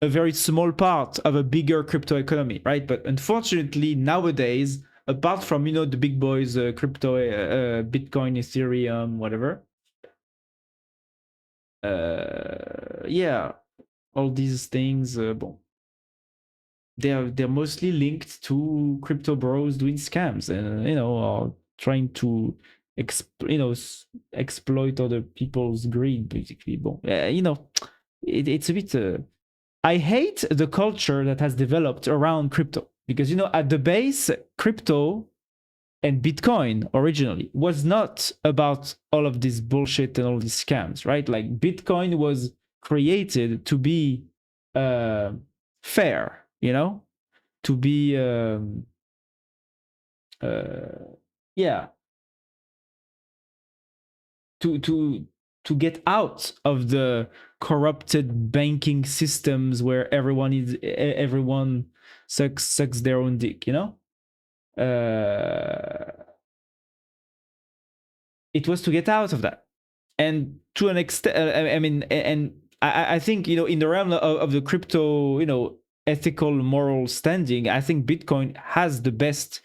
a very small part of a bigger crypto economy, right? But unfortunately, nowadays, apart from, you know, the big boys, crypto, Bitcoin, Ethereum, whatever, yeah, all these things, bon, they're mostly linked to crypto bros doing scams and or trying to exploit other people's greed, basically. Bon, it's a bit. I hate the culture that has developed around crypto because at the base, crypto and Bitcoin originally was not about all of this bullshit and all these scams, right? Like Bitcoin was created to be fair, to be yeah, to to get out of the corrupted banking systems where everyone sucks their own dick, it was to get out of that. And to an extent, I mean, and I think in the realm of the crypto, ethical moral standing, I think Bitcoin has the best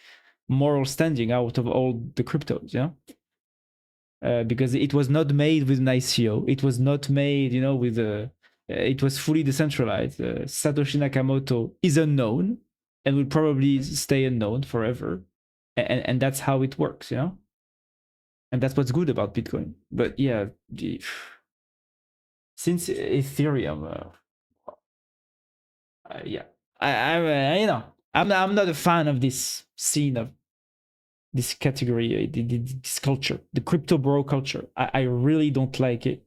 moral standing out of all the cryptos, because it was not made with an ICO, it was not made, with a, it was fully decentralized. Satoshi Nakamoto is unknown and will probably stay unknown forever, and that's how it works, and that's what's good about Bitcoin. But yeah, since Ethereum, yeah, I'm not a fan of this scene of this category, this culture, the crypto bro culture. I really don't like it.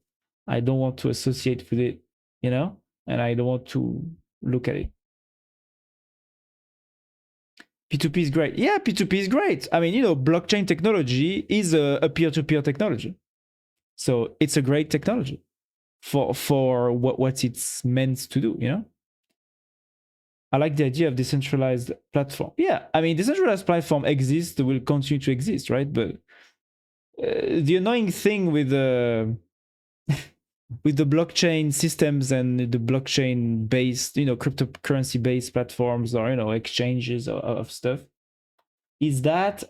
I don't want to associate with it, and I don't want to look at it. P2P is great. Yeah, P2P is great. I mean, blockchain technology is a peer-to-peer technology. So it's a great technology for what it's meant to do, I like the idea of decentralized platform. Yeah, I mean, decentralized platform exists, will continue to exist, right? But the annoying thing with with the blockchain systems and the blockchain based, cryptocurrency based platforms or exchanges of stuff is that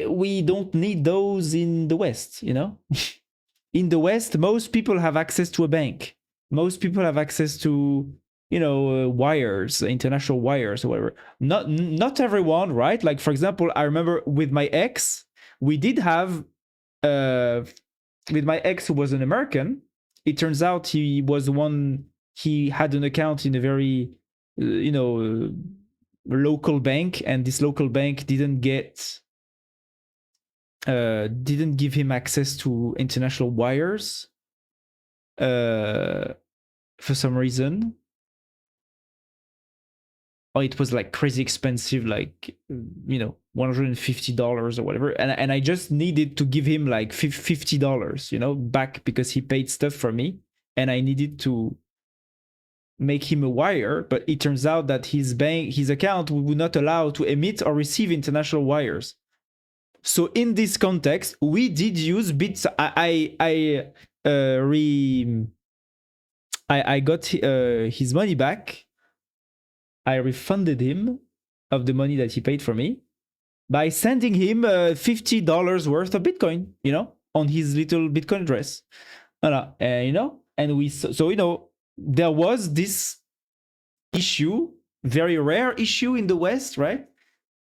we don't need those in the West, in the West, most people have access to a bank. Most people have access to, wires, international wires or whatever. Not everyone, right? Like, for example, I remember with my ex, we did have, with my ex who was an American, it turns out he had an account in a very, local bank, and this local bank didn't give him access to international wires for some reason. Or it was like crazy expensive, like $150 or whatever, and I just needed to give him like $50, back because he paid stuff for me, and I needed to make him a wire, but it turns out that his account would not allow to emit or receive international wires. So in this context, we did use bits. I got his money back. I refunded him of the money that he paid for me by sending him $50 worth of Bitcoin, on his little Bitcoin address. And we, so, there was this issue, very rare issue in the West, right?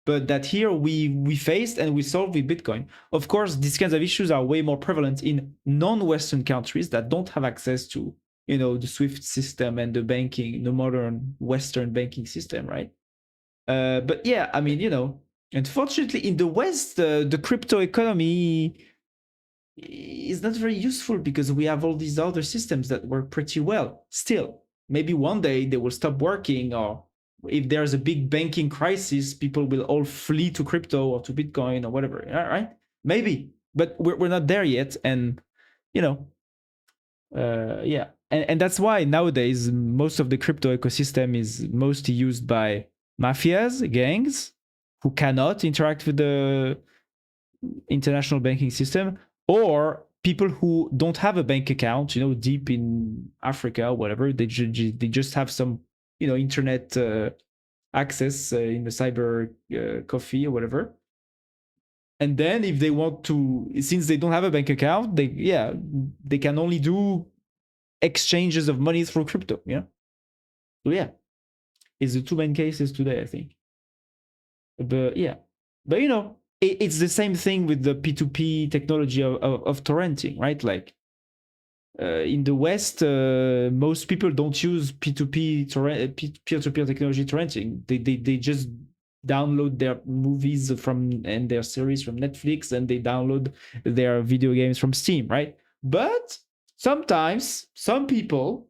But that here we faced and we solved with Bitcoin. Of course, these kinds of issues are way more prevalent in non-Western countries that don't have access to, the SWIFT system and the modern Western banking system, right? But yeah, I mean, unfortunately, in the West, the crypto economy is not very useful because we have all these other systems that work pretty well still. Maybe one day they will stop working, or if there's a big banking crisis, people will all flee to crypto or to Bitcoin or whatever, right? Maybe, but we're not there yet. And, yeah. And that's why nowadays most of the crypto ecosystem is mostly used by mafias, gangs, who cannot interact with the international banking system, or people who don't have a bank account, deep in Africa or whatever. They just have some, internet access in the cyber coffee or whatever. And then if they want to, since they don't have a bank account, they can only do exchanges of money through crypto. Yeah. So yeah, it's the two main cases today, I think. But yeah, but it's the same thing with the P2P technology of torrenting, right? Like in the West, most people don't use P2P peer-to-peer technology torrenting. They just download their movies and their series from Netflix, and they download their video games from Steam, right? But sometimes some people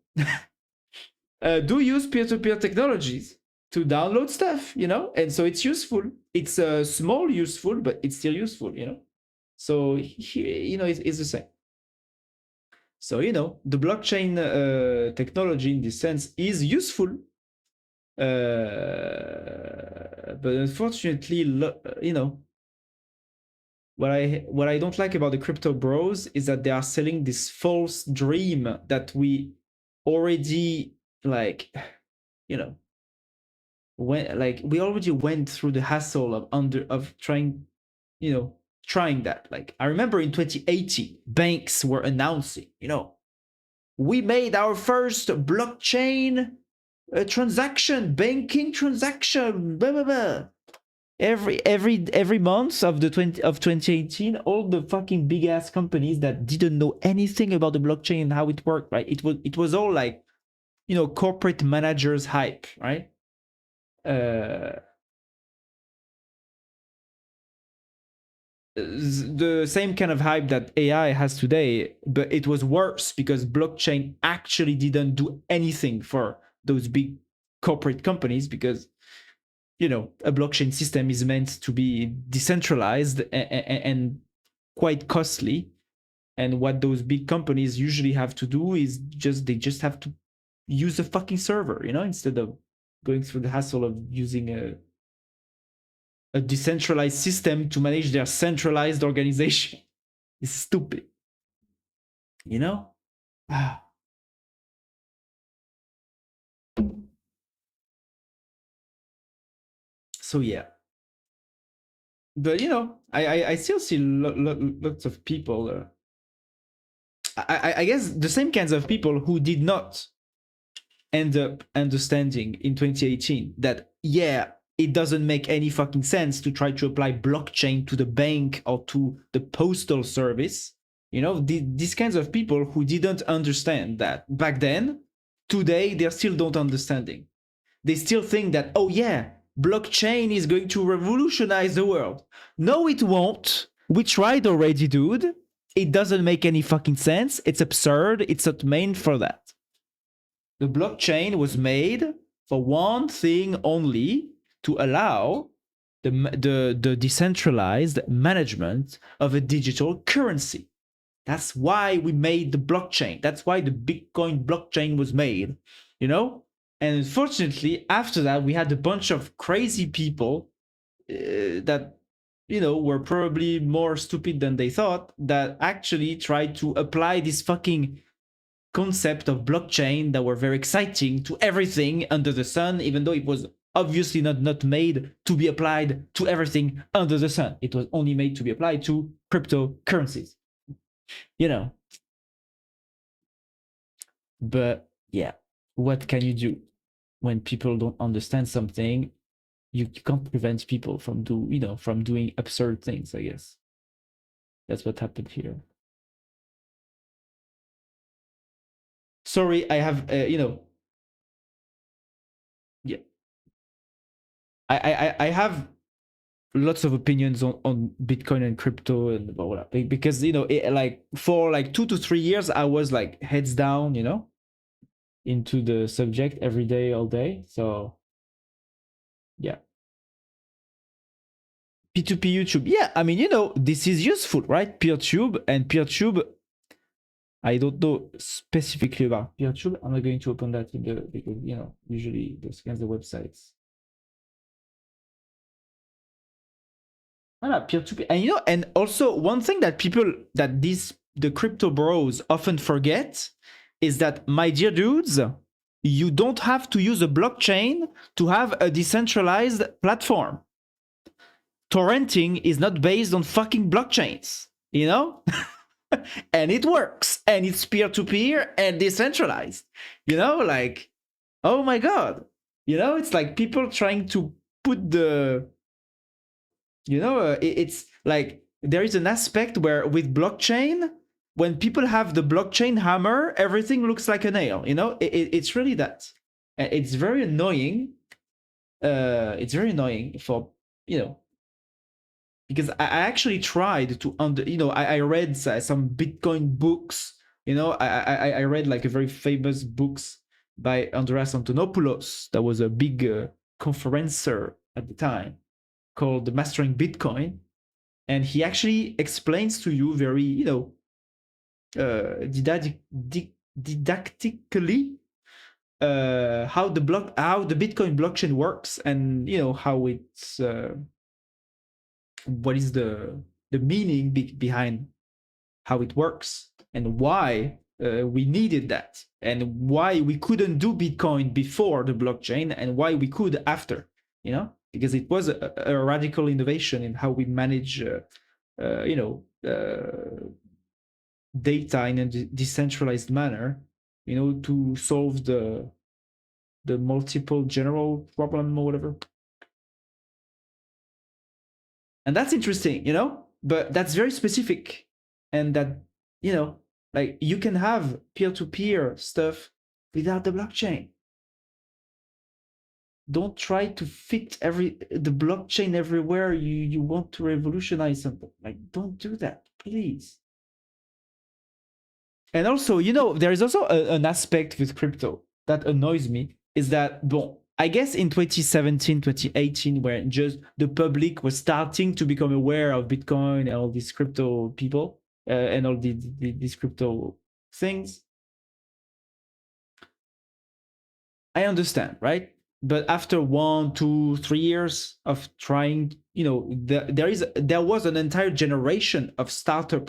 do use peer-to-peer technologies to download stuff, and so it's useful. It's small useful, but it's still useful, So here, it's the same. So the blockchain technology in this sense is useful, but unfortunately, what I don't like about the crypto bros is that they are selling this false dream that we already we already went through the hassle of trying that. Like I remember in 2018, banks were announcing, we made our first blockchain banking transaction, blah blah blah. Every month of 2018, all the fucking big ass companies that didn't know anything about the blockchain and how it worked, right? It was all like, corporate managers hype, right? The same kind of hype that AI has today, but it was worse because blockchain actually didn't do anything for those big corporate companies because, a blockchain system is meant to be decentralized and quite costly. And what those big companies usually have to do is they just have to use a fucking server, instead of going through the hassle of using a decentralized system to manage their centralized organization. It's stupid. So yeah. But I still see lots of people. I guess the same kinds of people who did not end up understanding in 2018 that it doesn't make any fucking sense to try to apply blockchain to the bank or to the postal service. These kinds of people who didn't understand that back then, today they still don't understanding. They still think that, oh yeah, blockchain is going to revolutionize the world. No, it won't. We tried already, dude. It doesn't make any fucking sense. It's absurd. It's not meant for that. The blockchain was made for one thing only, to allow the decentralized management of a digital currency. That's why we made the blockchain. That's why the Bitcoin blockchain was made, And unfortunately, after that, we had a bunch of crazy people that, were probably more stupid than they thought, that actually tried to apply this fucking concept of blockchain that were very exciting to everything under the sun, even though it was obviously not made to be applied to everything under the sun. It was only made to be applied to cryptocurrencies. But yeah, what can you do when people don't understand something? You can't prevent people from doing absurd things, I guess. That's what happened here. Sorry, I have yeah. I have lots of opinions on Bitcoin and crypto and blah, blah, blah, because for 2 to 3 years I was like heads down, into the subject every day, all day. So yeah. P2P YouTube. Yeah, I mean, this is useful, right? PeerTube and PeerTube. I don't know specifically about PeerTube. I'm not going to open that because usually those kinds of websites. Peer-to-peer. And and also one thing that the crypto bros often forget is that, my dear dudes, you don't have to use a blockchain to have a decentralized platform. torrenting is not based on fucking blockchains, you know? And it works, and it's peer-to-peer and decentralized, you know? Like, oh my god, you know, it's like people trying to put the, you know, it's like there is an aspect where with blockchain, when people have the blockchain hammer, everything looks like a nail, you know? It's really that. It's very annoying. It's very annoying for, you know, because I actually tried to you know, I read some Bitcoin books, you know, I read like a very famous books by Andreas Antonopoulos, that was a big conferencer at the time, called Mastering Bitcoin, and he actually explains to you very, you know, didactically how the Bitcoin blockchain works, and you know how it's what is the meaning behind how it works, and why we needed that, and why we couldn't do Bitcoin before the blockchain, and why we could after, you know, because it was a radical innovation in how we manage, you know, data in a decentralized manner, you know, to solve the multiple general problem or whatever. And that's interesting, you know, but that's very specific, and that, you know, like you can have peer-to-peer stuff without the blockchain. Don't try to fit the blockchain everywhere you want to revolutionize something. Like, don't do that, please. And also, you know, there is also an aspect with crypto that annoys me, is that, bon, I guess in 2017, 2018, where just the public was starting to become aware of Bitcoin and all these crypto people, and all these crypto things, I understand, right? But after 1, 2, 3 years of trying, you know, there was an entire generation of startup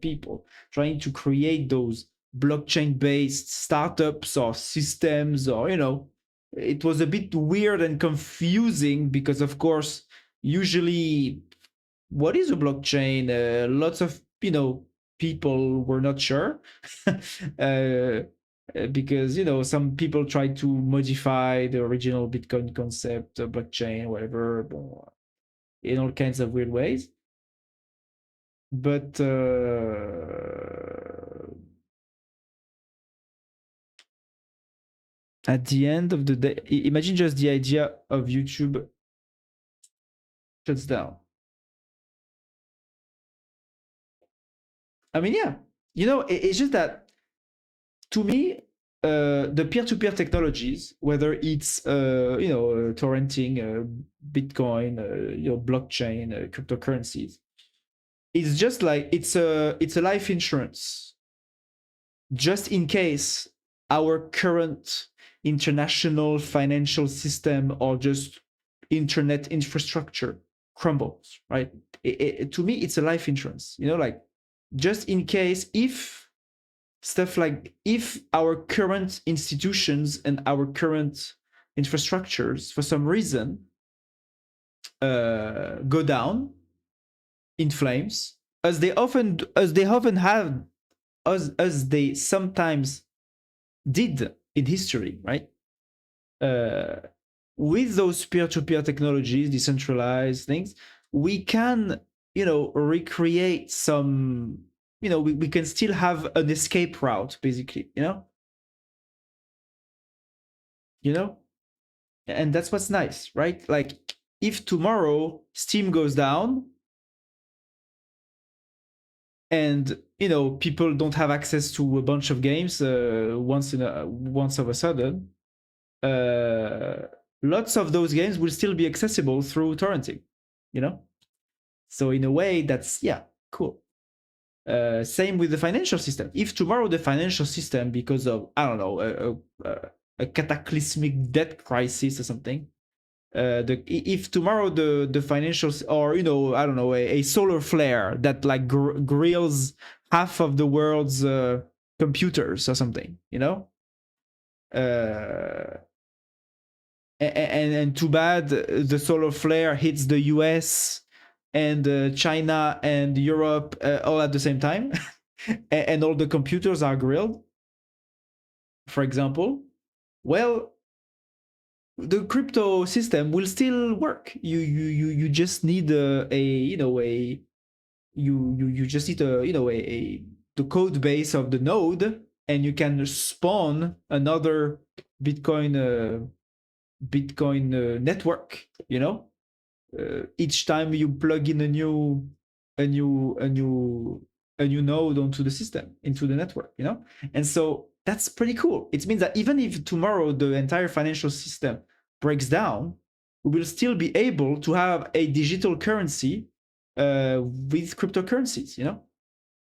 people trying to create those blockchain-based startups or systems, or, you know, it was a bit weird and confusing because, of course, usually, what is a blockchain? Lots of, you know, people were not sure. Because, you know, some people try to modify the original Bitcoin concept, blockchain, whatever, in all kinds of weird ways. But at the end of the day, imagine just the idea of YouTube shuts down. I mean, yeah, you know, it's just that, to me, the peer-to-peer technologies, whether it's you know, torrenting, Bitcoin, you know, blockchain, cryptocurrencies, it's just like it's a life insurance, just in case our current international financial system or just internet infrastructure crumbles, right? To me, it's a life insurance, you know, like, just in case, if stuff like, if our current institutions and our current infrastructures for some reason go down in flames, as they often have, as they sometimes did in history, right? With those peer-to-peer technologies, decentralized things, we can, you know, recreate some, you know, we can still have an escape route, basically, you know? You know? And that's what's nice, right? Like, if tomorrow Steam goes down and, you know, people don't have access to a bunch of games once of a sudden, lots of those games will still be accessible through torrenting, you know? So in a way, that's, yeah, cool. Same with the financial system. If tomorrow the financial system, because of, I don't know, a cataclysmic debt crisis or something, if tomorrow the financial, or, you know, I don't know, a solar flare that like grills half of the world's computers or something, you know, and too bad the solar flare hits the US and China and Europe all at the same time, and all the computers are grilled, for example. Well, the crypto system will still work. You just need a you just need a the code base of the node, and you can spawn another Bitcoin network. Each time you plug in a new a new a new node onto the system, into the network. And so that's pretty cool. It means that even if tomorrow the entire financial system breaks down, we will still be able to have a digital currency with cryptocurrencies.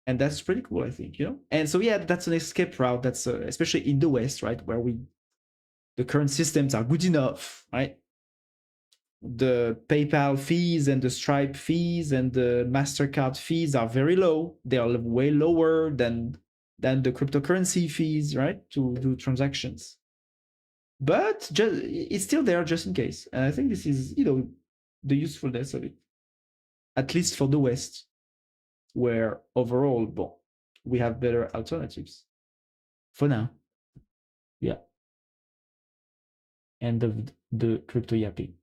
And that's pretty cool, I think. And so yeah, that's an escape route. That's especially in the West, right, where the current systems are good enough, right? The PayPal fees and the Stripe fees and the MasterCard fees are very low. They are way lower than the cryptocurrency fees, right, to do transactions. But it's still there just in case. And I think this is, the usefulness of it, at least for the West, where overall, bon, we have better alternatives for now. Yeah. End of the crypto yapping.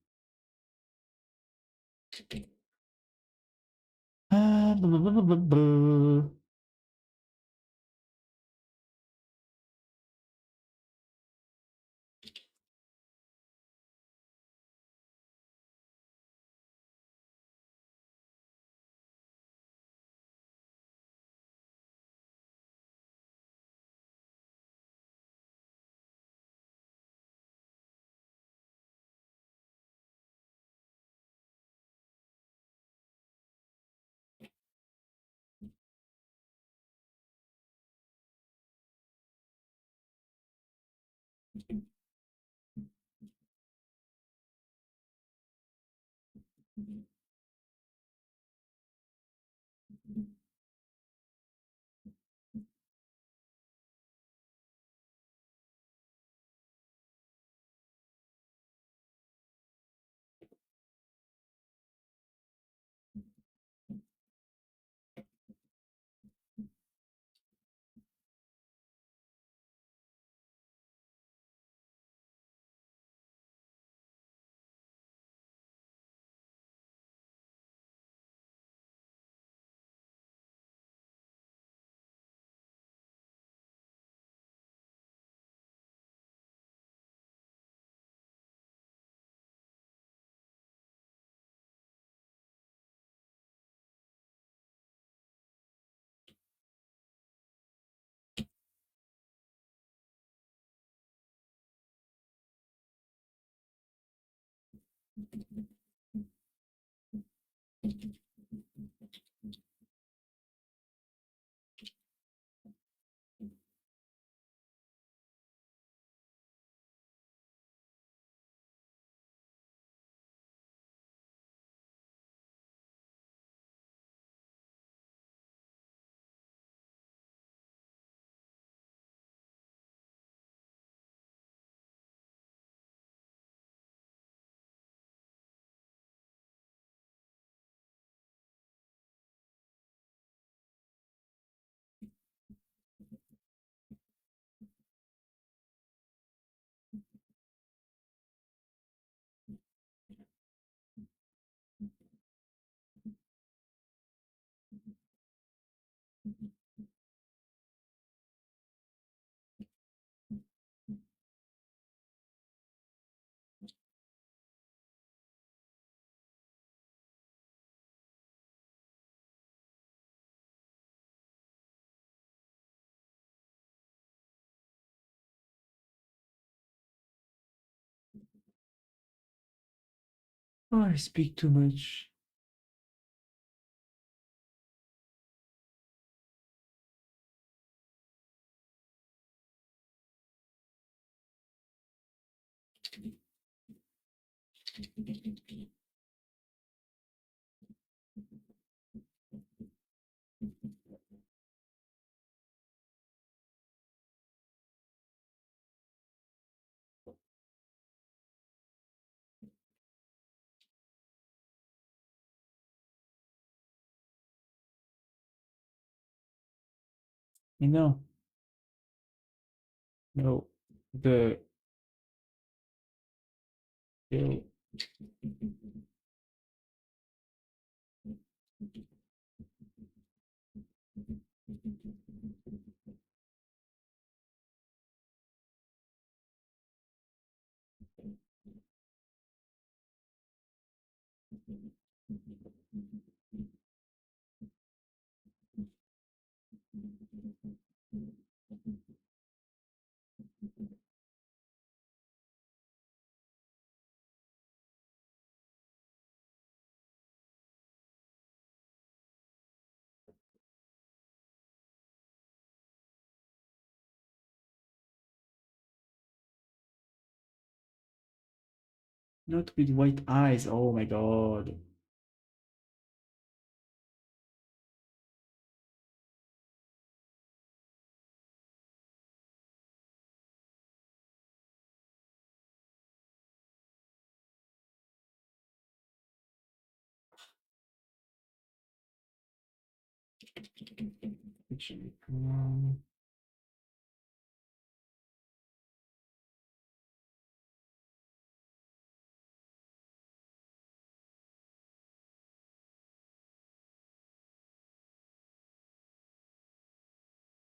Oh, I speak too much. You know, no, the no. Not with white eyes. Oh my god. Actually,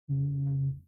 mm,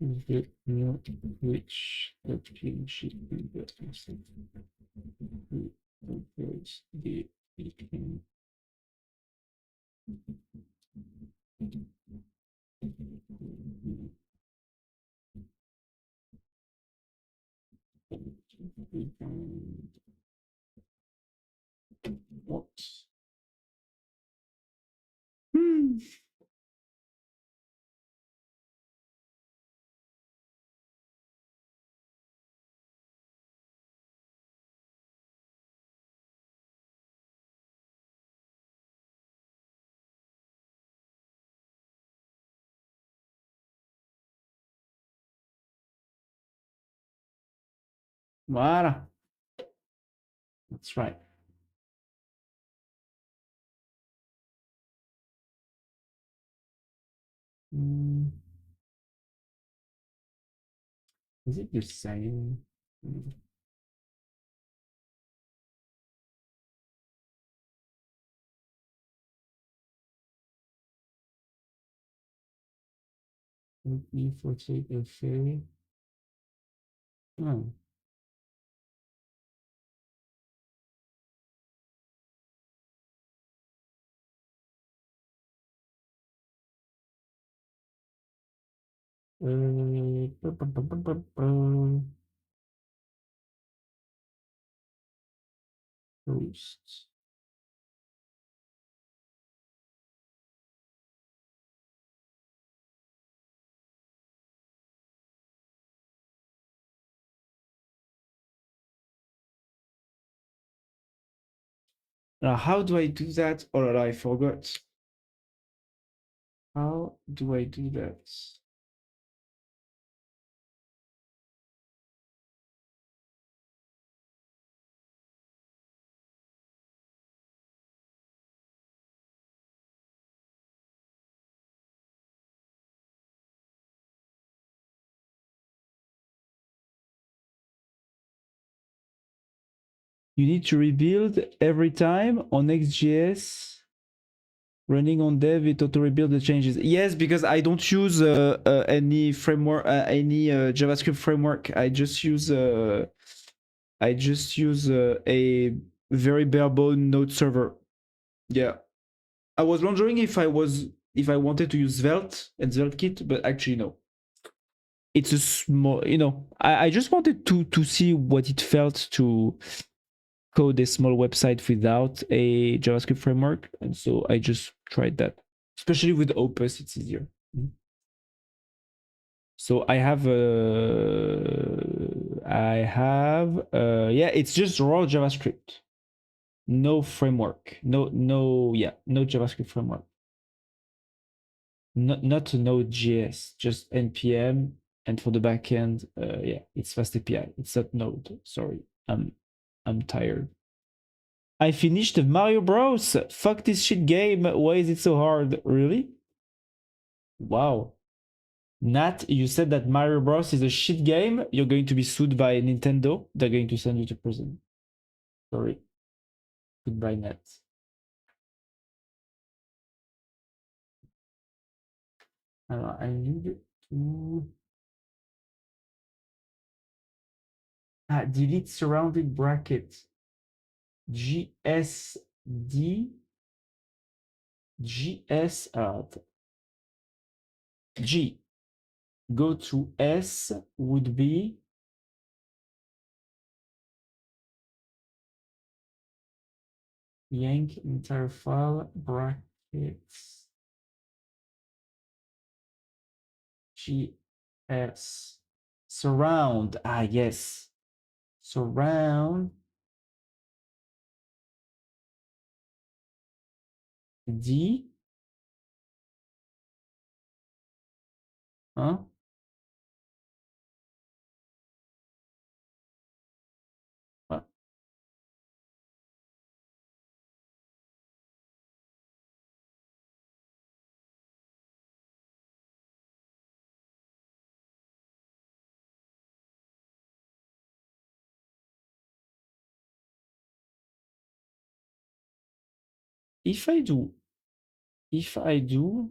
the new which the PNG investments the became what? Hmm. Voilà. That's right. Mm, is it the same? Mm, E48 FA. Oh. Post. Now, how do I do that? Or I forgot. How do I do that? You need to rebuild every time on XJS running on dev. It auto rebuild the changes. Yes, because I don't use any framework, any JavaScript framework. I just use a very bare bone node server. Yeah, I was wondering if I wanted to use Svelte and SvelteKit, but actually no. It's a small, I just wanted to see what it felt to code a small website without a JavaScript framework, and so I just tried that. Especially with Opus, it's easier. So I have yeah, it's just raw JavaScript, no framework, no JavaScript framework, not Node.js, just npm, and for the backend, yeah, it's fast API. It's not Node. Sorry, I'm tired. I finished Mario Bros. Fuck this shit game. Why is it so hard? Really? Wow. Nat, you said that Mario Bros is a shit game. You're going to be sued by Nintendo. They're going to send you to prison. Sorry. Goodbye, Nat. I need to delete surrounding bracket. GSD GS G. Go to S would be yank entire file brackets. GS surround. Yes. Surround D. Huh? What? If I do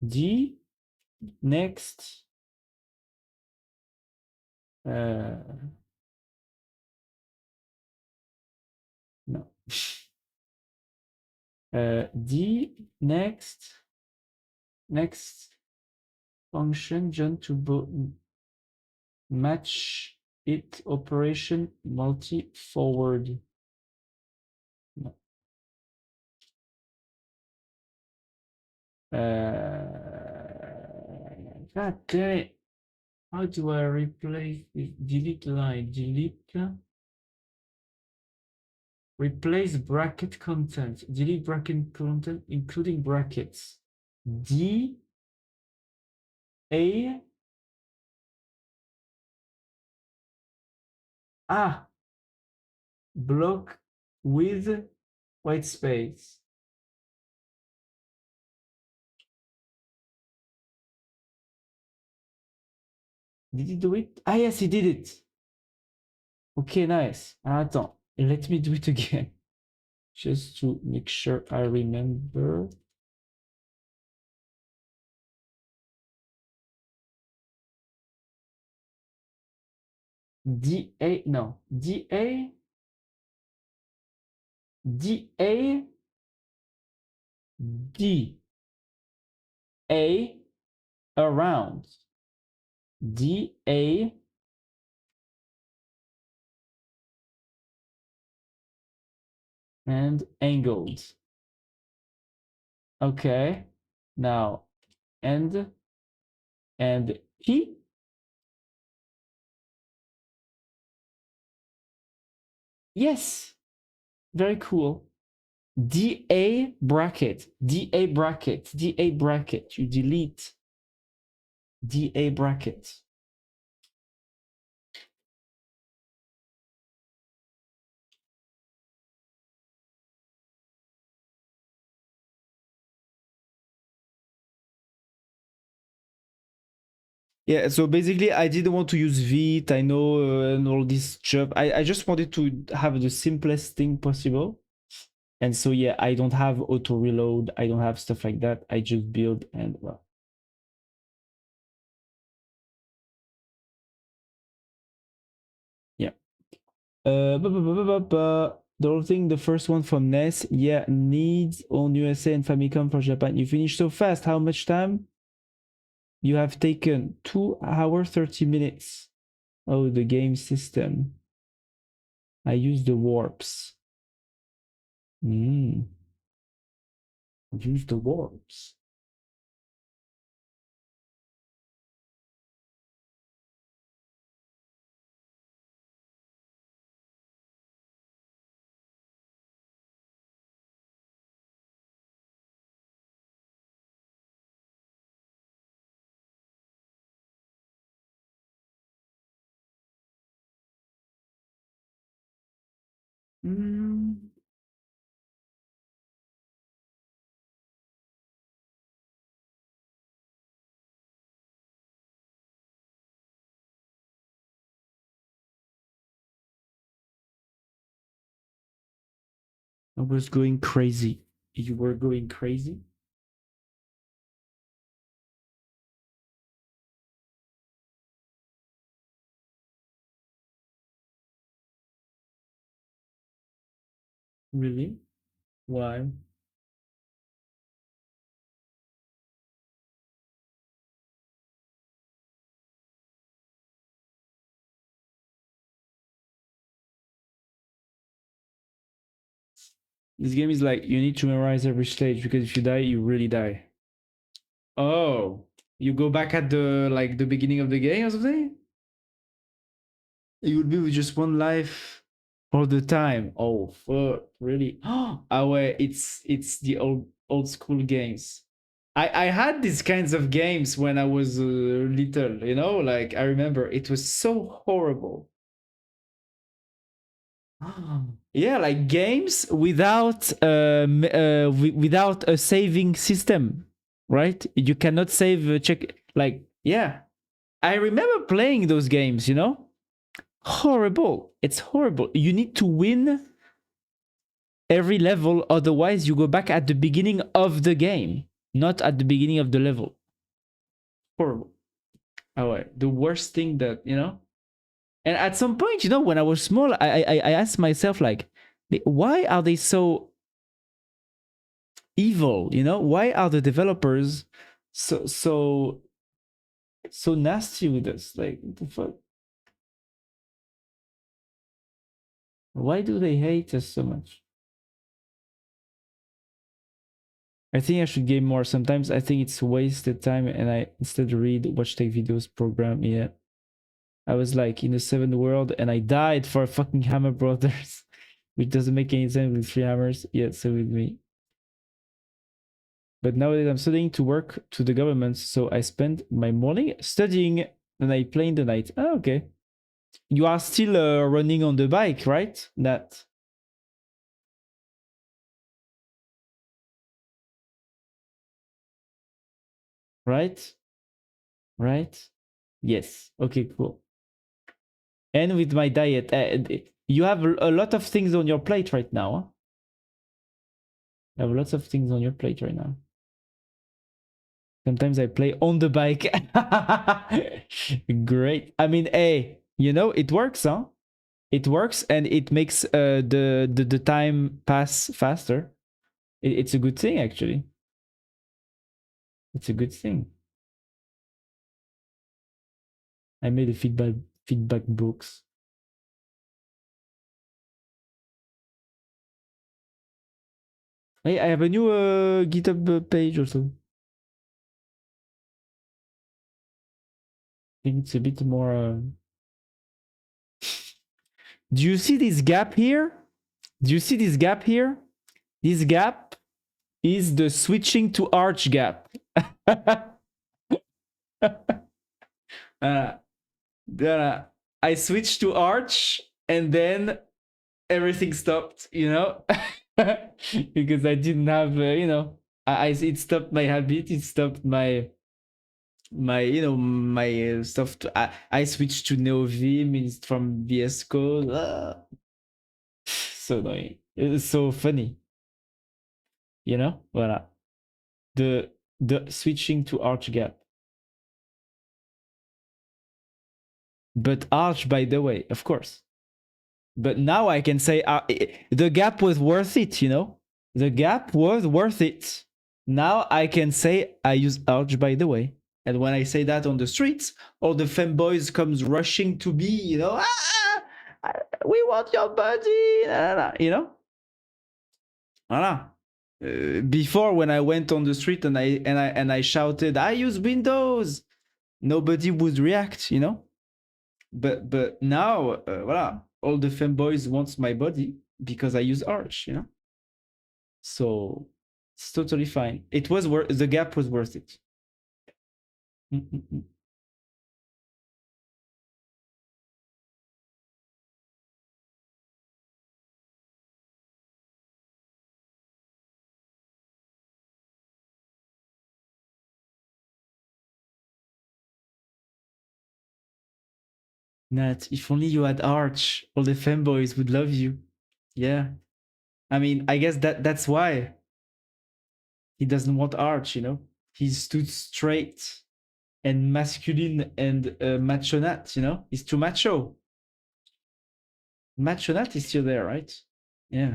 D next no D next function John to match it operation multi forward. No. God damn it. How do I replace this? Delete line, delete, replace bracket content, delete bracket content, including brackets. D, A, block with white space. Did he do it? Yes, he did it. Okay, nice. Attends, let me do it again. Just to make sure I remember. DA, no. DA, DA, DA, around. DA, and angled. Okay. Now, and P. Yes. Very cool. DA bracket, DA bracket, DA bracket. You delete DA bracket. Yeah, so basically I didn't want to use Vite, I know, and all this stuff. I just wanted to have the simplest thing possible. And so, yeah, I don't have auto reload. I don't have stuff like that. I just build and well. Yeah. The whole thing, the first one from NES, yeah, needs on USA and Famicom for Japan. You finished so fast. How much time? You have taken 2 hours, 30 minutes. Oh, the game system. I use the warps. Use the warps. Mm. I was going crazy. You were going crazy? Really? Why? This game is like you need to memorize every stage because if you die, you really die. Oh, you go back at the beginning of the game or something? You would be with just one life all the time. Oh, fuck, really? Ah, wait, it's the old school games. I had these kinds of games when I was little, you know, like I remember it was so horrible. Yeah, like games without without a saving system, right? You cannot save check like yeah. I remember playing those games, you know? Horrible. It's horrible. You need to win every level, otherwise you go back at the beginning of the game, not at the beginning of the level. Horrible. Oh, wait. The worst thing that, you know? And at some point, you know, when I was small, I asked myself, like, why are they so evil? You know, why are the developers so nasty with us? Like, what the fuck? Why do they hate us so much? I think I should game more. Sometimes I think it's wasted time, and I instead read, watch, take videos, program. Yeah, I was like in the seventh world, and I died for fucking Hammer Brothers, which doesn't make any sense with 3 hammers. Yeah, so with me. But nowadays I'm studying to work to the government, so I spend my morning studying and I play in the night. Oh, okay. You are still running on the bike, right? That. Right? Right? Yes. Okay, cool. And with my diet, you have a lot of things on your plate right now. Huh? You have lots of things on your plate right now. Sometimes I play on the bike. Great. I mean, hey, you know, it works, huh? It works and it makes the time pass faster. It's a good thing, actually. It's a good thing. I made a feedback books. Hey, I have a new GitHub page also. I think it's a bit more. Do you see this gap here? Do you see this gap here? This gap is the switching to Arch gap. uh, I switched to Arch and then everything stopped, you know, because I didn't have, you know, it stopped my habit, it stopped my you know my stuff. I switched to NeoVim from VS Code. So annoying. It's so funny, you know. Voilà. The switching to Arch gap. But Arch, by the way, of course. But now I can say the gap was worth it, you know? The gap was worth it. Now I can say I use Arch, by the way. And when I say that on the streets, all the femboys comes rushing to me, you know? we want your body, you know. Voilà. Before, when I went on the street and I shouted, I use Windows, nobody would react, you know. But now, voilà, all the fanboys want my body because I use Arch, you know. So it's totally fine. It was worth the gap was worth it. Mm-mm-mm. Nat, if only you had Arch, all the fanboys would love you. Yeah. I mean, I guess that's why he doesn't want Arch, you know? He's too straight and masculine and machonat, you know? He's too macho. Machonat is still there, right? Yeah.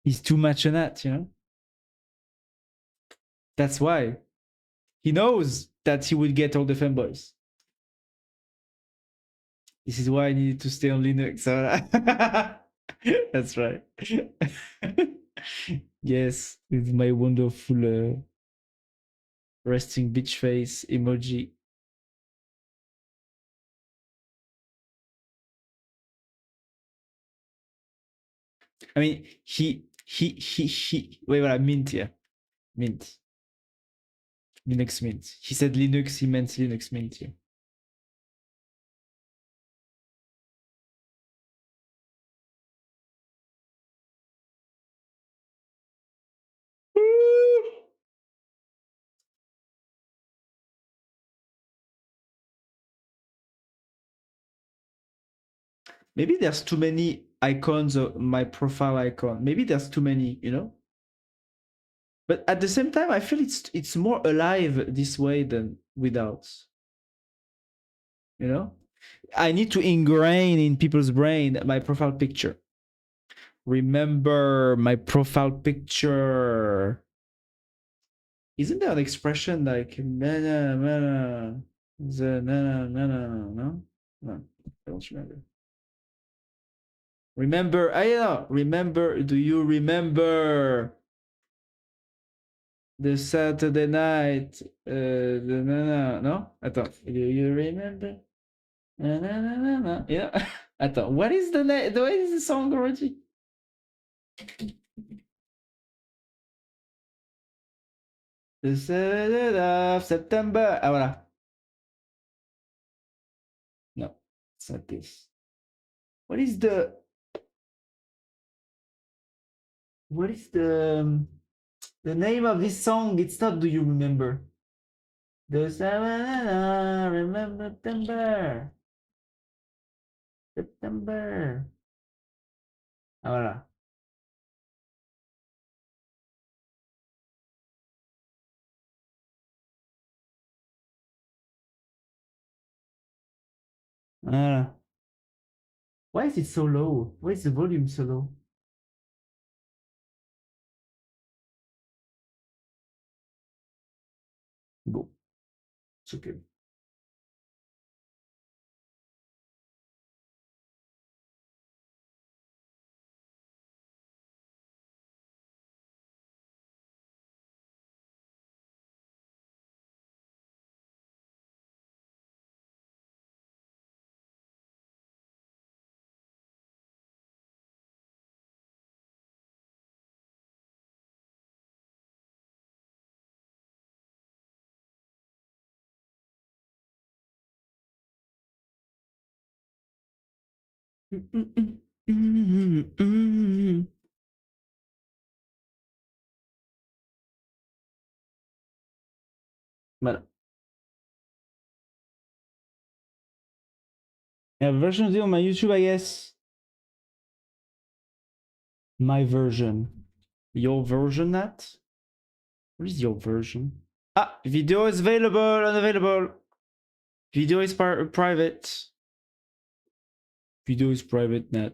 He's too machonat, you know? That's why. He knows that he would get all the fanboys. This is why I needed to stay on Linux. That's right. Yes, with my wonderful resting bitch face emoji. I mean, wait, what I mint, yeah. Mint. Linux Mint. He said Linux, he meant Linux Mint. Yeah. Maybe there's too many icons of my profile icon. Maybe there's too many, you know? But at the same time, I feel it's more alive this way than without. You know? I need to ingrain in people's brain my profile picture. Remember my profile picture. Isn't there an expression like mana mana the nana nana no? No, I don't remember. Remember, I know. Remember, do you remember the Saturday night? The nana, no? Attends, do you remember? Na, na, na, na, na. Yeah. Attends, what is the name? What is the song already? The 7th of September. Ah, voilà. No, it's not this. What is the the name of this song? It's not Do You Remember? The 7th, remember September. September. Ah, voilà. Voilà. Why is it so low? Why is the volume so low? Bon, it's okay. Voilà. I have a version of it on my YouTube, I guess. My version. Your version, Nat? What is your version? Ah, video is available, unavailable. Video is private. Video is private, Nat.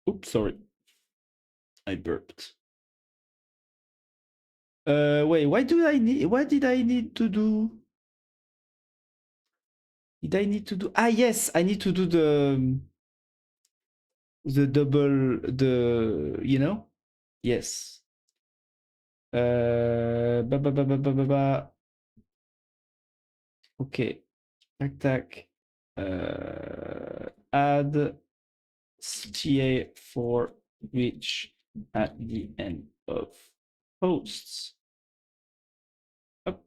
Oops, sorry. I burped. Wait, what did I need to do? Did I need to do? Ah, yes, I need to do the double, you know? Yes. Ba, ba, ba, ba, ba, ba, ba. Okay. Tac, tac. Add CTA for which at the end of posts. Up.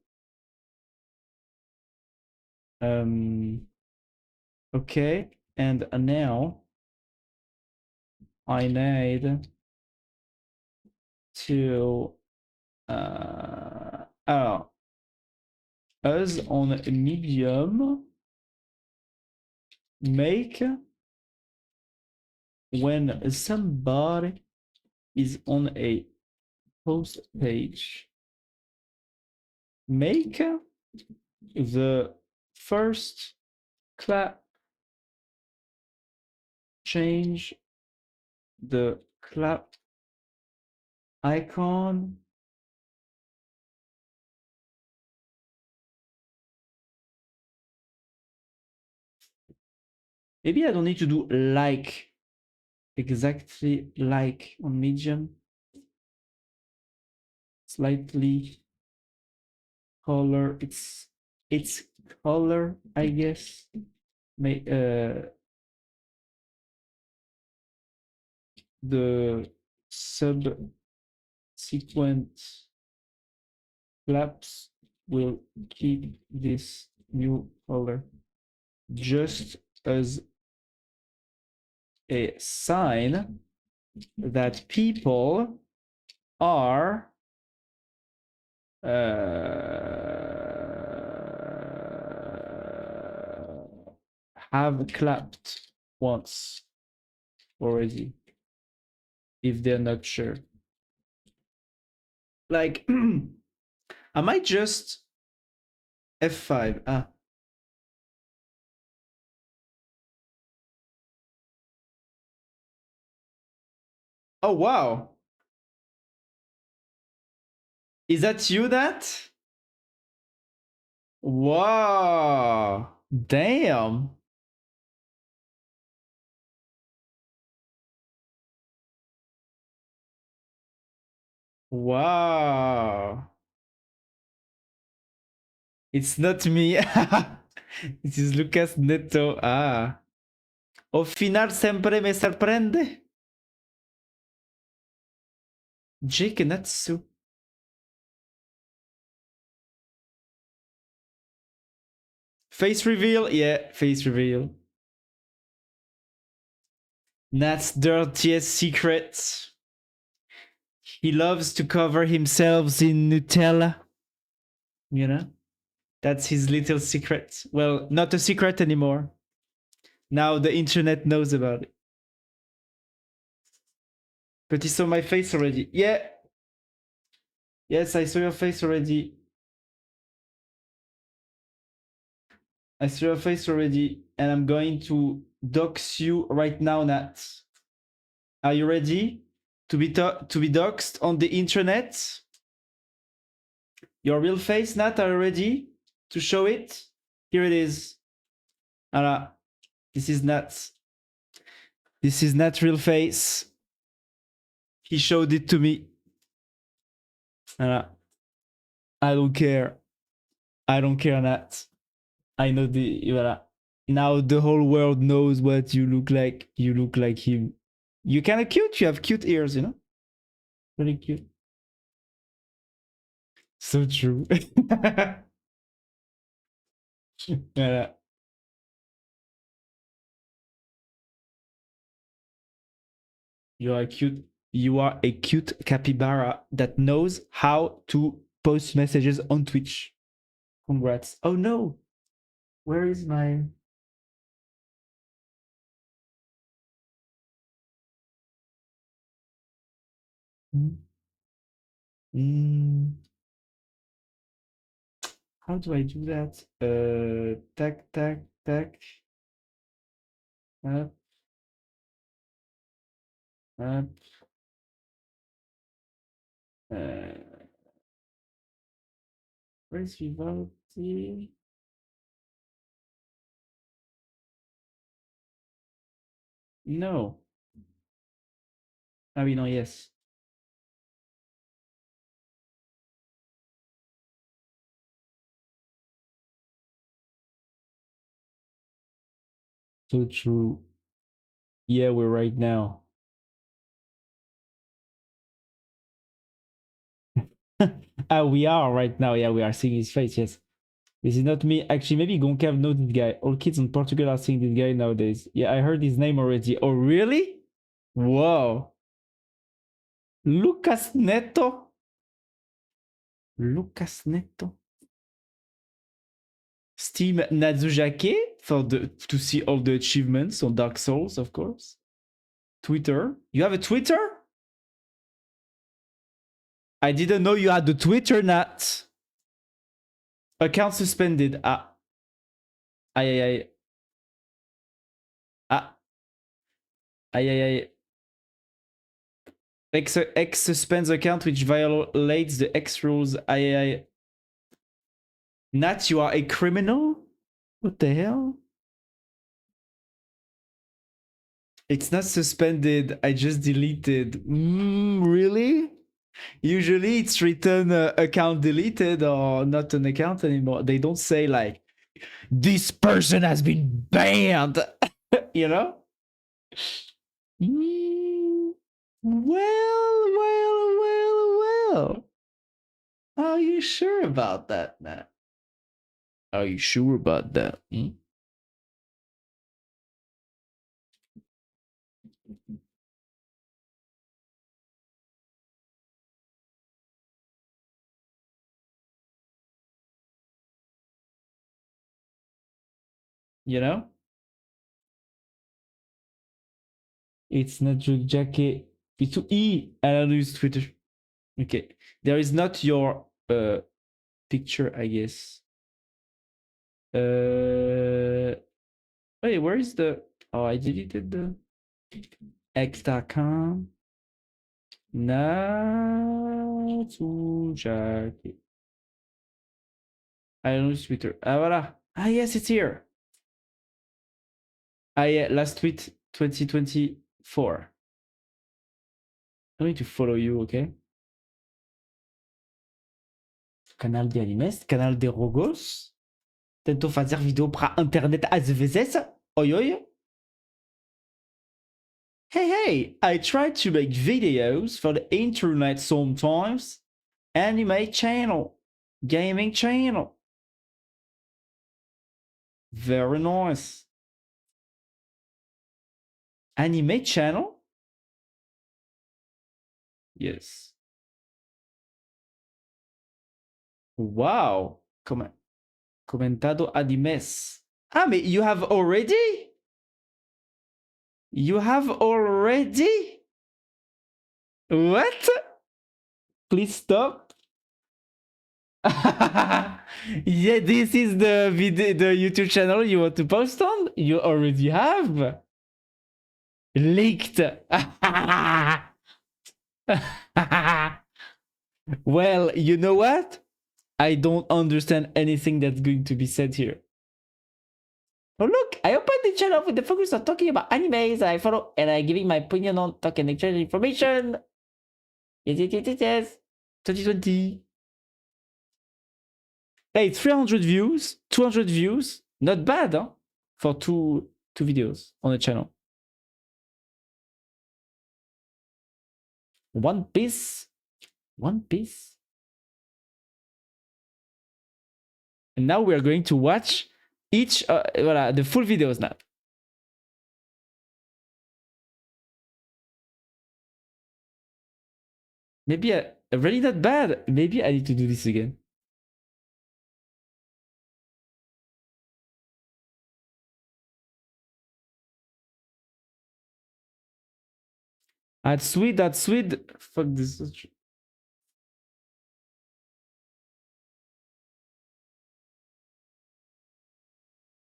Okay, and now I need to us on a Medium make when somebody is on a post page, make the first clap change the clap icon maybe I don't need to do like exactly like on Medium, slightly color it's color I guess may the subsequent flaps will keep this new color just as a sign that people are have clapped once already if they're not sure. Like I might just F5. Ah. Oh wow. Is that you that? Wow. Damn. Wow. It's not me. It is Lucas Neto. Ah. Au final sempre me sorprende. Jake Natsu. Face reveal? Yeah, face reveal. Nat's dirtiest secret. He loves to cover himself in Nutella. You know? That's his little secret. Well, not a secret anymore. Now the internet knows about it. But he saw my face already. Yeah. Yes, I saw your face already. I saw your face already. And I'm going to dox you right now, Nat. Are you ready to be doxed on the internet? Your real face, Nat, are you ready to show it? Here it is. Voilà. This is Nat. This is Nat's real face. He showed it to me. Voilà. I don't care. I don't care, Nat. I know the voilà. Now the whole world knows what you look like. You look like him. You're kind of cute. You have cute ears, you know? Really cute. So true. Voilà. You are a cute capybara that knows how to post messages on Twitch. Congrats. Oh no. Where is my how do I do that? Tac tac tac. Up, up. Where's Vivaldi? No. Ah oui, non, yes. So true. Yeah, we're right now. We are right now. Yeah, we are seeing his face. Yes. This is not me. Actually, maybe Goncav knows this guy. All kids in Portugal are seeing this guy nowadays. Yeah, I heard his name already. Oh, really? Whoa. Lucas Neto. Lucas Neto. Steam Nazujake to see all the achievements on Dark Souls, of course. Twitter. You have a Twitter? I didn't know you had the Twitter, Nat. Account suspended. Ah. Aïe, aïe, aïe. Ah. Aïe, aïe, aïe. X suspends account which violates the X rules. Aïe, aïe, aïe. Nat, you are a criminal? What the hell? It's not suspended. I just deleted. Really? Usually it's written account deleted or not an account anymore. They don't say like, this person has been banned. You know? Well. Are you sure about that, Nat? Are you sure about that? You know? It's not Drug Jacket. It's E. I don't use Twitter. Okay. There is not your picture, I guess. Wait, where is the... Oh, I deleted the... X.com. Natsujaki. I don't use Twitter. Ah, voilà. Ah, yes, it's here. Ah, yeah, last tweet 2024. I'm going to follow you, okay? Canal de animes, canal de rogos. Tento fazer vídeo para internet às vezes. Oi, oi. Hey, I try to make videos for the internet sometimes. Anime channel, gaming channel. Very nice. Anime channel? Yes. Wow. Comentado animes. Ah, mais you have already? You have already? What? Please stop. Yeah, this is the video, the YouTube channel you want to post on? You already have. Leaked. Well, you know what? I don't understand anything that's going to be said here. Oh, look, I opened the channel with the focus on talking about animes I follow and I giving my opinion on talk and exchange information. Yes. 2020. Hey, 300 views, 200 views. Not bad, huh? For two videos on the channel. One Piece. And now we are going to watch each, the full videos now. Maybe really not bad. Maybe I need to do this again. That's sweet. Fuck this.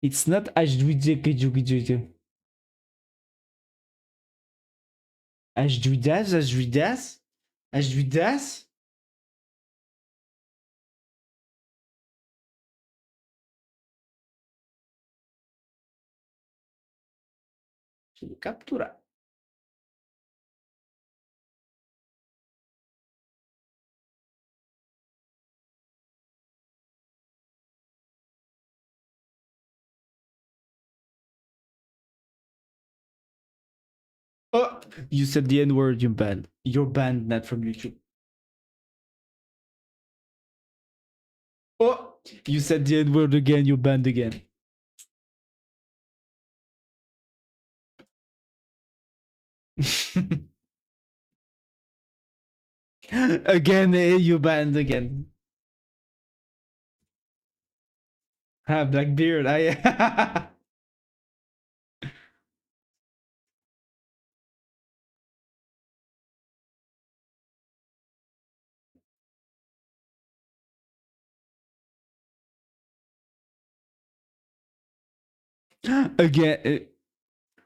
It's not Ajduidas. Captura. Oh, you said the N word, you banned. You're banned, not from YouTube. Oh, you said the N word again, you're banned again. Again, you banned again. Ah, Blackbeard. I. Again,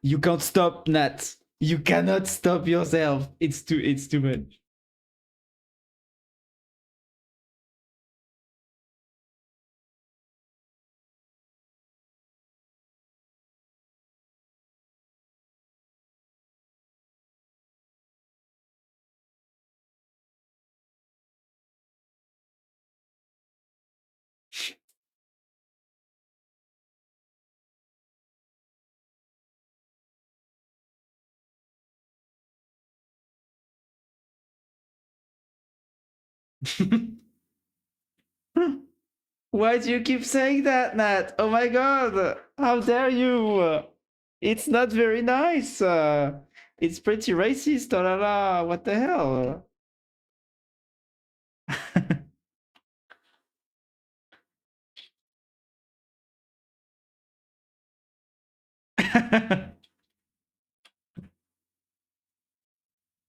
you can't stop, Nat. You cannot stop yourself. It's too much. Why do you keep saying that, Nat? Oh my god! How dare you! It's not very nice. It's pretty racist. Oh la la! What the hell?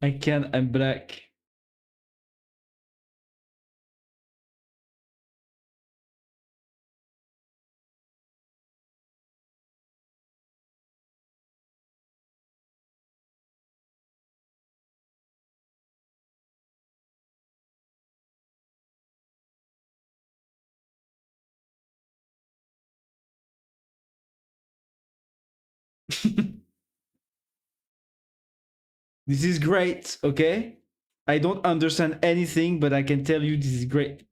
I can't. I'm black. This is great. Okay. I don't understand anything, but I can tell you this is great.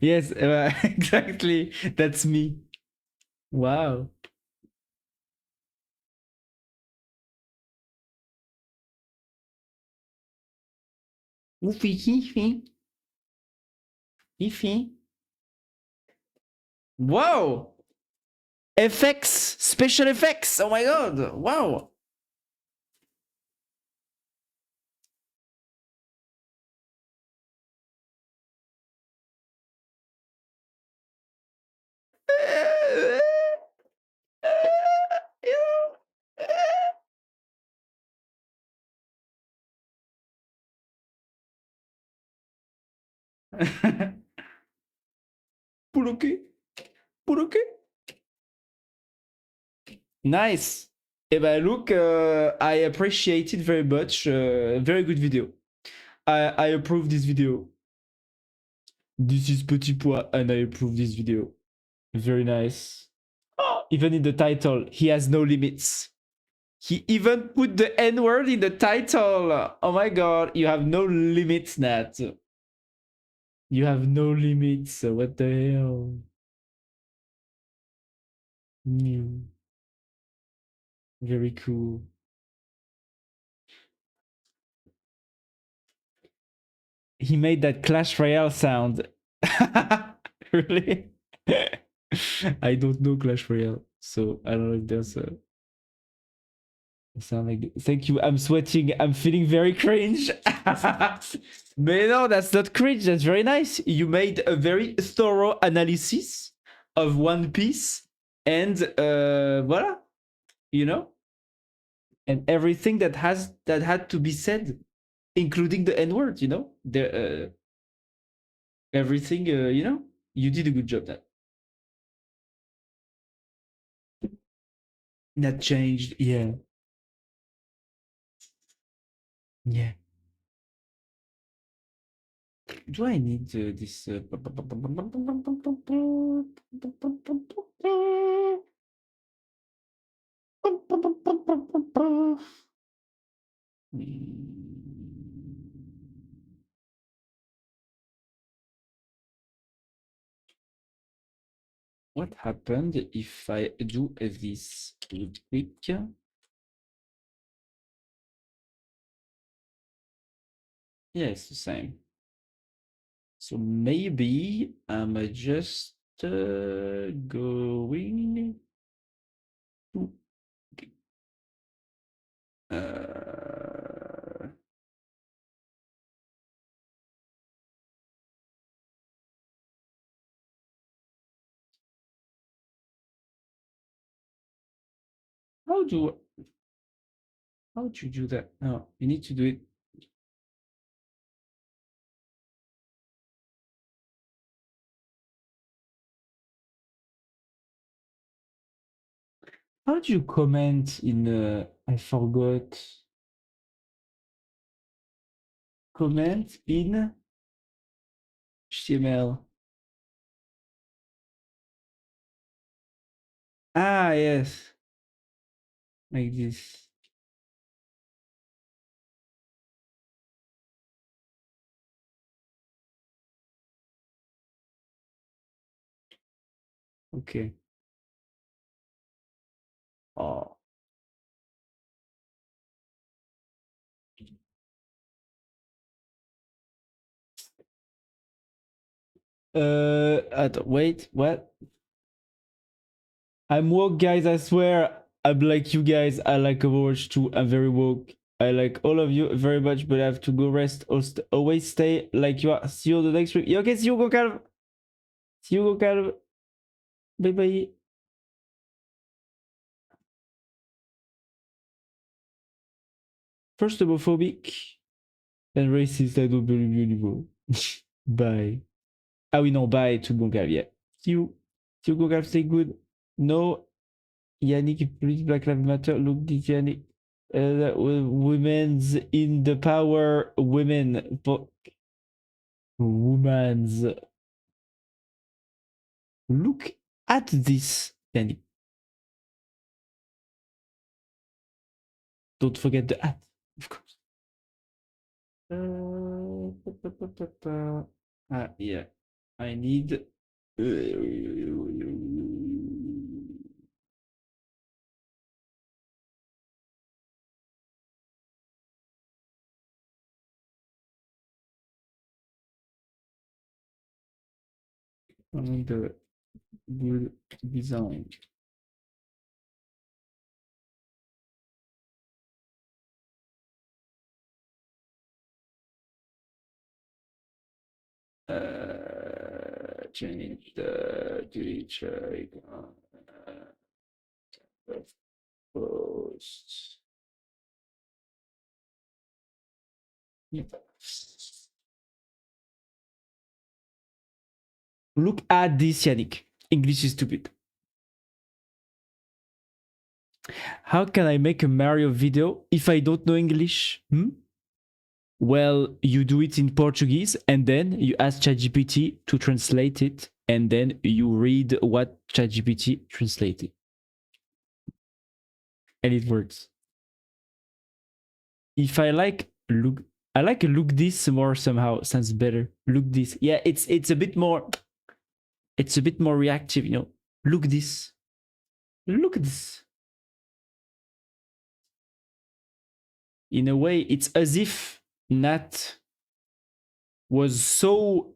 Yes, exactly. That's me. Wow. Oofy, hifi. Hifi. Wow. Effects, special effects. Oh my god. Wow. Puroke. Puroke. Nice. Eh ben, look, I appreciate it very much. Very good video. I approve this video. This is Petit Pois, and I approve this video. Very nice. Even in the title, he has no limits. He even put the N word in the title. Oh my god, you have no limits, Nat. You have no limits. What the hell? Very cool. He made that Clash Royale sound. Really? I don't know Clash Royale, so I don't know if there's a sound like this. Thank you. I'm sweating. I'm feeling very cringe. But no, that's not cringe. That's very nice. You made a very thorough analysis of One Piece, and voila, you know, and everything that had to be said, including the N word. You know, everything. You know, You did a good job that. That changed. Yeah. Yeah. Do I need this? What happened if I do this real quick? Yeah, it's the same. So maybe I'm just going to how do you do that? No, you need to do it. How do you comment in I forgot. Comment in HTML. Ah, yes. Like this. Okay. Oh. Wait, what? I'm woke, guys, I swear. I'm like you guys. I like Overwatch too. I'm very woke. I like all of you very much, but I have to go rest. Always stay like you are. See you on the next week. Okay, see you, go calm. See you, go calm. Bye bye. First homophobic and racist. I don't believe you anymore. Bye. Ah oui, non, bye to Gongal, yeah. See you. See you, Gongal. Stay good. No, Yannick, please, Black Lives Matter. Look, this Yannick. Women's in the power. Women. Women's. Look at this, Yannick. Don't forget the hat, of course. Yeah. I need. The good design. Change the glitch icon. Post. Look at this, Yannick. English is stupid. How can I make a Mario video if I don't know English? Well, you do it in Portuguese and then you ask ChatGPT to translate it and then you read what ChatGPT translated. And it works. If I like look this more somehow sounds better. Look this. Yeah, it's a bit more reactive, you know. Look this. Look at this. In a way, it's as if Nat was so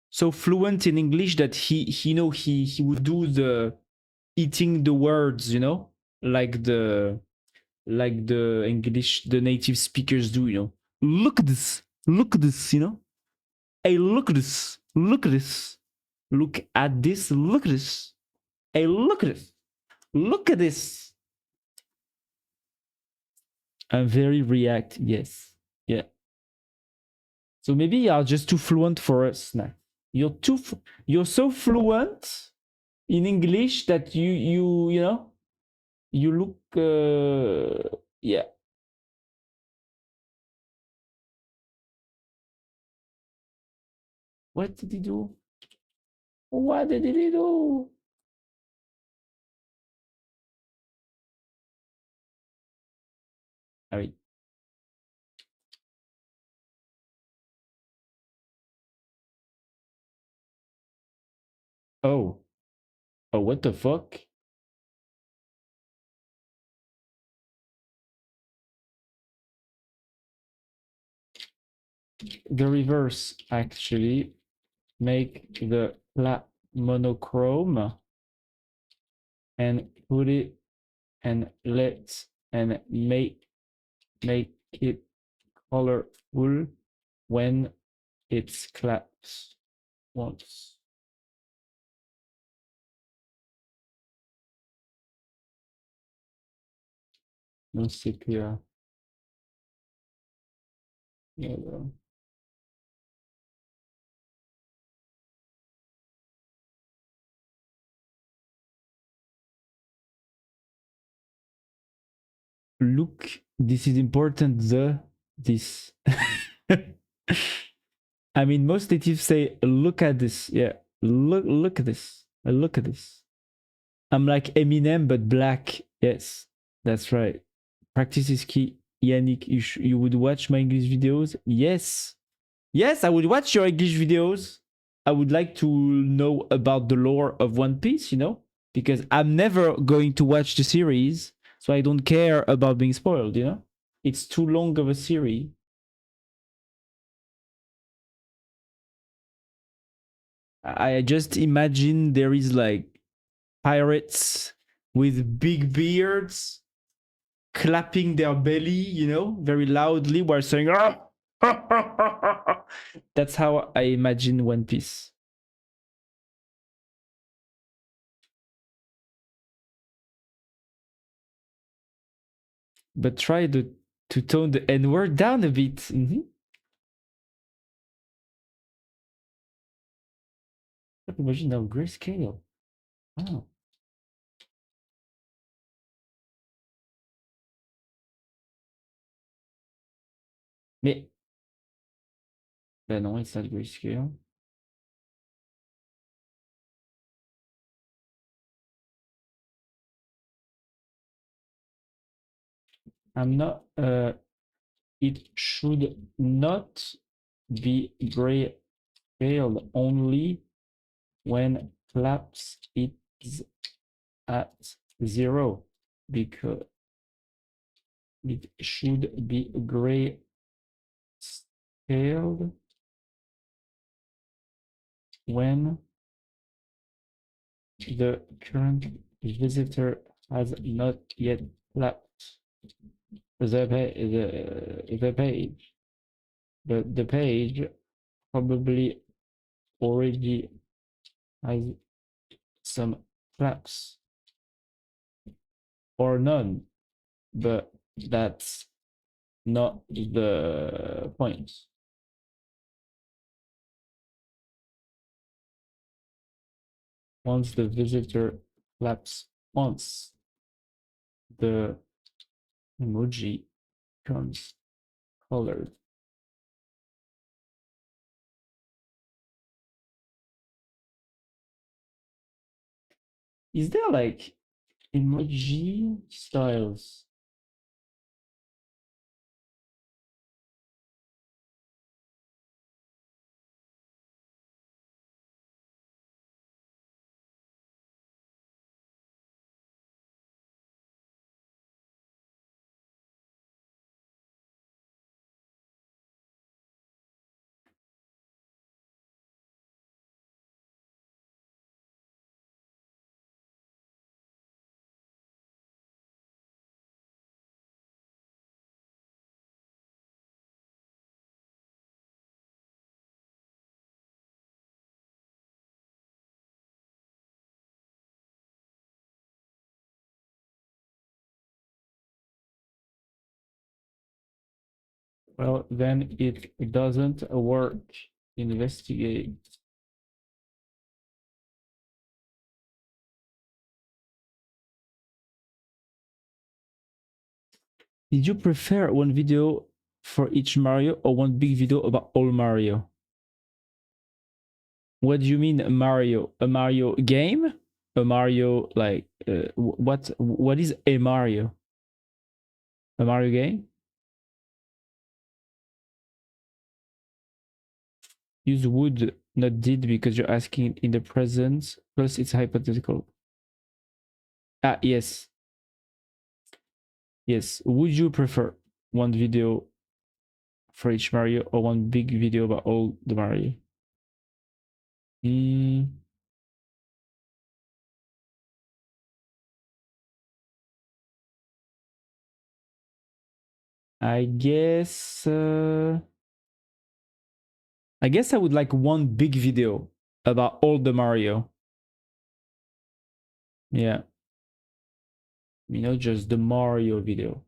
so fluent in English that he would do the eating the words, you know, like the English the native speakers do, you know. Look at this, you know. Hey, look at this, look at this, look at this, look at this. Hey, look at this, look at this. I'm very react, yes, yeah. So maybe you are just too fluent for us now. You're so fluent in English that you know you look yeah. What did he do? What did he do? Ah oui. Oh. Oh, what the fuck? The reverse actually make the flat monochrome and put it and make it colorful when it's collapsed once. Non sepia. Yeah, well. Look, this is important. This. I mean, most natives say, "Look at this." Yeah, look at this. Look at this. I'm like Eminem, but black. Yes, that's right. Practice is key. Yannick, you would watch my English videos? Yes. Yes, I would watch your English videos. I would like to know about the lore of One Piece, you know? Because I'm never going to watch the series, so I don't care about being spoiled, you know? It's too long of a series. I just imagine there is like pirates with big beards clapping their belly, you know, very loudly while saying, "Ah!" That's how I imagine One Piece. But try to tone the N word down a bit. Mm-hmm. Imagine now grayscale. Oh. Mais. Ben non, it's not grayscale. I'm not. It should not be grayscale only when collapse is at 0 because it should be gray scaled when the current visitor has not yet left the page. But the page probably already has some flaps or none, but that's not the point. Once the visitor flaps once, the emoji becomes colored. Is there like emoji styles? Well, then it doesn't work. Investigate. Did you prefer one video for each Mario or one big video about all Mario? What do you mean Mario? A Mario game? A Mario like what is a Mario? A Mario game? Use would, not did, because you're asking in the present. Plus, it's hypothetical. Ah, yes. Yes. Would you prefer one video for each Mario or one big video about all the Mario? I guess. I guess I would like one big video about all the Mario. Yeah. You know, just the Mario video.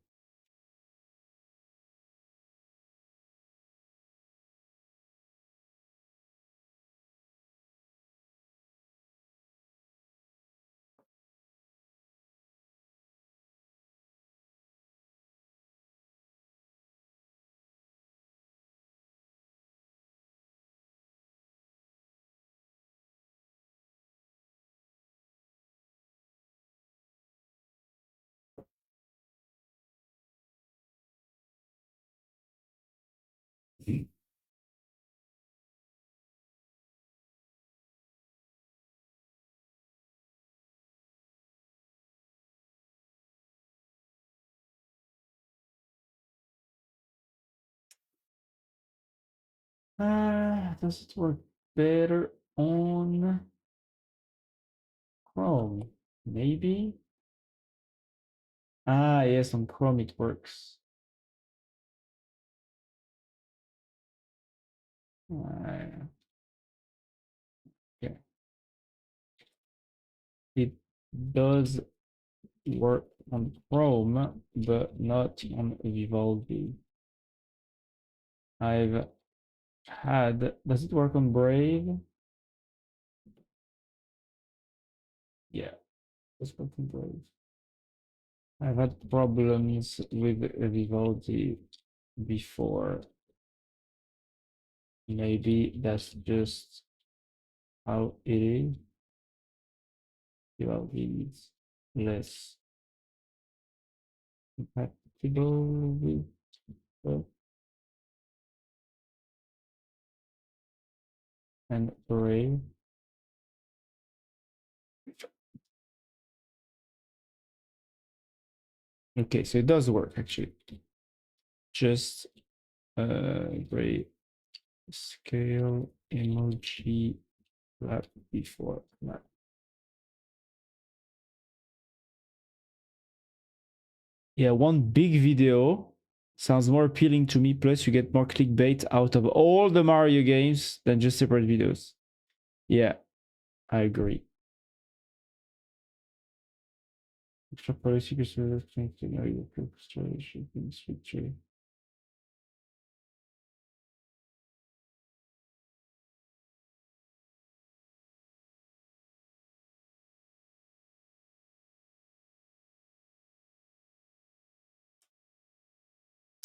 Does it work better on Chrome? Maybe. Ah, yes, on Chrome it works. Yeah, it does work on Chrome, but not on Vivaldi. I've had. Does it work on Brave? Yeah, it's work on Brave. I've had problems with Vivaldi before. Maybe that's just how it is. Vivaldi is less compatible with the and Brave. Okay, so it does work actually. Just Brave scale emoji lab before lab. Yeah, one big video sounds more appealing to me. Plus, you get more clickbait out of all the Mario games than just separate videos. Yeah, I agree. Extra policy consider connecting your storage switcher.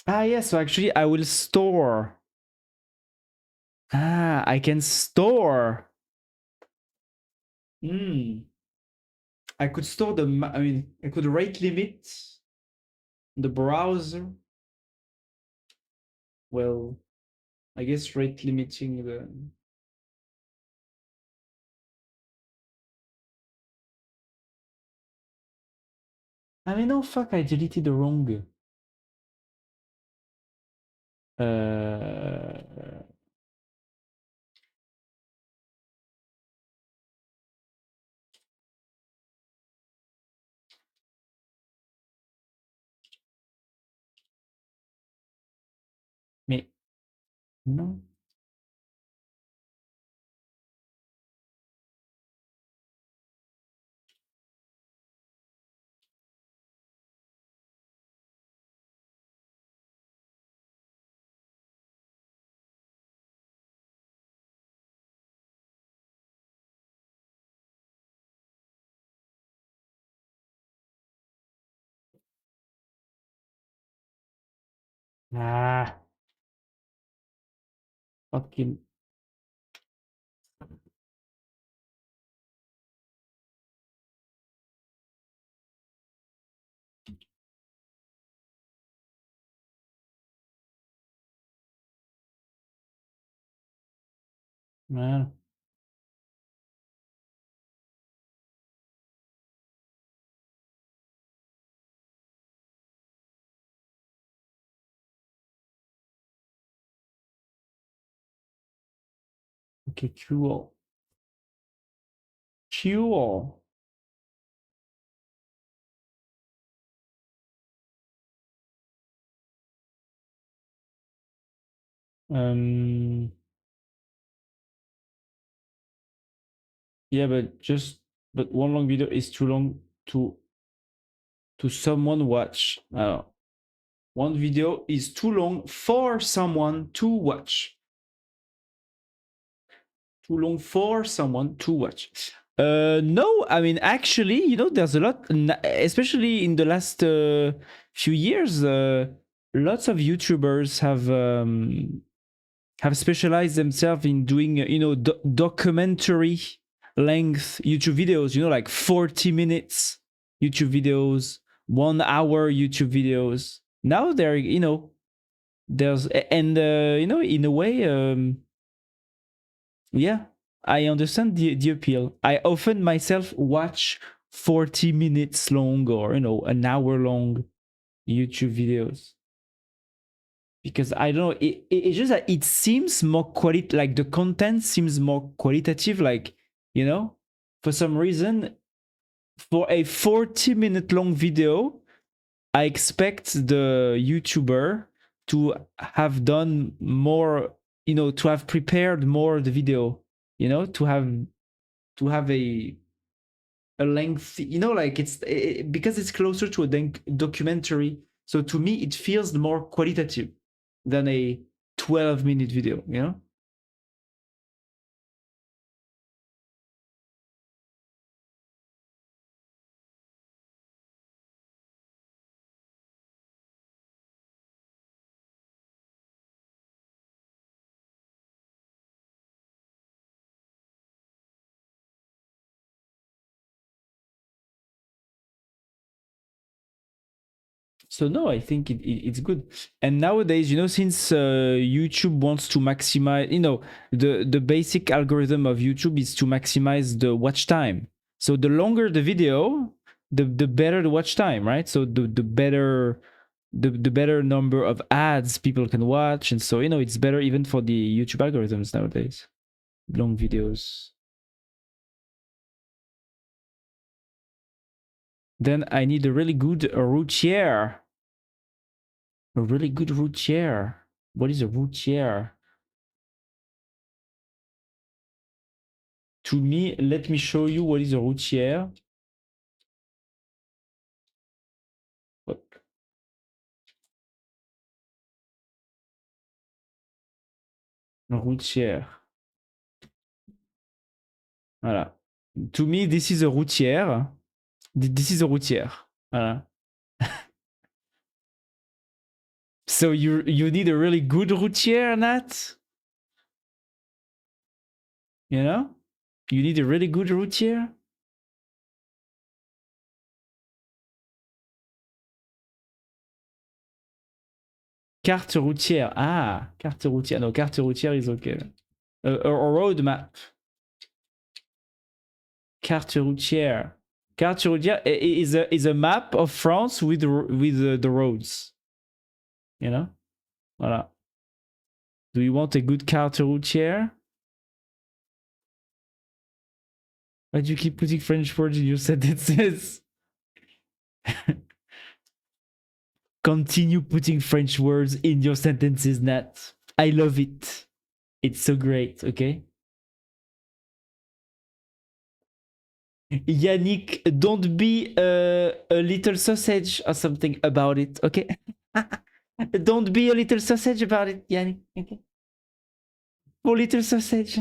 Ah, yeah, so actually I will store. Ah, I can store. I could store the, I mean, I could rate limit the browser. Well, I guess rate limiting the. I mean, oh fuck, I deleted the wrong. Uh, mais non. Ah, fucking man. Okay, cool. Cool. Um, yeah, but one long video is too long to someone watch. One video is too long for someone to watch. Too long for someone to watch. No, I mean, actually, there's a lot, especially in the last few years, lots of YouTubers have specialized themselves in doing, documentary length YouTube videos, like 40 minutes YouTube videos, 1 hour YouTube videos. Now there's, and, in a way, yeah, I understand the appeal. I often myself watch 40 minutes long or, an hour long YouTube videos because I don't know, it's just that it seems more like the content seems more qualitative, like, for some reason, for a 40-minute long video, I expect the YouTuber to have done more, to have prepared more the video, to have a length, like because it's closer to a documentary. So to me, it feels more qualitative than a 12-minute video. So no, I think it's good. And nowadays, since YouTube wants to maximize, the basic algorithm of YouTube is to maximize the watch time. So the longer the video, the better the watch time, right? So the better the better number of ads people can watch, and so it's better even for the YouTube algorithms nowadays. Long videos. Then I need a really good routier. A really good routier. What is a routier? To me, let me show you what is a routière. A routière. Voilà. To me, this is a routière. This is a routière. Voilà. So you need a really good routière, Nat? You know? You need a really good routière? Carte routière. Ah, carte routière. No, carte routière is okay. A road map. Carte routière. Carte routière is a map of France with the roads. Voilà. Do you want a good carte routière? Why do you keep putting French words in your sentences? Continue putting French words in your sentences, Nat. I love it. It's so great, okay? Yannick, don't be a little sausage or something about it, okay? Don't be a little sausage about it, Yannick, okay? Poor little sausage.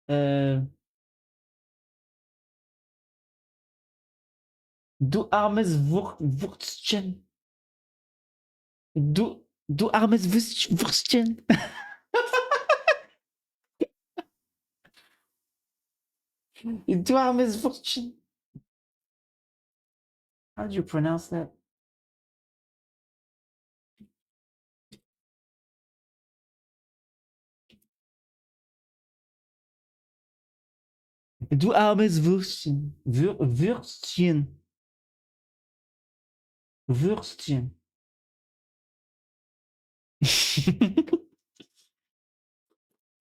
Du armes Wurstchen. Du armes Wurstchen. Du armes Wurstchen. How do you pronounce that? Du armes Würstchen. Würstchen. Würstchen.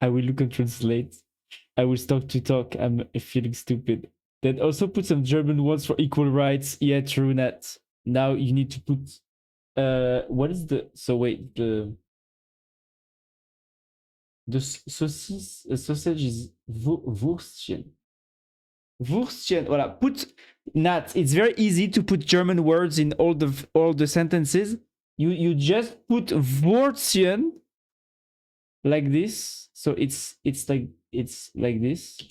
I will look and translate. I will start to talk. I'm feeling stupid. Then also put some German words for equal rights. Yeah, true, Nat. Now you need to put what is the so wait the sausage is Wurstchen. Wurstchen. Voilà. Put Nat. It's very easy to put German words in all the sentences. You just put Wurstchen like this. So it's like this.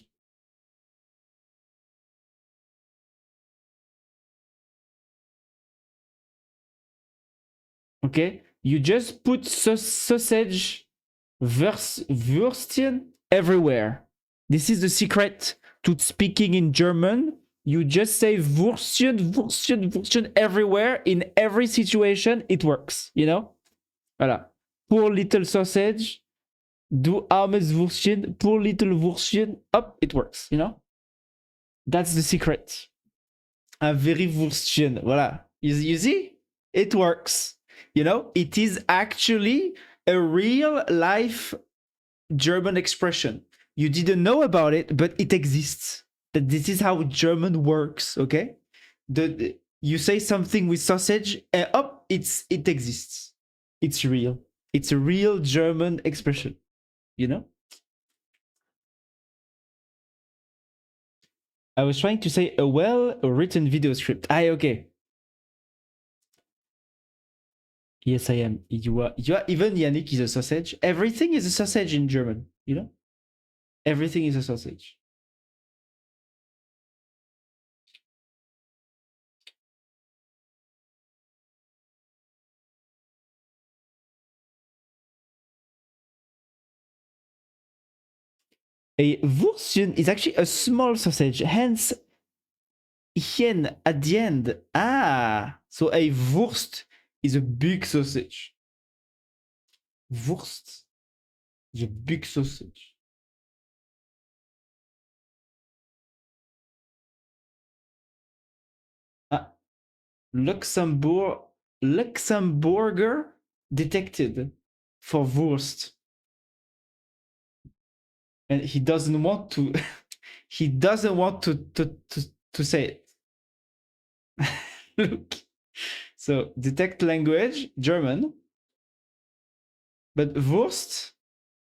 Okay. You just put sausage Würstchen everywhere. This is the secret to speaking in German. You just say Würstchen, Würstchen, Würstchen everywhere in every situation. It works, you know? Voilà. Poor little sausage. Du armes Würstchen. Poor little Würstchen. Up, it works, you know? That's the secret. Un very Würstchen. Voilà. You see? It works. You know? It is actually a real life German expression. You didn't know about it, but it exists. That this is how German works. Okay, you say something with sausage, and up, it exists. It's real. It's a real German expression. You know. I was trying to say a well-written video script. Okay. Yes, I am. You are. Even Yannick is a sausage. Everything is a sausage in German. You know. Everything is a sausage. A Würstchen is actually a small sausage, hence Hien at the end. Ah, so a Wurst is a big sausage. Wurst is a big sausage. Ah, Luxembourger detected for Wurst. And he doesn't want to he doesn't want to say it. Look. So detect language, German. But Wurst,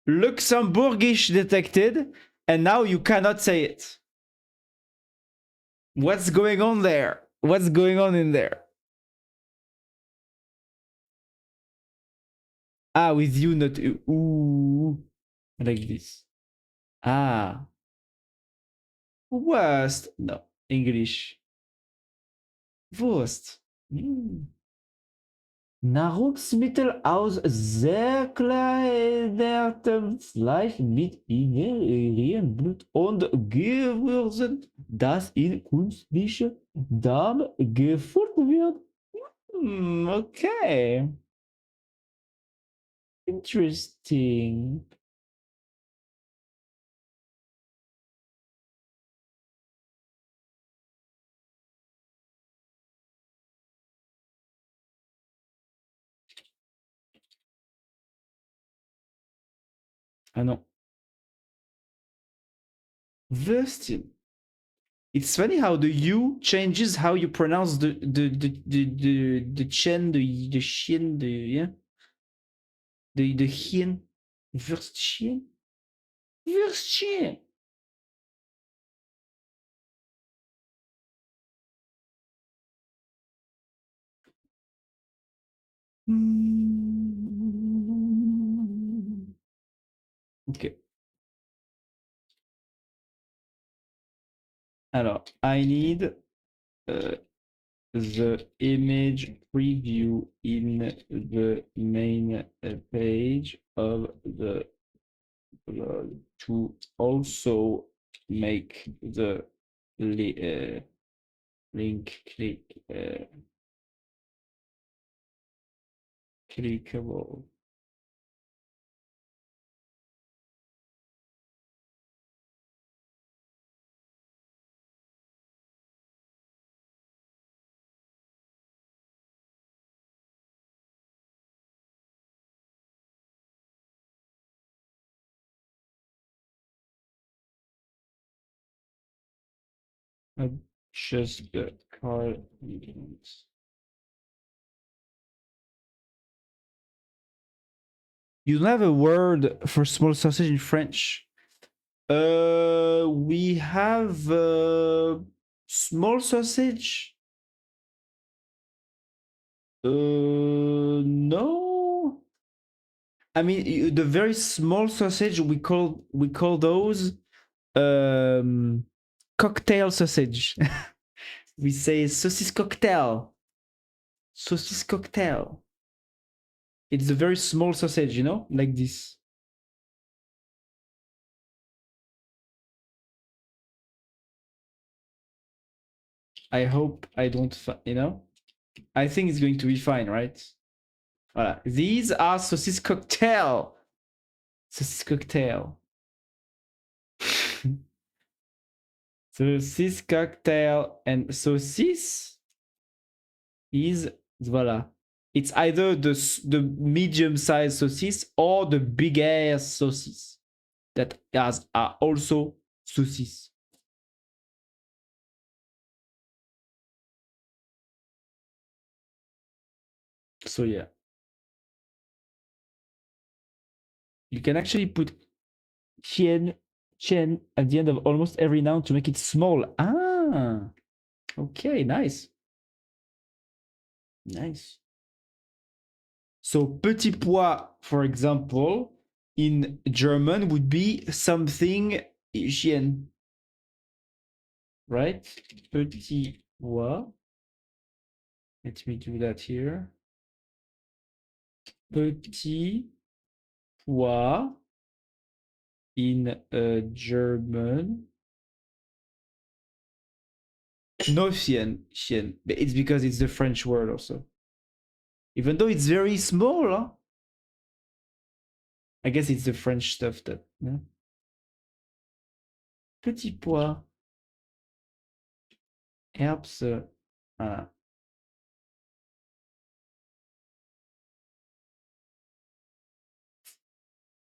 Luxembourgish detected, and now you cannot say it. What's going on there? What's going on in there? Ah, with you, not ooh, like this. Ah, worst. No, English. Wurst. Mm. Nahrungsmittel aus sehr kleinertem Fleisch mit ihrem Blut und Gewürzen, das in künstliche Darm geführt wird. Okay. Interesting. Ah non. Würstchen. It's funny how the U changes how you pronounce the chen, the shin, the yeah, the hien. Würstchen. Würstchen. Okay. Alors, I need the image preview in the main page of the blog to also make the link clickable. Just the card. You don't have a word for small sausage in French. We have small sausage. No. I mean, the very small sausage we call those cocktail sausage. We say saucisse cocktail. Saucisse cocktail. It's a very small sausage, like this. I hope I don't, I think it's going to be fine, right? Voilà. These are saucisse cocktail. Saucisse cocktail. Saucisse cocktail and saucisse is, voilà. It's either the medium-sized saucisse or the big-ass saucisse that are also saucisse. So yeah. You can actually put chen at the end of almost every noun to make it small. Ah, okay, nice. Nice. So petit pois, for example, in German would be something chien, right? Petit pois. Let me do that here. Petit pois in German. No chien. But it's because it's the French word also. Even though it's very small, huh? I guess it's the French stuff that. Yeah? Petit pois. Erbse.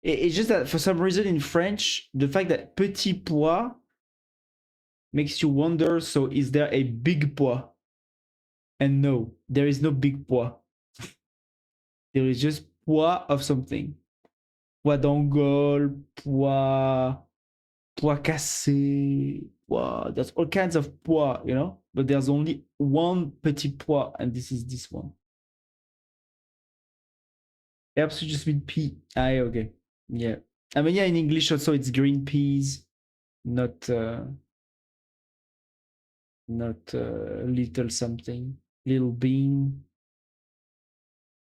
It's just that for some reason in French, the fact that petit pois makes you wonder, so is there a big pois? And no, there is no big pois. There is just pois of something. Pois d'Angole, pois cassé, pois. There's all kinds of pois, but there's only one petit pois, and this is this one. Herbs just mean pea. Okay. Yeah. I mean, yeah, in English also it's green peas, not little something, little bean.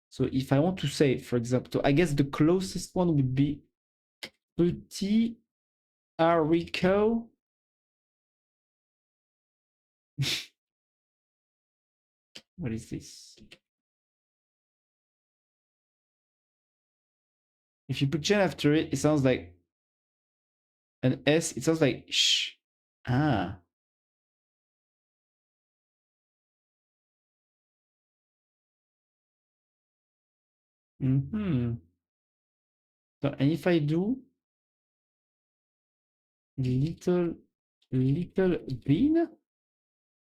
So if I want to say, for example, I guess the closest one would be petit haricot. What is this? If you put chen after it, it sounds like an S. It sounds like sh. Ah. Mm-hmm. So, and if I do little bean?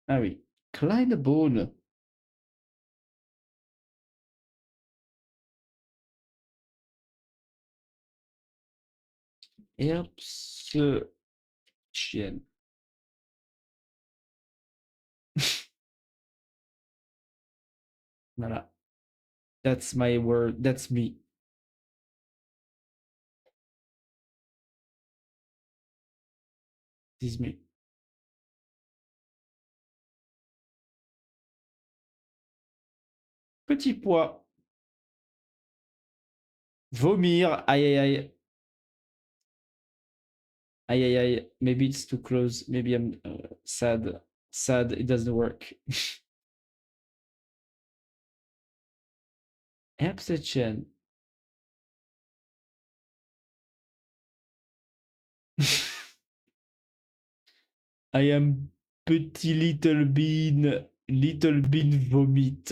Ah oui. Kleine Bohne. Erbsen. Voilà. That's my word. That's me. This is me. Petit pois. Vomir. Aïe aïe aïe. Aïe aïe aïe. Maybe it's too close. Maybe I'm sad. Sad. It doesn't work. Abstention. I am petit little bean. Little bean vomit.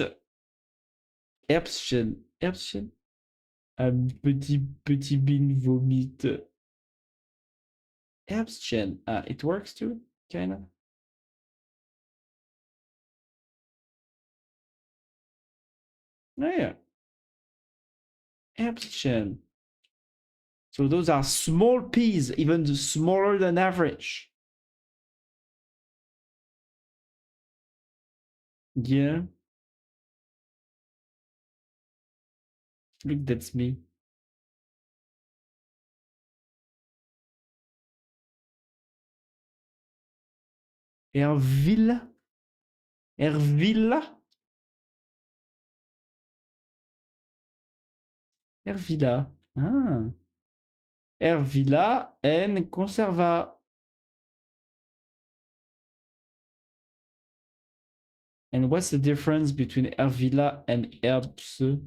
Erbschen. Erbschen. I'm petit bean vomit. Erbschen. Ah, it works too, kinda. Oh yeah. Erbschen. So those are small peas, even smaller than average. Yeah. Look, that's me. Erville. Ervilla. Ervilla. Ah. Ervilla and conserva. And what's the difference between Ervilla and Erbse?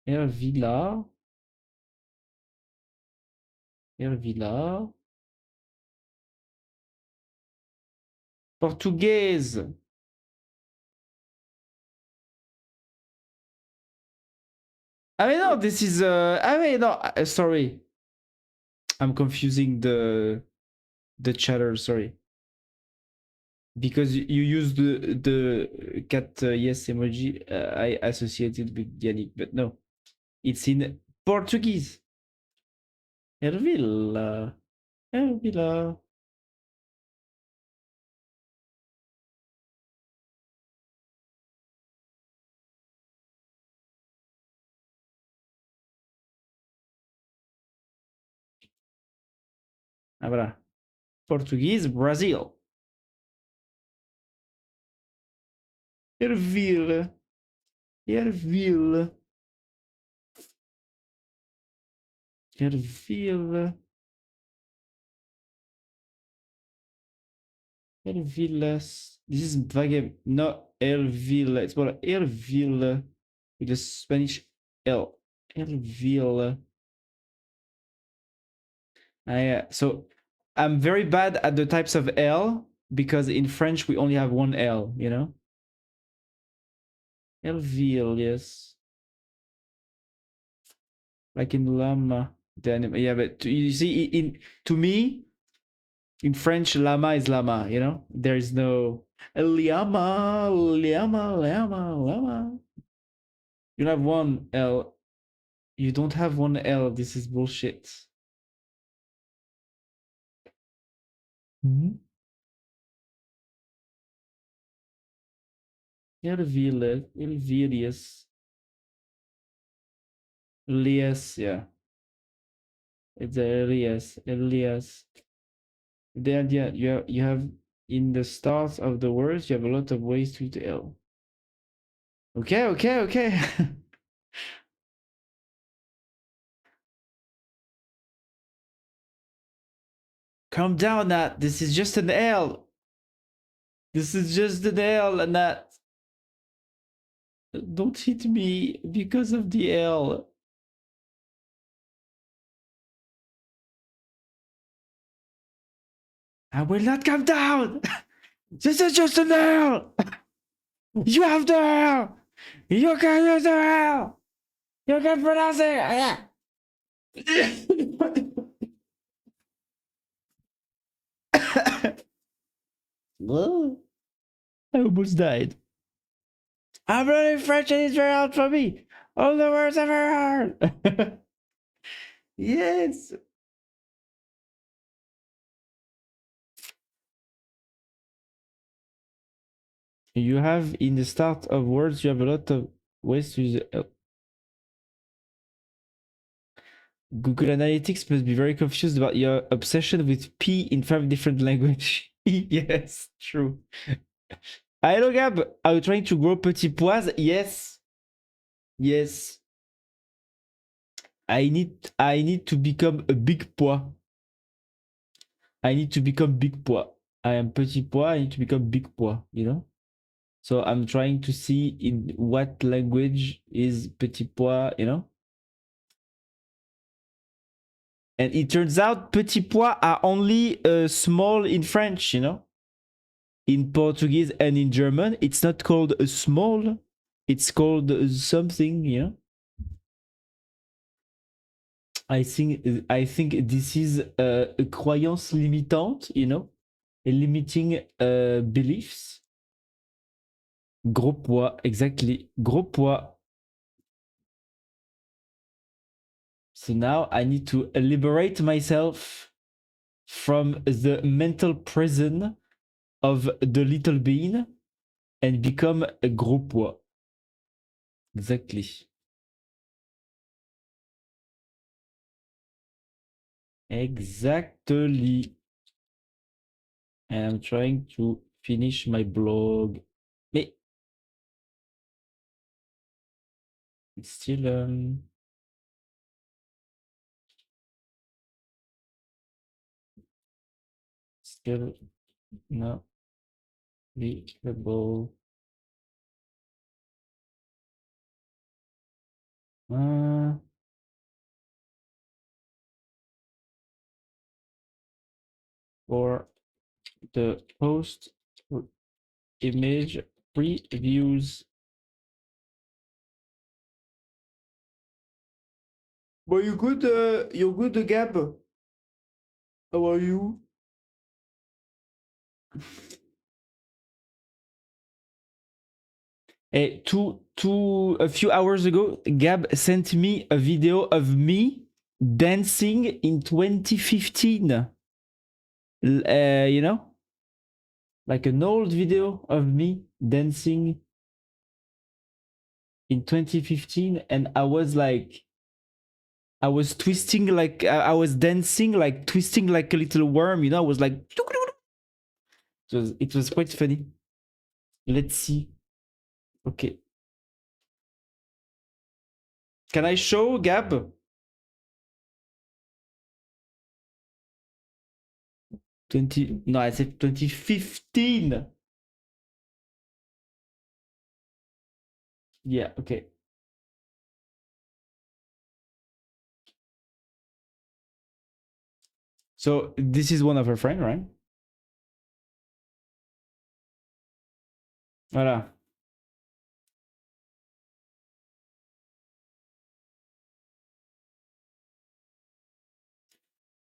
Ervilla. Ervilla. Portugaise. Ah mais non, this is ah mais non, sorry. I'm confusing the chatter, sorry. Because you use the cat yes emoji, I associated with Yannick, but no. It's in Portuguese. Ervilla. Ervilla. Ah voilà. Portuguese, Brazil. Erville. Erville. Erville. Ervillas. This is vague. No, Erville. It's more like Erville with a Spanish L. Erville. So I'm very bad at the types of L because in French we only have one L, you know? Erville, yes. Like in llama. Then yeah, but you see, to me, in French, llama is llama, you know? There is no llama, llama, llama, llama. You have one L. You don't have one L. This is bullshit. Mm-hmm. Erville, Elvirius. Elias, yeah. It's Elias, Elias. The idea you have in the start of the words, you have a lot of ways to the L. Okay, okay, okay. Calm down, Nat. This is just an L. This is just an L, Nat. Don't hit me because of the L. I will not come down. This is just an L. You have the L. You can use the L. You can pronounce it. I almost died. I'm learning French and it's very hard for me. All the words I've ever heard. Yes. You have in the start of words, you have a lot of ways to use it. Google Analytics must be very confused about your obsession with P in 5 different languages. Yes, true. Hello Gab, are you trying to grow petit pois? Yes. Yes. I need to become a big pois. I need to become big pois. I am petit pois, I need to become big pois, you know? So I'm trying to see in what language is petit pois, you know? And it turns out petit pois are only small in French, you know? In Portuguese and in German, it's not called a small, it's called something, you know? I think this is a croyance limitante, you know? A limiting beliefs. Gros poids, exactly. Gros poids. So now I need to liberate myself from the mental prison of the little bean and become a gros poids. Exactly. Exactly. And I'm trying to finish my blog. Mais it's still not reachable. For the post image previews. Well, you're good, Gab. How are you? A few hours ago, Gab sent me a video of me dancing in 2015. You know, like an old video of me dancing in 2015, and I was like, I was twisting like I was dancing like twisting like a little worm. You know, I was like, it was quite funny. Let's see. Okay. Can I show Gab? 20, no, I said 2015. Yeah, okay. So this is one of her friends, right? Voilà.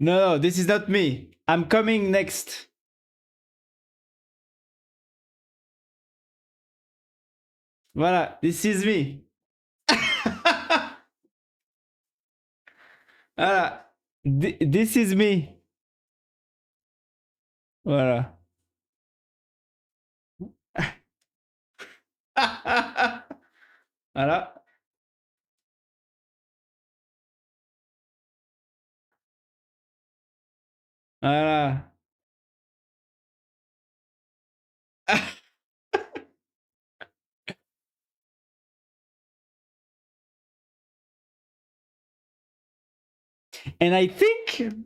No, this is not me. I'm coming next. Voilà, this is me. Voilà. This is me. Voilà. Voilà. Voilà. And I think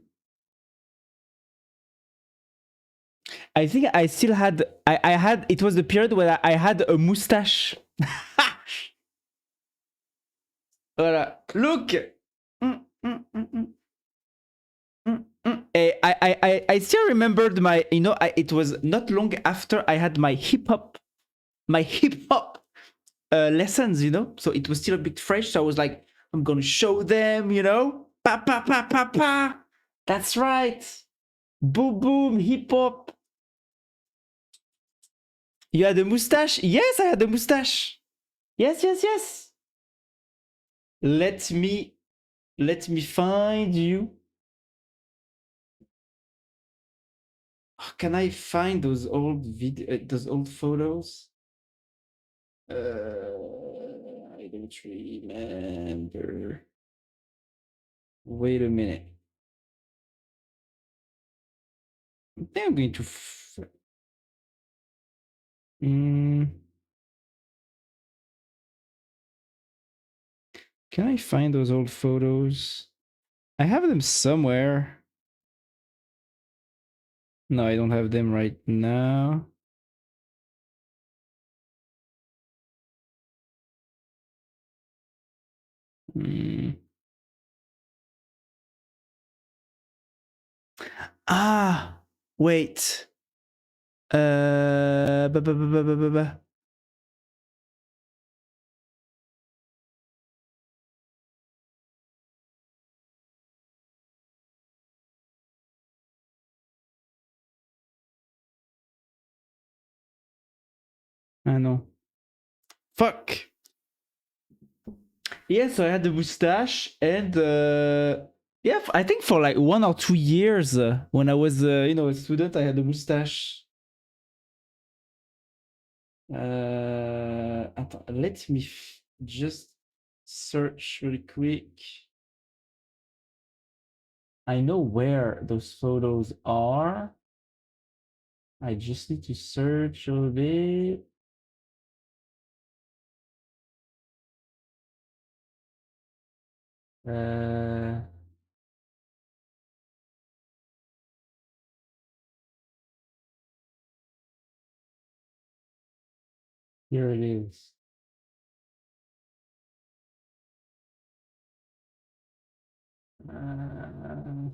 I still had I had it was the period where I had a mustache. Voilà. Look. I still remembered my, you know, it was not long after I had my hip hop lessons, you know, so it was still a bit fresh. So I was like, I'm gonna show them, you know, pa pa pa pa pa. That's right, boom boom, hip hop. You had a mustache? Yes, I had a mustache. Yes, yes, yes. Let me find you. Oh, can I find those old those old photos? I don't remember. Wait a minute. I think I'm going to. Mm. Can I find those old photos? I have them somewhere. No, I don't have them right now. Mm. Ah, wait. Ba, ba, ba, ba, ba, ba, ba. Ah non. Fuck. Yeah, so I had the mustache, and yeah, I think for like 1 or 2 years when I was, a student, I had a mustache. Attends, let me just search really quick. I know where those photos are. I just need to search a bit. Uh, Here it is. Uh,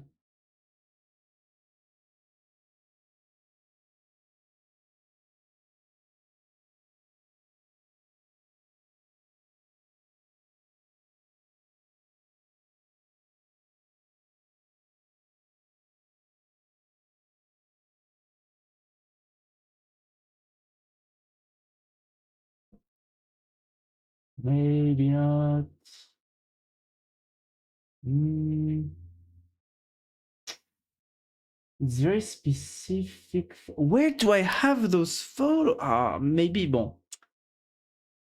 Maybe not. Hmm. It's very specific. Where do I have those photos? Ah, maybe, bon.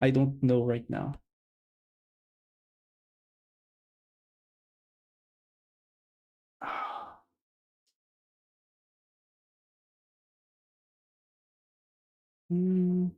I don't know right now. Ah. Hmm.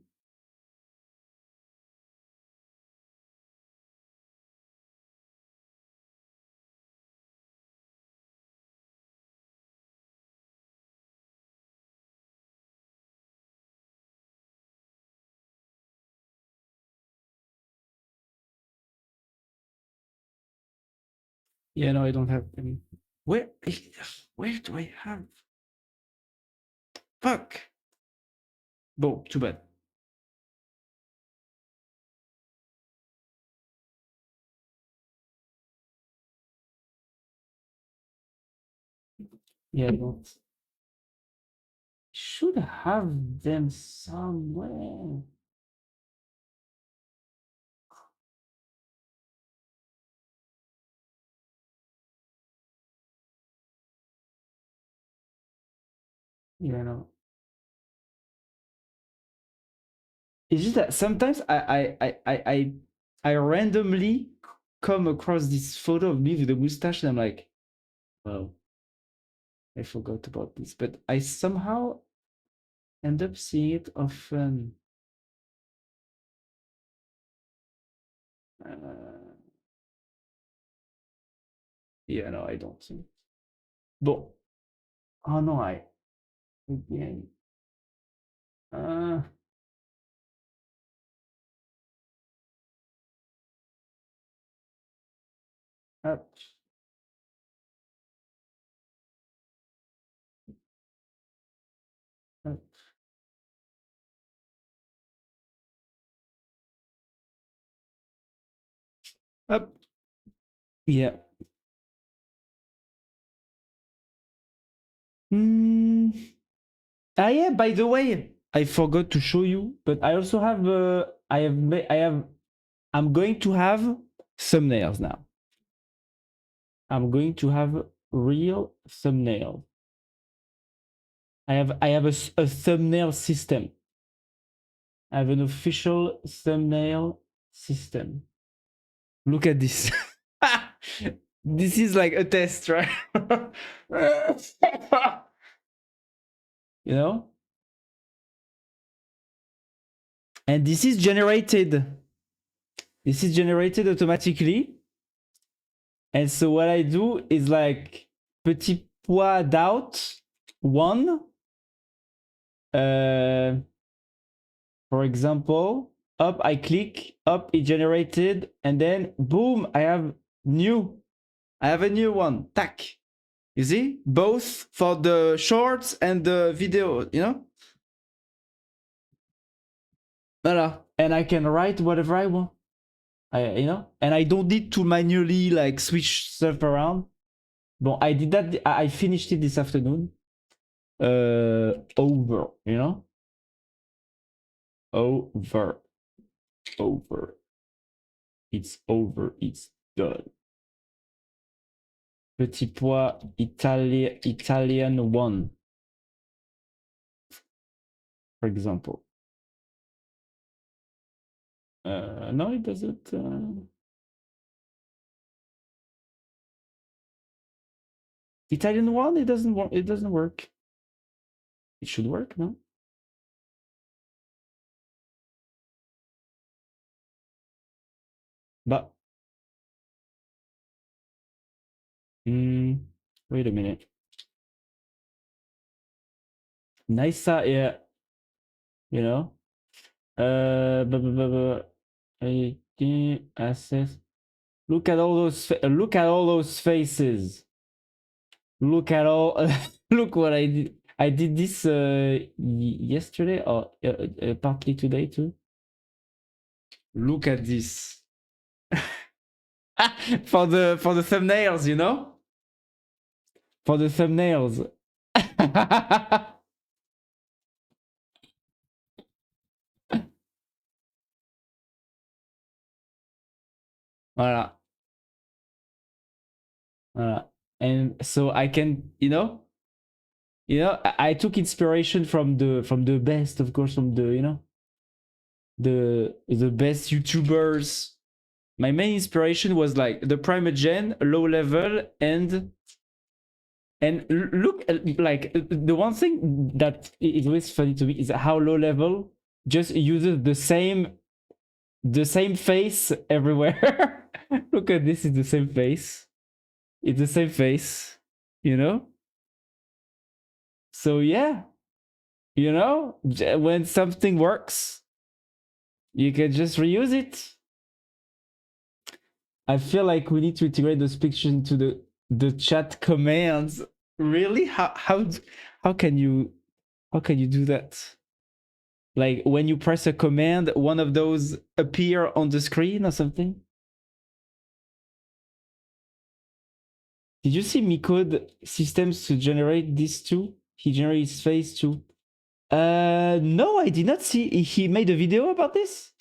Yeah, no, I don't have any. Where, where do I have? Fuck. Bon, too bad. Yeah, I don't. Should have them somewhere. Yeah, no. It's just that sometimes I randomly come across this photo of me with a mustache, and I'm like, well, I forgot about this, but I somehow end up seeing it often. Uh, yeah, no, I don't think. Bon. Oh no, again. Uh, Up, up, up. Yeah. Hmm. Ah yeah, by the way, I forgot to show you, but I also have I'm going to have thumbnails now. I'm going to have real thumbnails. I have a thumbnail system. I have an official thumbnail system. Look at this. This is like a test, right? You know? And this is generated. This is generated automatically. And so what I do is like petit pois doubt 1. For example, up, I click, up, it generated, and then boom, I have new. I have a new one. Tac. You see? Both for the shorts and the video, you know? Voilà. And I can write whatever I want. You know? And I don't need to manually like switch stuff around. Bon, I did that. I finished it this afternoon. Over, you know? Over. Over. It's over. It's done. Petit pois Italian 1. For example. No, it doesn't. Italian 1, it doesn't work. It doesn't work. It should work, no? But wait a minute. Nice, yeah. You know. Access. Look at all those. Look at all those faces. Look at all. Look what I did. I did this yesterday or partly today too. Look at this. For the thumbnails, you know. For the thumbnails. Voilà. Voilà. And so I can, you know, I took inspiration from the best, of course, from the, you know, the best YouTubers. My main inspiration was like the Primogen, low level, and look like the one thing that is always funny to me is how low level just uses the same face everywhere. Look at this, it's the same face. It's the same face, you know? So yeah, you know, when something works, you can just reuse it. I feel like we need to integrate those pictures into the chat commands. Really? How can you do that? Like when you press a command, one of those appear on the screen or something? Did you see Micode systems to generate this too? He generates face too. No, I did not see. He made a video about this.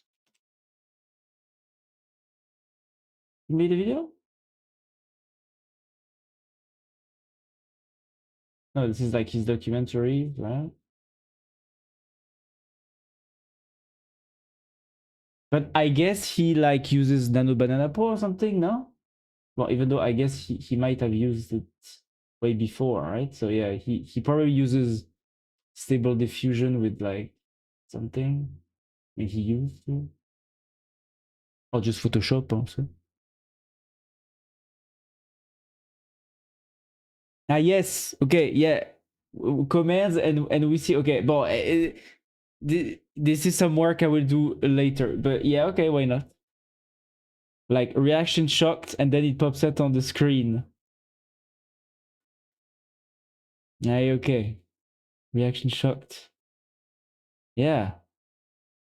He made a video. No, this is like his documentary, right? But I guess he like uses Nano Banana Pro or something, no? Well, even though I guess he might have used it way before, right? So yeah, he probably uses Stable Diffusion with like something. I mean, he used to. Or just Photoshop also. Ah yes, okay, yeah. Commands and we see, okay, but this is some work I will do later. But yeah, okay, why not? Like reaction shocked and then it pops out on the screen. Yeah, okay. Reaction shocked. Yeah.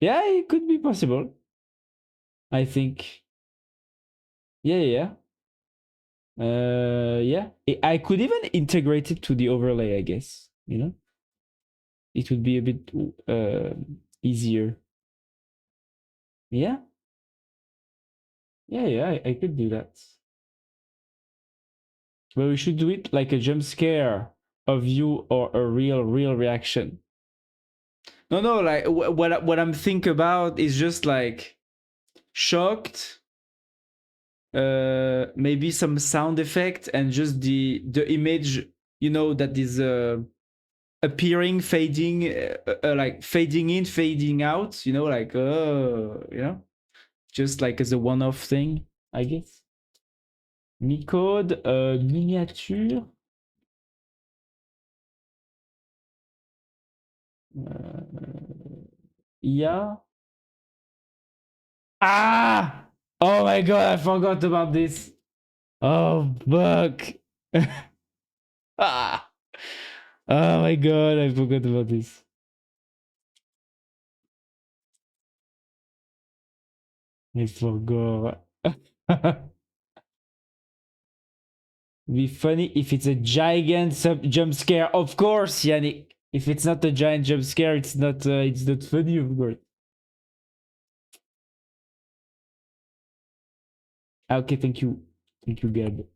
Yeah, it could be possible. I think. Yeah. Yeah. I could even integrate it to the overlay, I guess. You know? It would be a bit easier. Yeah. Yeah, I could do that. But we should do it like a jump scare of you or a real reaction. No, like what I'm thinking about is just like shocked, maybe some sound effect and just the image, you know, that is appearing, fading, like fading in, fading out, you know, like, you know, just like as a one-off thing, I guess. Mi-code, miniature. Yeah. Ah! Oh my god, I forgot about this. Oh, fuck. Ah! Oh my god, I forgot about this. I forgot. Be funny if it's a giant jump scare. Of course, Yannick. If it's not a giant jump scare, it's not funny, of course. Okay, thank you. Thank you, Gab.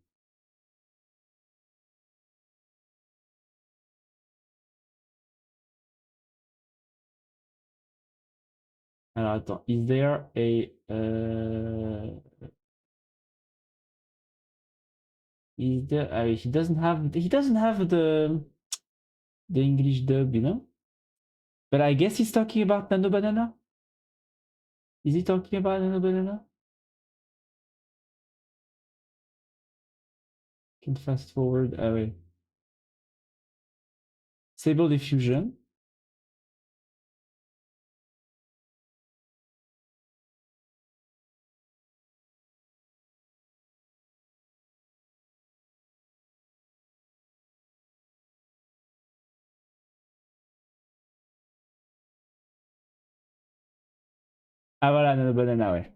Alors, attends. Is there a... is there... he doesn't have... He doesn't have the English dub, you know? But I guess he's talking about Nano Banana? Is he talking about Nano Banana? Can fast forward. Ah ouais. Stable diffusion. Ah voilà, Nano Banana, ouais.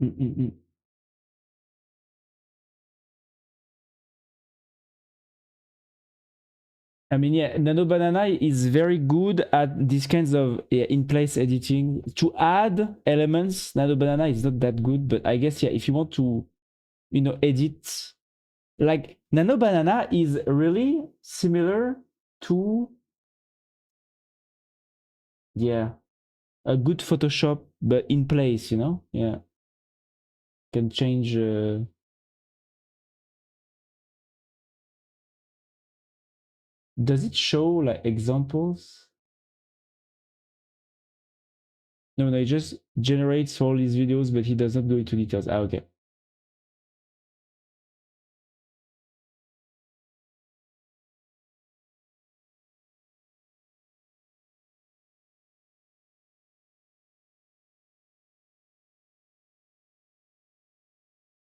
Mm. I mean, yeah, Nano Banana is very good at these kinds of in-place editing. To add elements, Nano Banana is not that good, but I guess, yeah, if you want to, you know, edit, like Nano Banana is really similar to, yeah, a good Photoshop, but in place, you know? Yeah. Can change. Does it show like examples? No, it just generates all these videos, but he does not go into details. Ah, okay.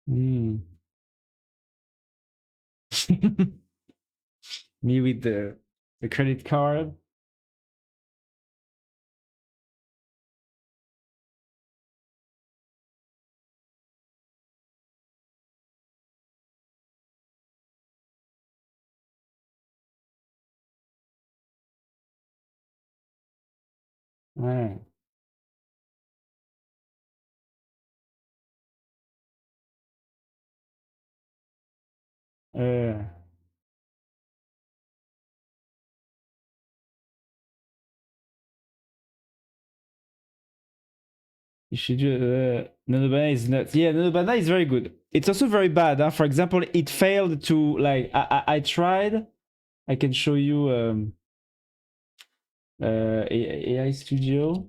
Hmm. Me with the credit card. Ouais. Euh, you should do Nanobana is not. Yeah, Nanobana is very good. It's also very bad. Huh? For example, it failed to like. I tried. I can show you AI Studio.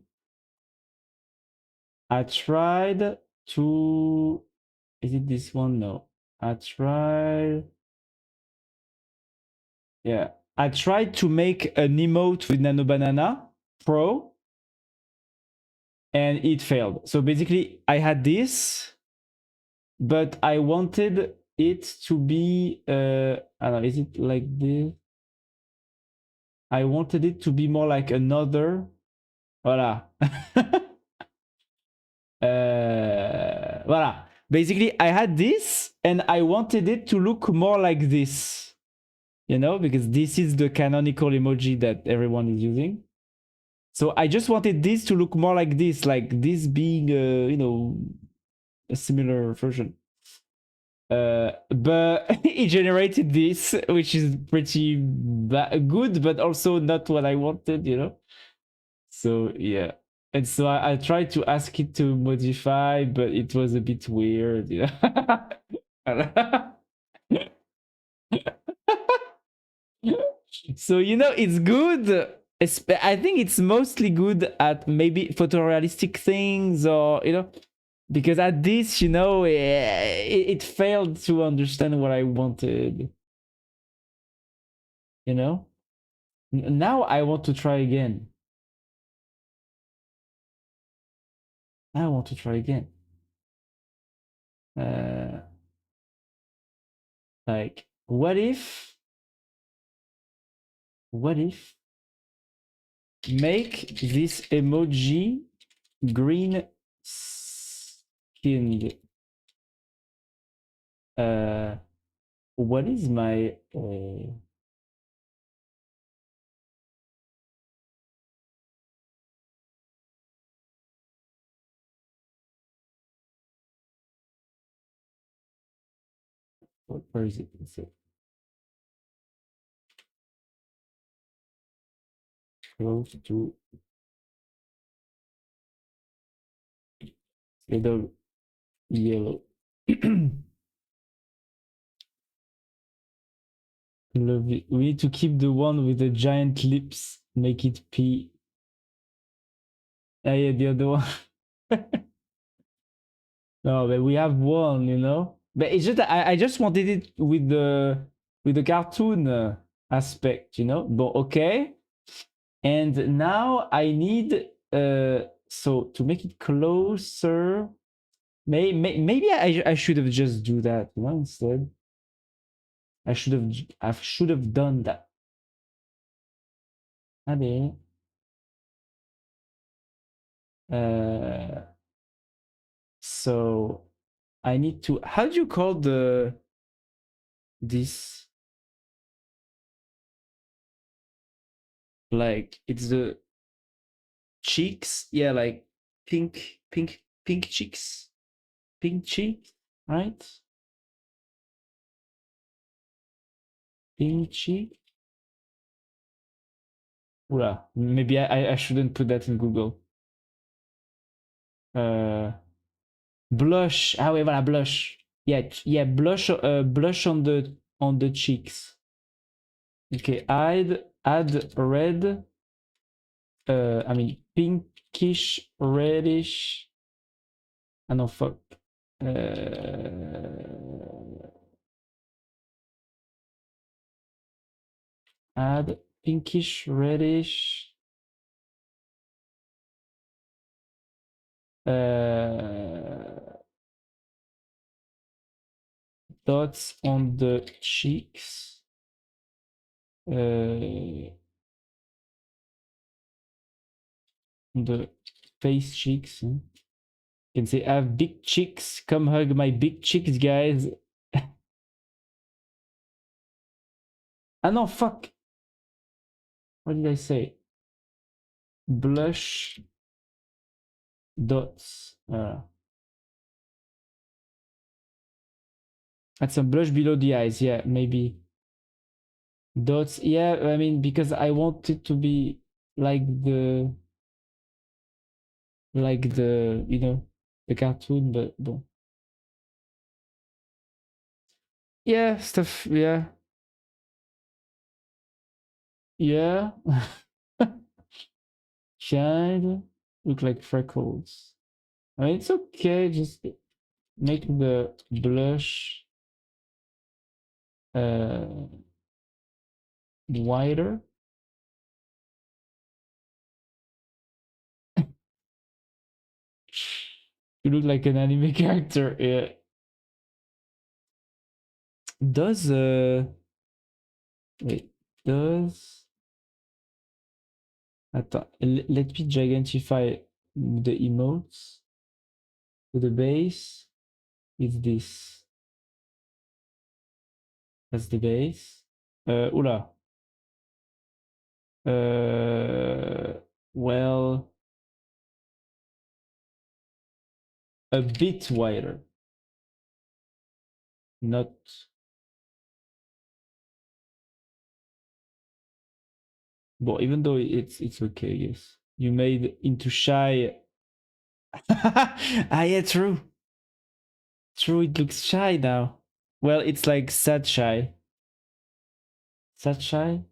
I tried to. Is it this one? No. I tried. Yeah. I tried to make an emote with Nano Banana Pro and it failed. So basically, I had this, but I wanted it to be, I don't know, is it like this? I wanted it to be more like another. Voilà. Voilà. Basically, I had this and I wanted it to look more like this, you know, because this is the canonical emoji that everyone is using. So I just wanted this to look more like this being, you know, a similar version. But it generated this, which is pretty good, but also not what I wanted, you know? So yeah. And so I tried to ask it to modify, but it was a bit weird, you know? So you know it's good. I think it's mostly good at maybe photorealistic things, or you know, because at this, you know, it failed to understand what I wanted. You know, now I want to try again. I want to try again. Uh, like, what if make this emoji green skinned? What is my where is it? It's close to little yellow. Love it. We need to keep the one with the giant lips. Make it P. Ah, yeah, the other one. No, but we have one, you know. But it's just that I just wanted it with the cartoon aspect, you know. But okay. And now I need so to make it closer. Maybe I should have just do that, you know, instead. I should have done that. Allez. So I need to. How do you call the this? Like it's the cheeks. Yeah, like pink cheeks, pink cheek, right? Pink cheek. Oula, maybe I shouldn't put that in Google. Uh, blush. Ah ouais, voilà, blush. Yeah, yeah, blush on the cheeks. Okay, add red. I mean pinkish, reddish. Ah no, fuck. Add pinkish, reddish. Dots on the cheeks. On the face cheeks. You can say, I have big cheeks. Come hug my big cheeks, guys. Ah no, fuck. What did I say? Blush dots. Add some blush below the eyes. Yeah, maybe. Dots. Yeah, I mean, because I want it to be like you know, the cartoon, but bon. Yeah, stuff. Yeah. Yeah. Shine. Look like freckles. I mean, it's okay. Just make the blush uh, wider. You look like an anime character. Yeah. Does wait, does attends, let me gigantify the emotes to the base. It's this. That's the base. Oula. Well, a bit wider. Not. Well, even though it's okay, yes. You made into shy. Ah, yeah, true. True, it looks shy now. Well, it's like sad shy. Is that shy?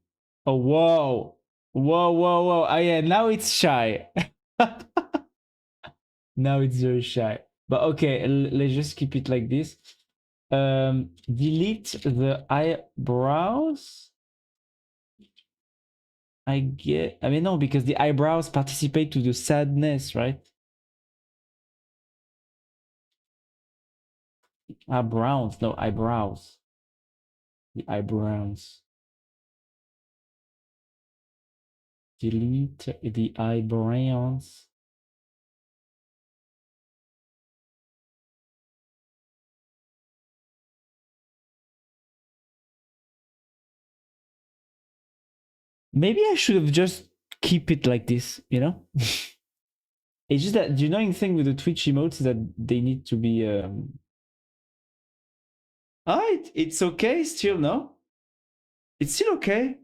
Oh, whoa. Whoa, whoa, whoa. Oh, yeah, now it's shy. Now it's very shy. But okay, let's just keep it like this. Delete the eyebrows. I mean, no, because the eyebrows participate to the sadness, right? Eyebrows, no, eyebrows. The eyebrows. Delete the eyebrows. Maybe I should have just keep it like this, you know? It's just that the annoying thing with the Twitch emotes is that they need to be it's okay still, no? It's still okay.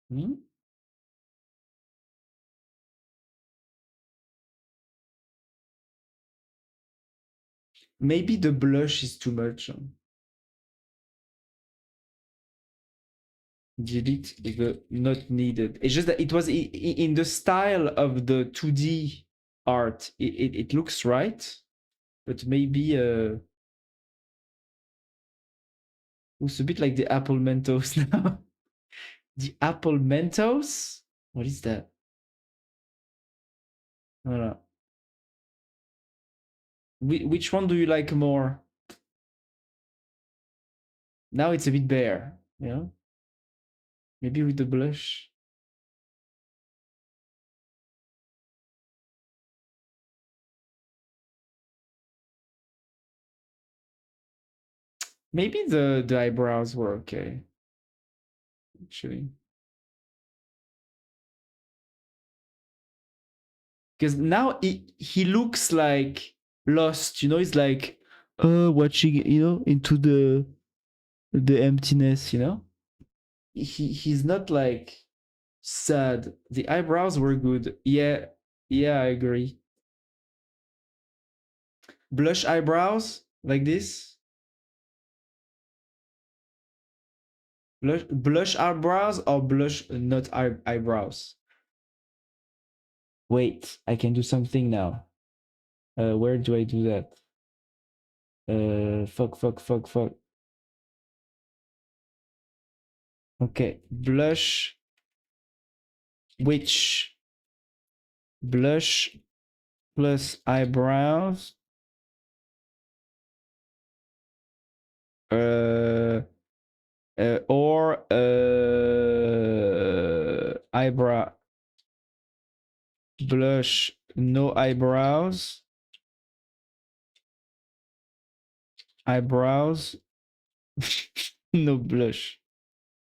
Hmm? Maybe the blush is too much. Delete the not needed. It's just that it was in the style of the 2D art. It looks right, but maybe it's a bit like the Apple Mentos now. The Apple Mentos? What is that? Voilà. Which one do you like more? Now it's a bit bare, yeah? Maybe with the blush. Maybe the eyebrows were okay, actually. Because now he looks like lost, you know, he's like watching, you know, into the emptiness, you know? He's not like sad. The eyebrows were good. Yeah, yeah, I agree. Blush eyebrows like this. Blush eyebrows or blush not eyebrows. Wait, I can do something now. Where do I do that? Fuck. Okay, blush. Which blush plus eyebrows? Or eyebrow blush, no eyebrows, eyebrows, no blush,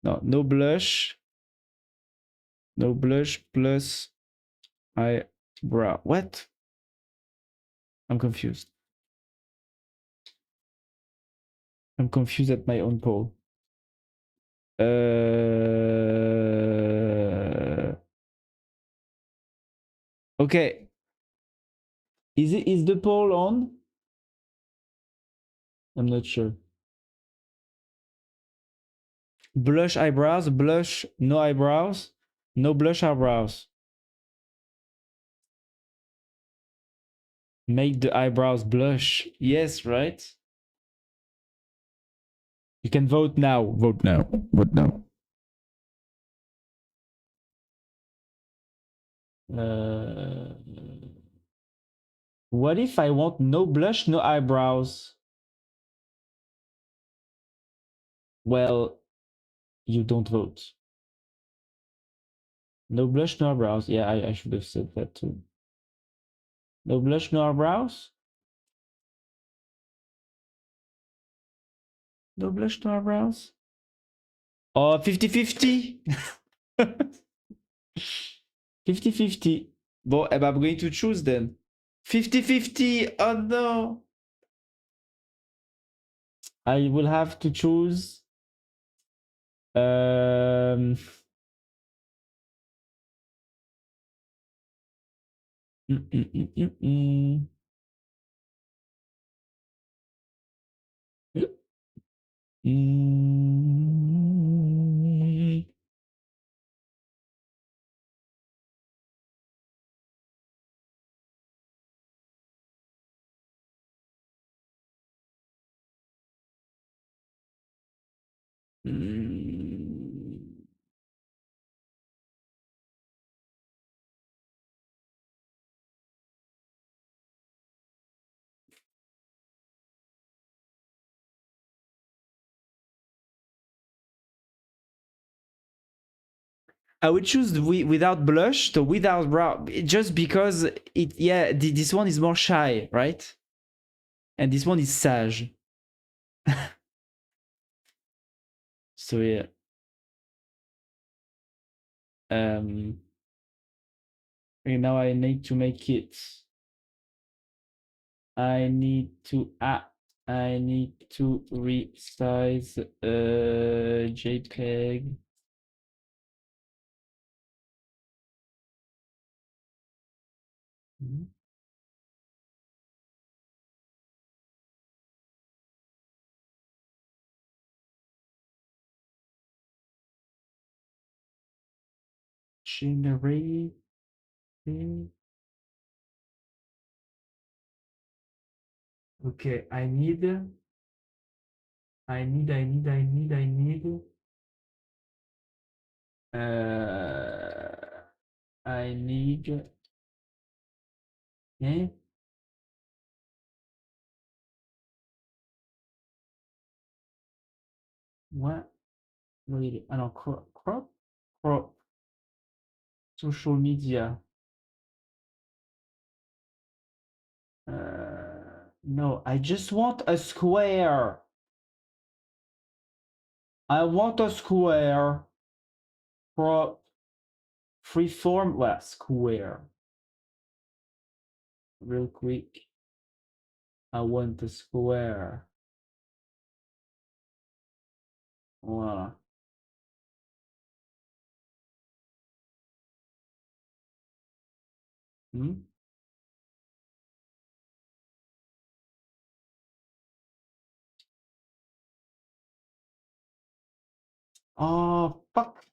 no blush, no blush plus eyebrow. What? I'm confused. I'm confused at my own poll. Okay. Is the poll on? I'm not sure. Blush eyebrows, blush, no eyebrows, no blush eyebrows. Make the eyebrows blush. Yes, right? You can vote now. Vote now. Vote now. What if I want no blush, no eyebrows? Well, you don't vote. No blush, no eyebrows. Yeah, I should have said that too. No blush, no eyebrows? No blush, no eyebrows? Oh, 50-50. 50-50. Bon, eh ben, I'm going to choose then. 50-50. Oh no. I will have to choose. Um, mm, mm, mm, mm, mm. Mm. Mm. I would choose without blush, so without brow, just because it. Yeah, this one is more shy, right? And this one is sage. So yeah. And now I need to make it. I need to I need to resize JPEG. Mhm. Generate. Okay, I need. Uh, I need. Eh? What? Wait, I don't crop, social media. No, I just want a square. I want a square. Crop, freeform, well, square. Real quick. I want a square. Voilà. Hmm? Oh, fuck.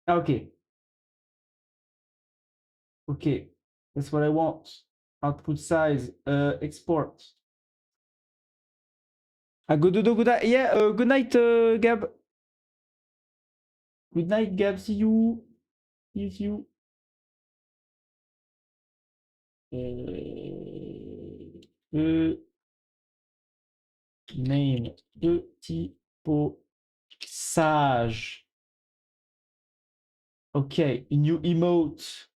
Okay. Okay. That's what I want. Output size. Export. Good night. Yeah, good night, Gab. Good night, Gab. See you. See you. Name. Petit pot sage. Okay. New emote.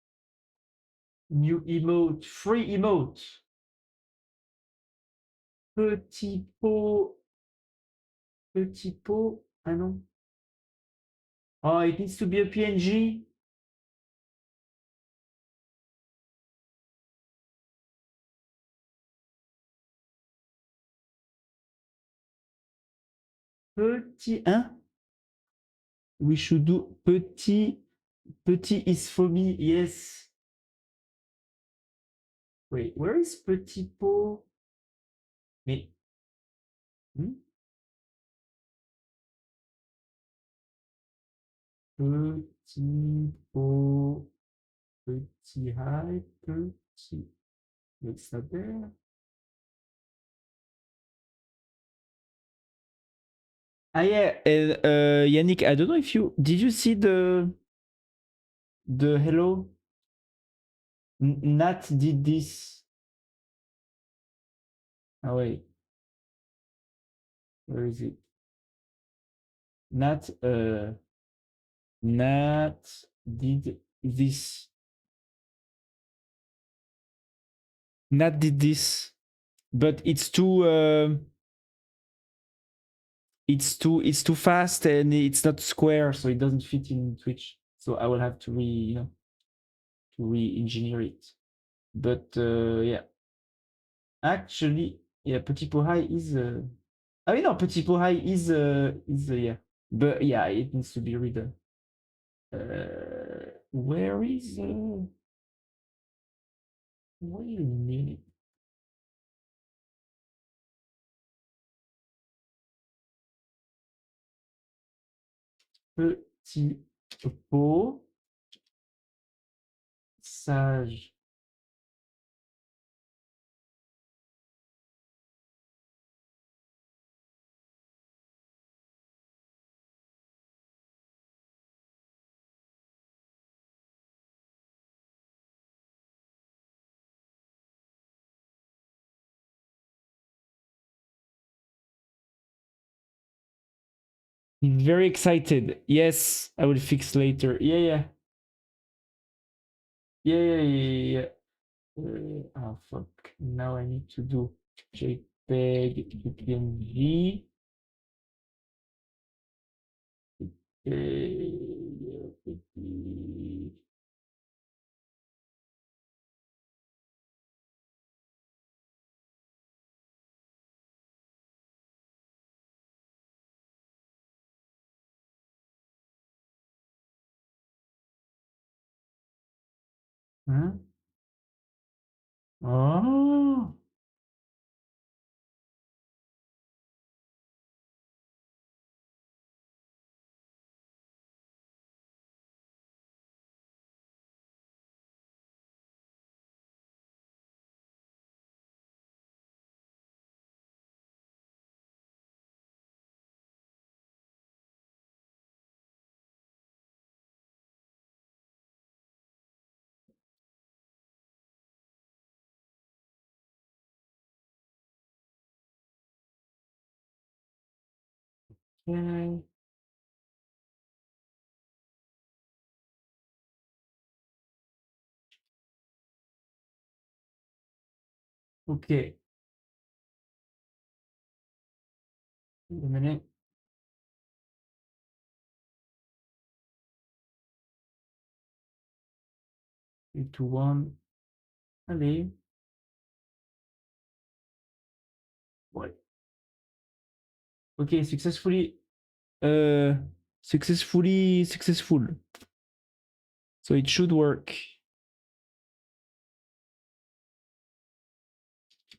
New emote. Free emote. Petit pot. Petit pot. Ah non. Oh, it needs to be a PNG. Petit. Hein? We should do petit. Petit is for me. Yes. Wait, where is petit pot? Mais. Hmm? Petit pot. Petit high. Petit. What's that there? Ah yeah, and Yannick, I don't know if you did you see the hello? Nat did this. Oh wait, where is it? Nat Nat did this. Nat did this, but it's too fast and it's not square, so it doesn't fit in Twitch. So I will have to to re-engineer it. But yeah, actually, yeah, Petit Pohai is. I mean, no, Petit Pohai is yeah, but yeah, it needs to be redone. Where is? Wait a minute. Petit pot sage. He's very excited. Yes, I will fix later. Yeah. Yeah. Oh fuck. Now I need to do JPEG, PNG. Huh? Oh. Okay. Okay. Wait a minute. 3, 2, 1. Allez. Ouais. Okay, successfully. Successful. So it should work.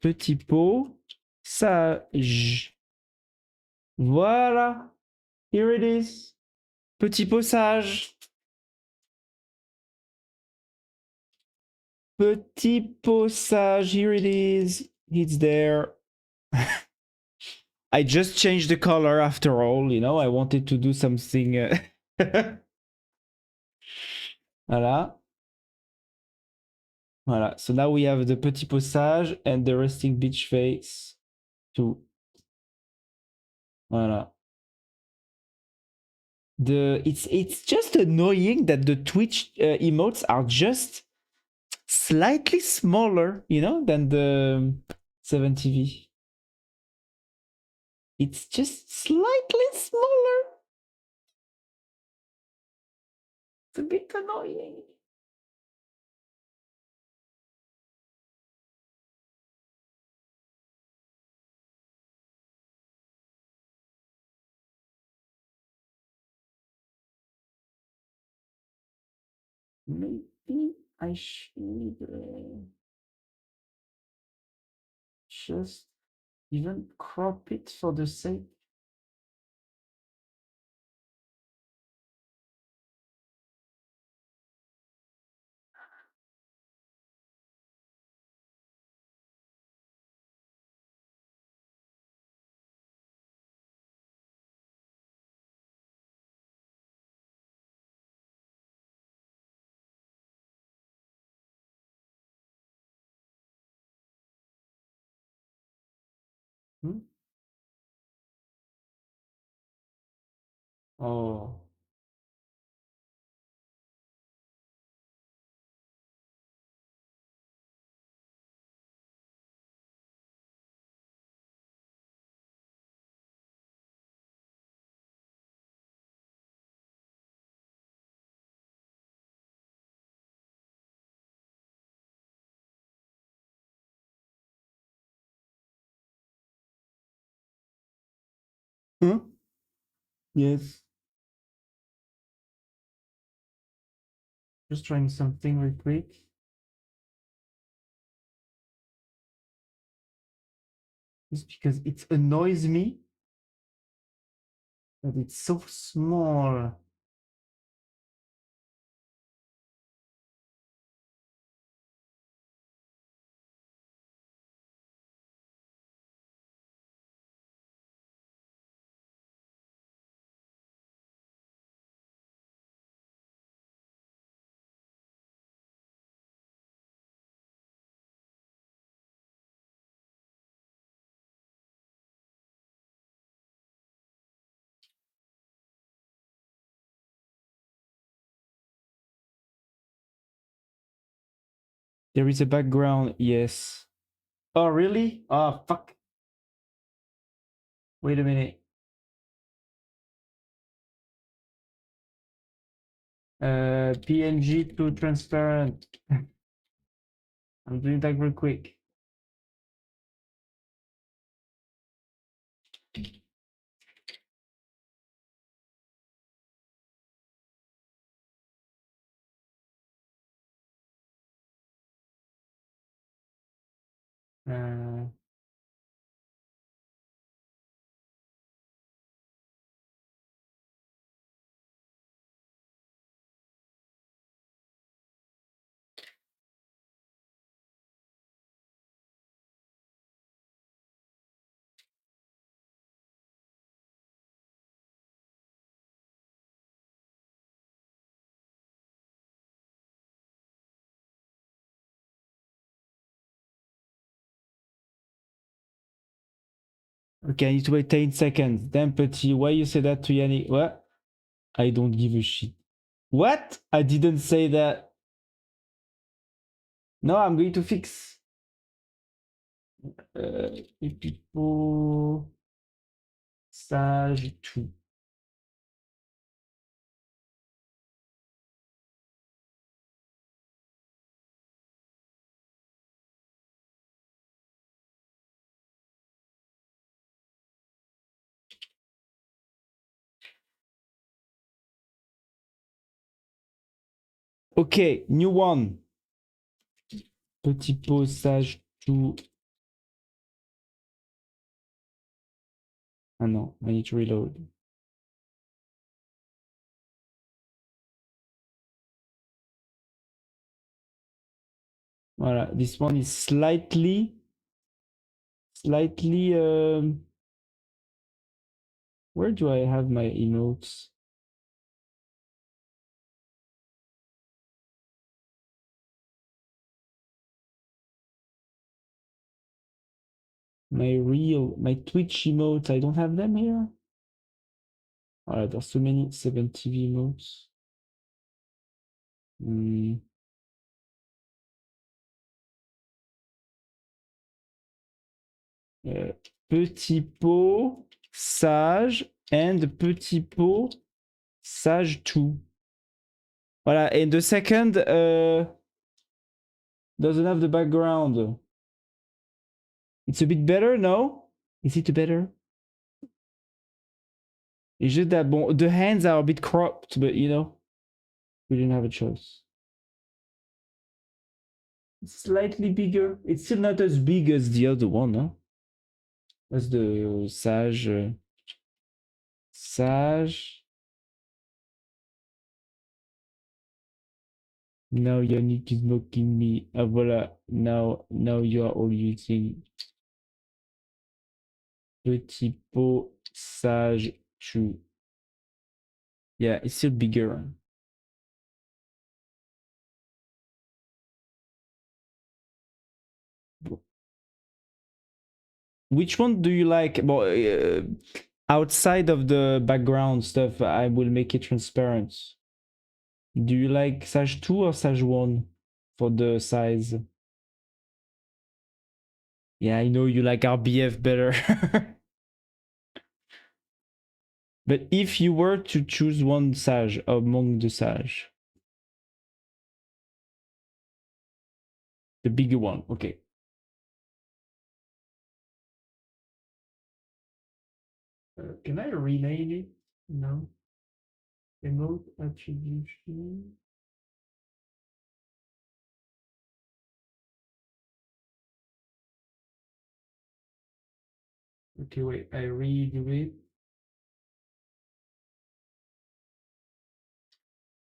Petit pot sage. Voilà. Here it is. Petit pot sage. Petit pot sage. Here it is. It's there. I just changed the color after all. You know, I wanted to do something. Voilà. Voilà. So now we have the petit pot sage and the resting beach face too. Voilà. It's just annoying that the Twitch emotes are just slightly smaller, you know, than the 7TV. It's just slightly smaller. It's a bit annoying. Maybe I should just even crop it for the sake. Hmm? Oh. Huh? Yes. Just trying something real quick. Just because it annoys me that it's so small. There is a background, yes. Oh, really? Oh, fuck. Wait a minute. PNG to transparent. I'm doing that real quick. Uh, okay, I need to wait 10 seconds. Damn, Petit, why you say that to Yannick? What? I don't give a shit. What? I didn't say that. No, I'm going to fix. People sage 2. Okay, new one. Petit pot sage 2. Ah non, I need to reload. Voilà, this one is slightly. Where do I have my emotes? My Twitch emotes, I don't have them here. Alright, there's so many 70 emotes. Petit pot, sage, and petit pot, sage 2. Voilà, and the second doesn't have the background. It's a bit better, no? Is it better? It's just that bon, the hands are a bit cropped, but you know, we didn't have a choice. It's slightly bigger. It's still not as big as the other one, huh? As the Sage. Sage. Now Yannick is mocking me. Ah, voilà. Now you are all using Petit pot Sage 2. Yeah, it's still bigger. Which one do you like? Well, outside of the background stuff, I will make it transparent. Do you like Sage 2 or Sage 1 for the size? Yeah, I know you like RBF better. But if you were to choose one Sage among the Sage, the bigger one, okay. Can I rename it? No. Remote attribution. Okay, wait, I redo it.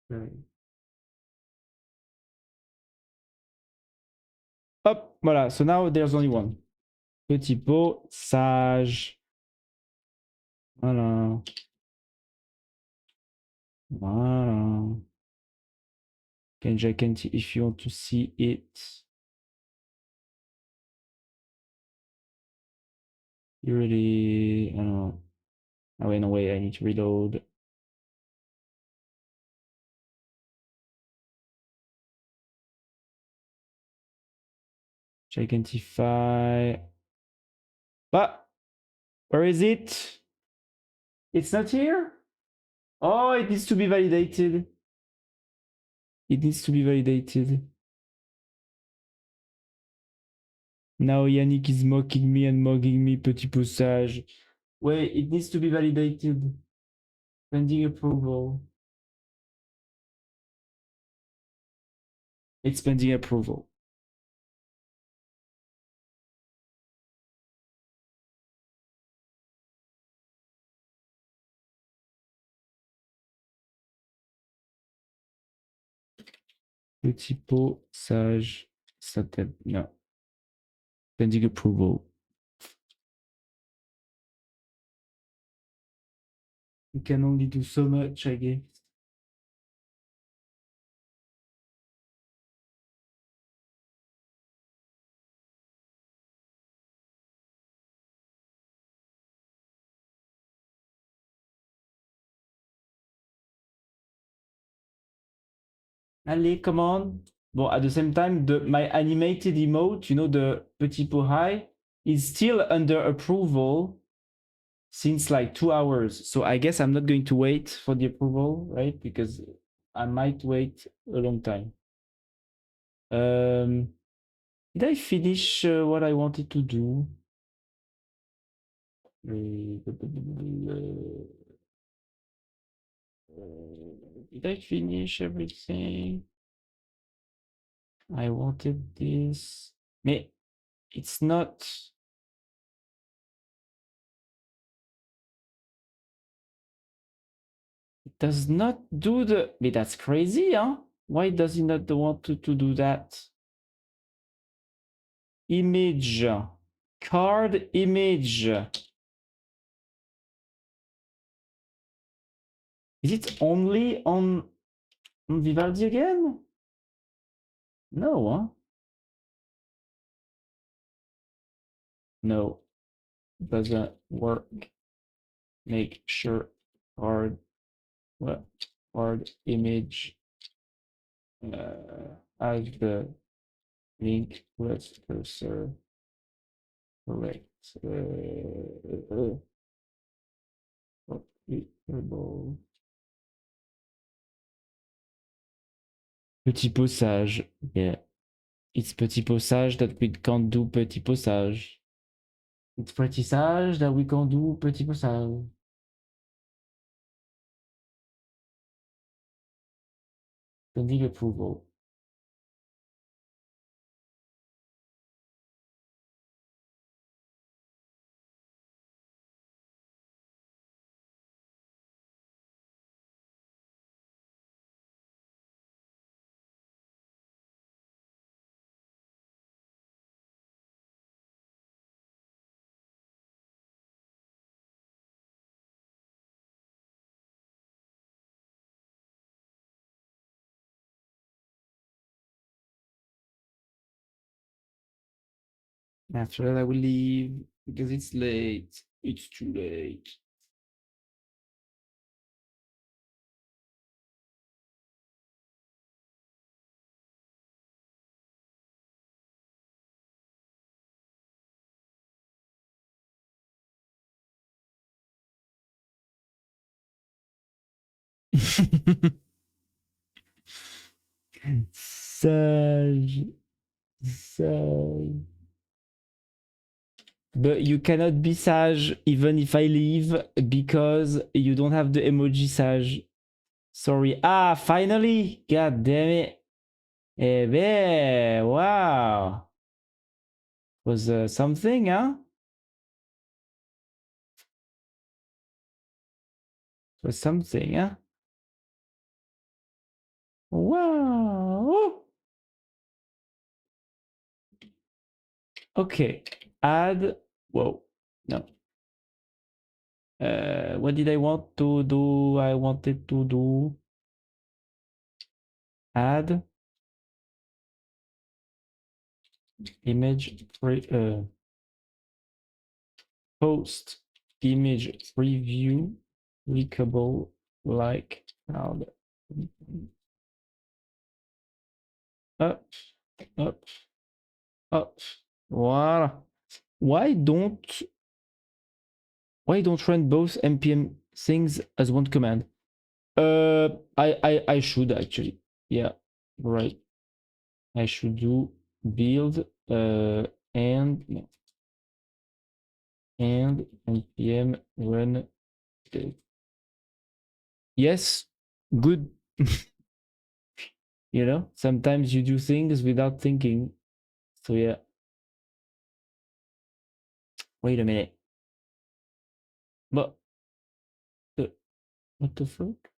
Right. Hop, voilà. So now there's only one. Petit pot, Sage. Voilà. Voilà. Can if you want to see it. You really, I don't know. Oh, wait, no, wait, I need to reload. Gigantify. But where is it? It's not here? Oh, it needs to be validated. It needs to be validated. Now Yannick is mocking me and mugging me, petit poussage. Wait, it needs to be validated. Pending approval. It's pending approval. Petit pot, sage, satin. No. Pending approval. You can only do so much, I guess. Allez, come on. Bon, at the same time, my animated emote, you know, the petit pot high, is still under approval since like 2 hours. So I guess I'm not going to wait for the approval, right? Because I might wait a long time. Did I finish what I wanted to do? Did I finish everything? I wanted this. Mais it's not. It does not do the. But that's crazy, huh? Why does it not want to do that? Image. Card image. Is it only on Vivaldi again? No, huh? No, doesn't work. Make sure card, what, card image as the link plus cursor correct. Petit pot sage. Yeah. It's petit pot sage that we can't do petit pot sage. It's pretty sage that we can't do petit pot sage. Pending approval. After that, I will leave because it's late. It's too late. Sage. Sage. But you cannot be sage even if I leave because you don't have the emoji sage. Sorry. Ah, finally! God damn it. Eh ben, wow. Was something, huh? Was something, huh? Wow. Okay. Add. Whoa. No. What did I want to do? I wanted to do add image post image preview clickable like cloud. Up, up. Oh, voilà. Why don't run both npm things as one command? I should actually. Yeah, right. I should do build and no, and npm run. Yes, good. You know, sometimes you do things without thinking. So yeah. Wait a minute. But what the fuck?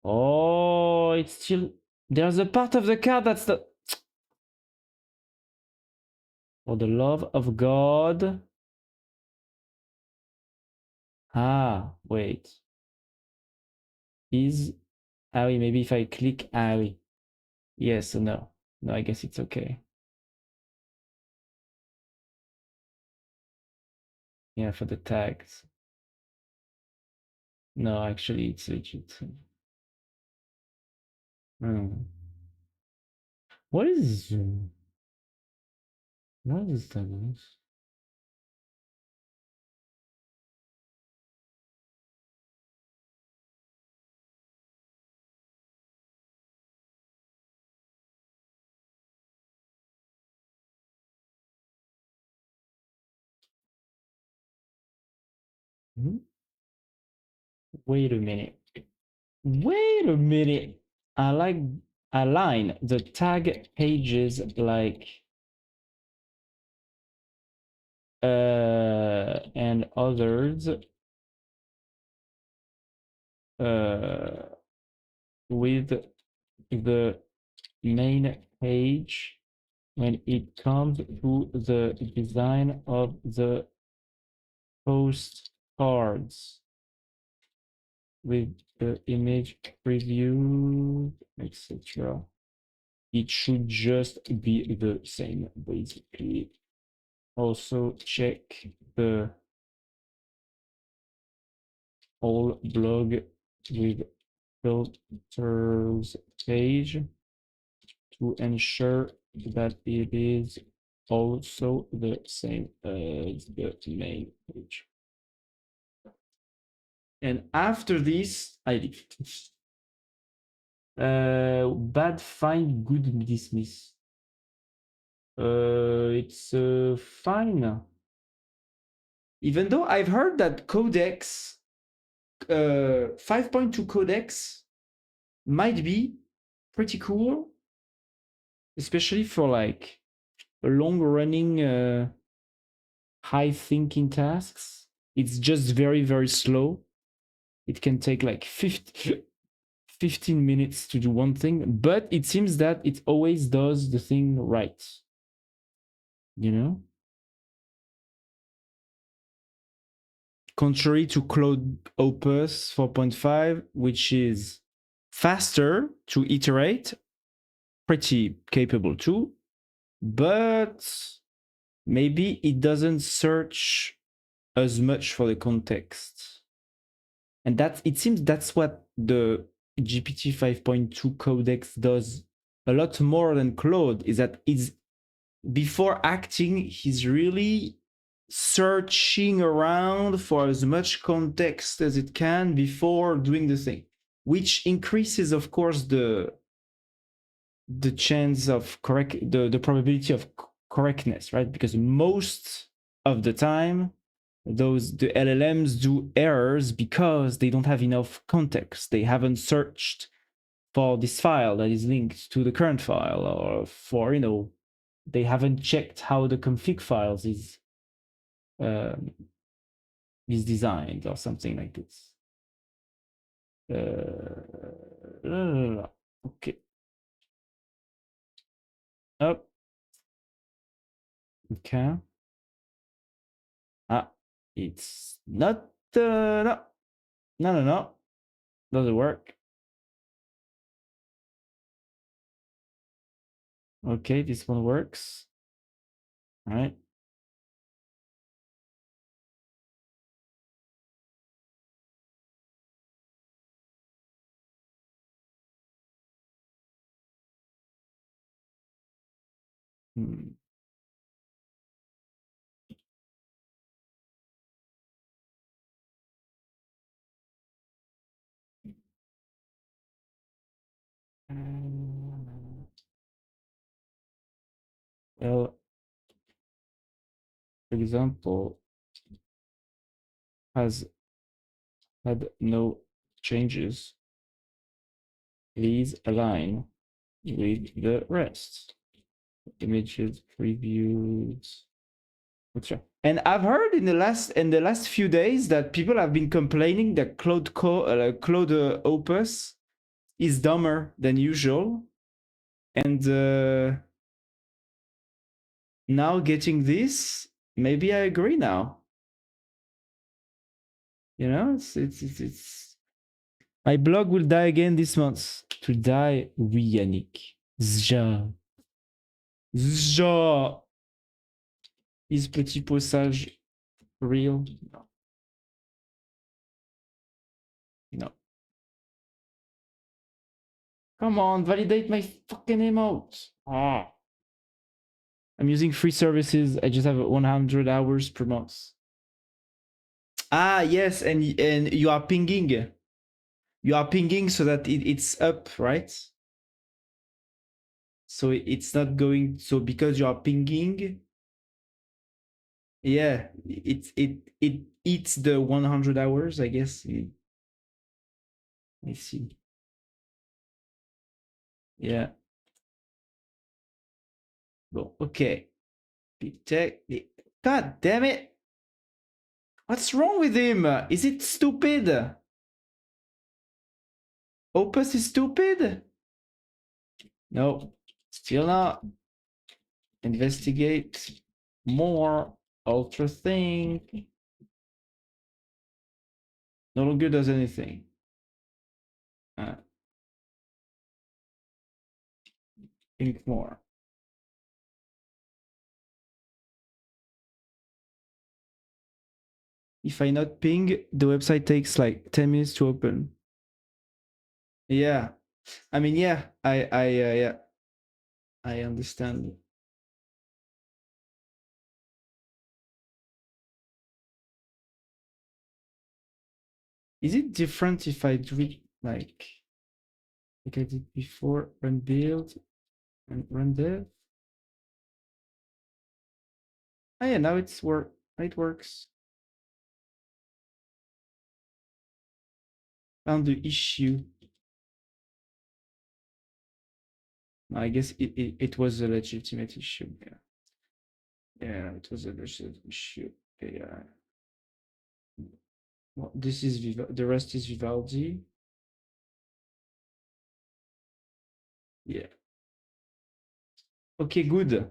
Oh, it's still there's a part of the card that's the for the love of God. Ah, wait. Is oui, maybe if I click oui. Yes or no? No, I guess it's okay. Yeah, for the tags. No, actually it's legit. Hmm. What is that? Hmm? Wait a minute. Wait a minute. I like align the tag pages like and others with the main page when it comes to the design of the postcards with the image preview, etc. It should just be the same, basically. Also check the whole blog with filters page to ensure that it is also the same as the main page. And after this, I leave. Bad find, good dismiss. It's fine. Even though I've heard that codex, 5.2 codex might be pretty cool, especially for like long running high thinking tasks. It's just very, very slow. It can take like 15 minutes to do one thing, but it seems that it always does the thing right. You know? Contrary to Claude Opus 4.5, which is faster to iterate, pretty capable too, but maybe it doesn't search as much for the context. And that it seems that's what the GPT 5.2 codex does a lot more than Claude, is that it's before acting, he's really searching around for as much context as it can before doing the thing, which increases, of course, the chance of the probability of correctness, right? Because most of the time, the LLMs do errors because they don't have enough context. They haven't searched for this file that is linked to the current file, or for they haven't checked how the config files um, is designed or something like this. Okay. Up. Okay. Ah, it's not. No, no. Doesn't work. Okay, this one works. All right. Hmm. Well, for example, has had no changes. Please align with the rest. Images, previews. And I've heard in the last few days that people have been complaining that Claude Opus is dumber than usual, and now getting this, maybe I agree now. You know, it's my blog will die again this month. To die, oui, Yannick. Zja. Zja. Is petit pot sage real? No. No. Come on, validate my fucking emote. Ah. I'm using free services. I just have 100 hours per month. Ah, yes, and you are pinging. You are pinging so that it's up, right? So it's not going. So because you are pinging, yeah, it eats the 100 hours, I guess. I see. Yeah. Bon, okay. God damn it! What's wrong with him? Is it stupid? Opus is stupid? No, still not. Investigate more. Ultra think. No longer does anything. Think more. If I not ping, the website takes like 10 minutes to open. Yeah. I mean, yeah, yeah, I understand. Is it different if I do it like I did before, run build and run dev? Oh yeah, now it works. Found the issue. I guess it was a legitimate issue. Yeah. Yeah, it was a legitimate issue. Yeah. Well, this is the rest is Vivaldi. Yeah. Okay, good.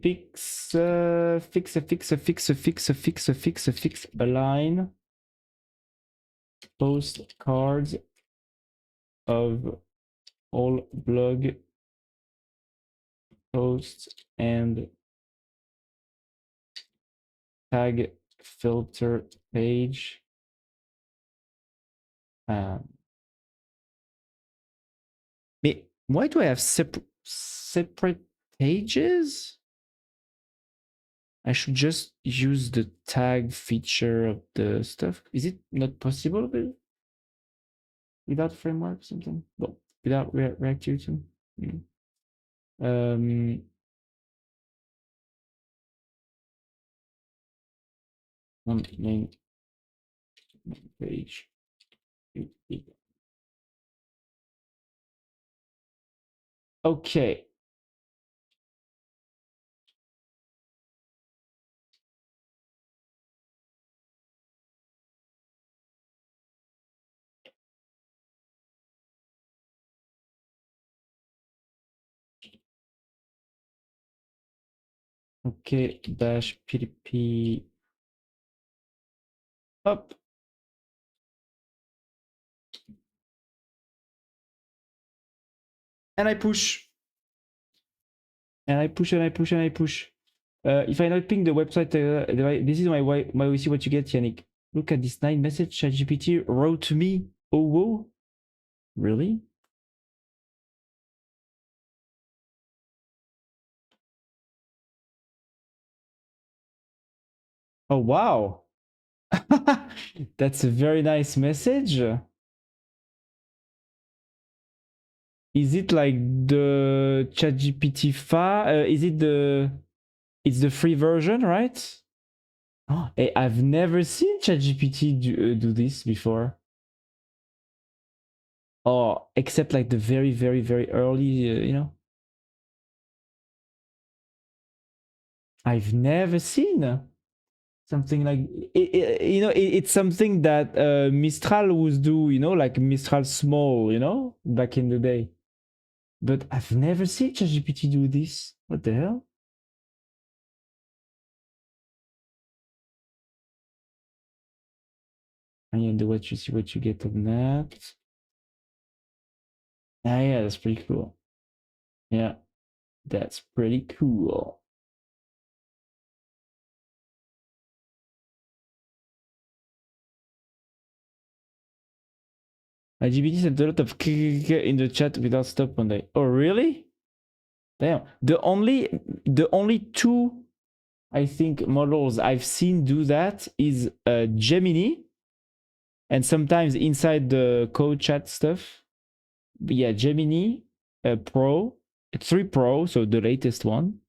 Fix align postcards of all blog posts and tag filter page. Mais why do I have separate pages? I should just use the tag feature of the stuff. Is it not possible without framework or something? Well, without React mm. One main page. Okay. Okay, dash PDP up. And I push. And I push and I push and I push. If I not ping the website, this is my OC what you get, Yannick. Look at this nice message ChatGPT wrote to me. Oh, whoa. Really? Oh, wow. That's a very nice message. Is it like the ChatGPT 5? Is it the... It's the free version, right? Oh, hey, I've never seen ChatGPT do this before. Oh, except like the very, very, very early, I've never seen something like it's something that Mistral would do, like Mistral small, back in the day. But I've never seen ChatGPT do this. What the hell? And do what you see, what you get on that. Ah, yeah, that's pretty cool. Yeah, that's pretty cool. GPT sent a lot of in the chat without stop one day. Oh, really? Damn. The only two, I think, models I've seen do that is Gemini, and sometimes inside the code chat stuff. But yeah, Gemini Pro, 3 Pro, so the latest one.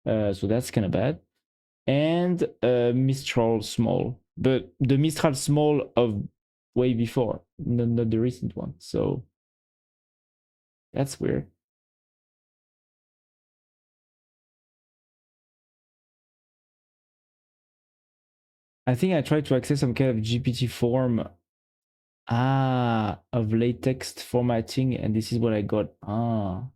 So that's kind of bad. And Mistral Small, but the Mistral Small of way before, not the recent one. So that's weird. I think I tried to access some kind of GPT form of latex formatting, and this is what I got. Some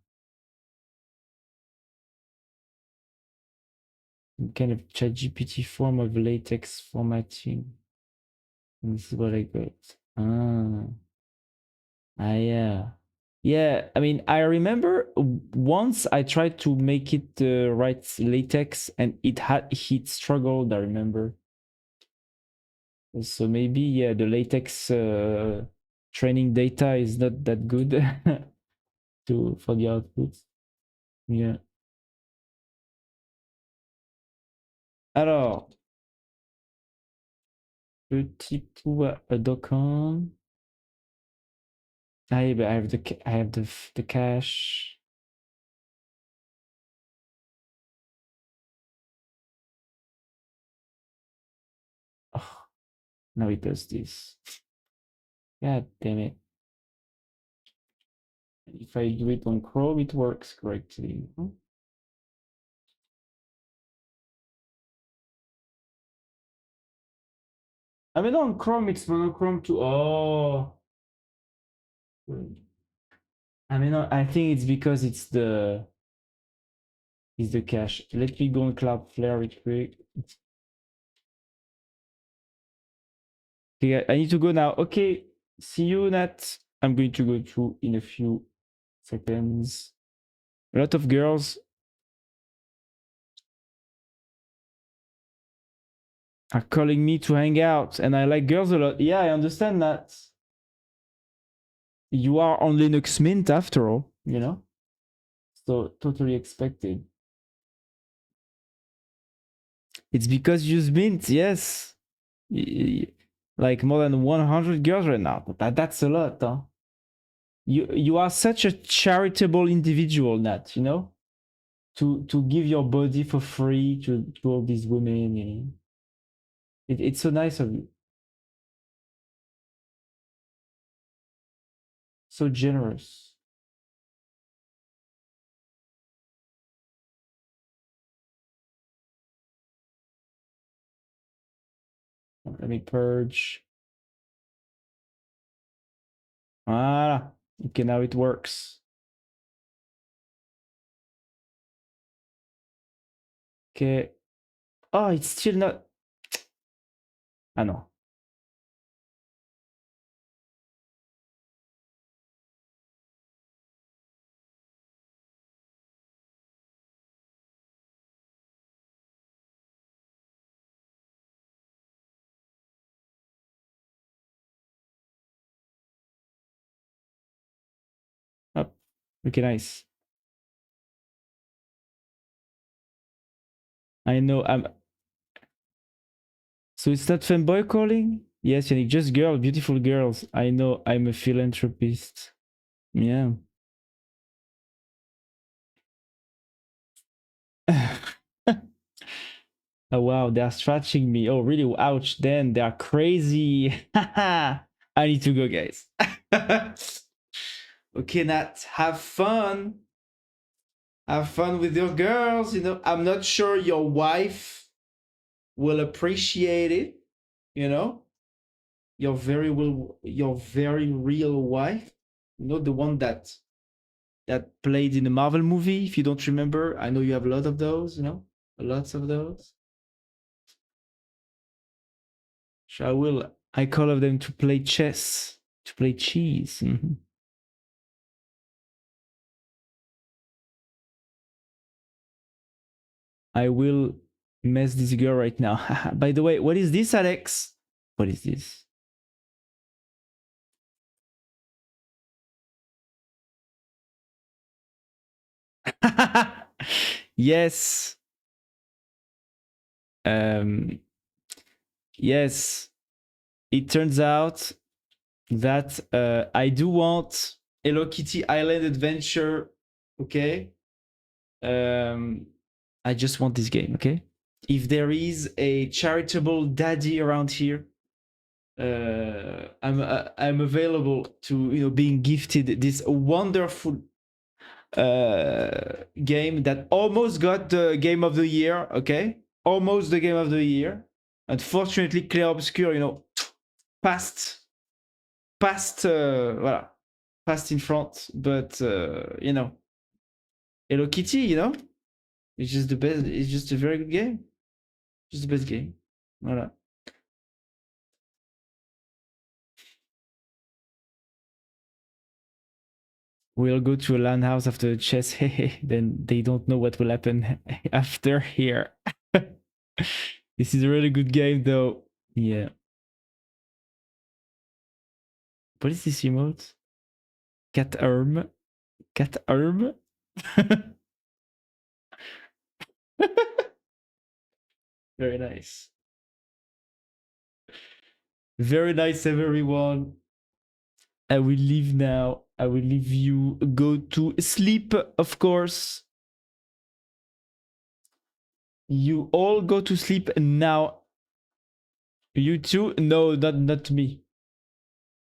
kind of ChatGPT form of latex formatting. And this is what I got. Yeah. Yeah, I mean, I remember once I tried to make it write latex, and it struggled, I remember. So maybe, yeah, the latex training data is not that good for the output. Yeah. Alors, petit pour.com. Ah, yeah, but I have the cache. Oh, now it does this. God damn it. If I do it on Chrome, it works correctly. I mean, on Chrome, it's monochrome too. Oh. I mean, I think it's because it's the cache. Let me go on Cloudflare real quick. Okay, I need to go now. Okay, see you, Nat. I'm going to go through in a few seconds. A lot of girls are calling me to hang out, and I like girls a lot. Yeah, I understand that. You are on Linux Mint after all, So totally expected. It's because you use Mint, yes. Like more than 100 girls right now. That's a lot, huh? You are such a charitable individual, Nat, to give your body for free to all these women. It's so nice of you. So generous. Let me purge. Ah, okay, now it works. Okay. Oh, it's still not. Ah, no. Okay, nice. I know I'm. So it's not fanboy calling? Yes, Yannick, just girls, beautiful girls. I know I'm a philanthropist. Yeah. Oh wow, they are stretching me. Oh really? Ouch! Then they are crazy. I need to go, guys. Okay, Nat, have fun. Have fun with your girls. You know, I'm not sure your wife will appreciate it. You know, your very real wife. You know, the one that played in the Marvel movie. If you don't remember, I know you have a lot of those. You know, lots of those. So I call of them to play chess, to play cheese. Mm-hmm. I will mess this girl right now. By the way, what is this, Alex? What is this? Yes. Um, yes. It turns out that I do want Hello Kitty Island Adventure. Okay. I just want this game. Okay. If there is a charitable daddy around here, I'm available to being gifted this wonderful game that almost got the game of the year. Okay, almost the game of the year. Unfortunately, Clair Obscur, passed, voilà, passed in front. But Hello Kitty, it's just the best. It's just a very good game. Just the best game. Voilà. We'll go to a LAN house after the chess. Then they don't know what will happen after here. This is a really good game, though. Yeah. What is this emote? Cat arm. Cat arm. Very nice. Very nice, everyone. I will leave now. I will leave you. Go to sleep, of course. You all go to sleep now. You too? No, not me.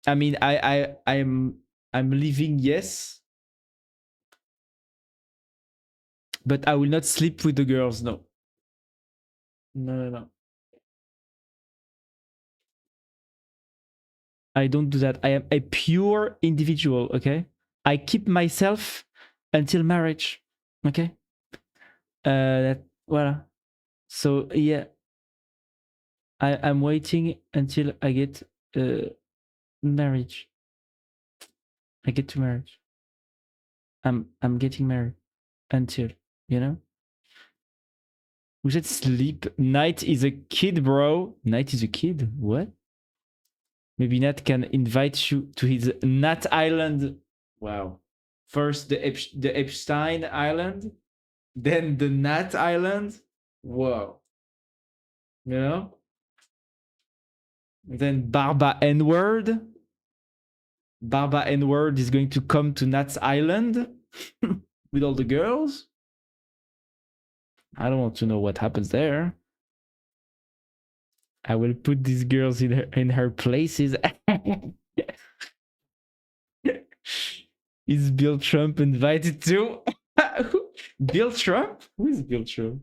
I mean, I'm leaving. Yes, but I will not sleep with the girls. No. No. I don't do that. I am a pure individual. Okay. I keep myself until marriage. Okay. Voilà. So yeah, I'm waiting until I get marriage. I get to marriage. I'm getting married until you know. We should sleep. Night is a kid, bro. Night is a kid. What? Maybe Nat can invite you to his Nat Island. Wow. First the Epstein Island, then the Nat Island. Whoa. You know? Then Barba N-word. Barba N-word is going to come to Nat's Island with all the girls. I don't want to know what happens there. I will put these girls in her places. Is Bill Trump invited too? Bill Trump? Who is Bill Trump?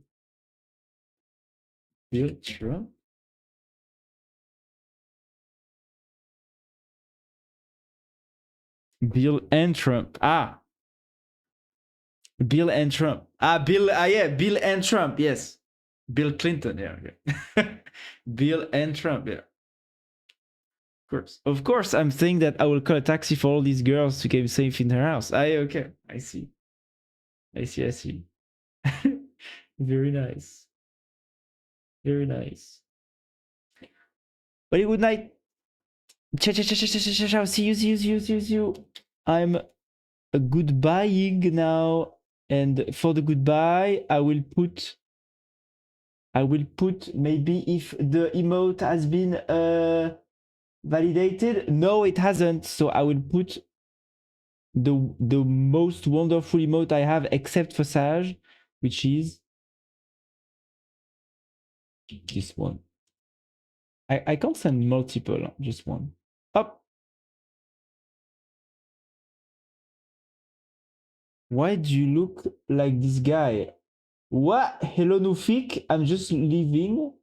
Bill Trump? Bill and Trump. Ah. Bill and Trump. Ah, Bill. Ah, yeah. Bill and Trump. Yes. Bill Clinton. Yeah. Okay. Bill and Trump. Yeah. Of course. Of course. I'm saying that I will call a taxi for all these girls to get safe in her house. Okay. I see. I see. Very nice. Very nice. But good night. Ciao. See you. I'm a goodbying now. And for the goodbye, I will put maybe if the emote has been validated. No, it hasn't. So I will put the most wonderful emote I have except for Sage, which is this one. I can't send multiple, just one. Up. Why do you look like this guy? What? Hello, Nufik. I'm just leaving.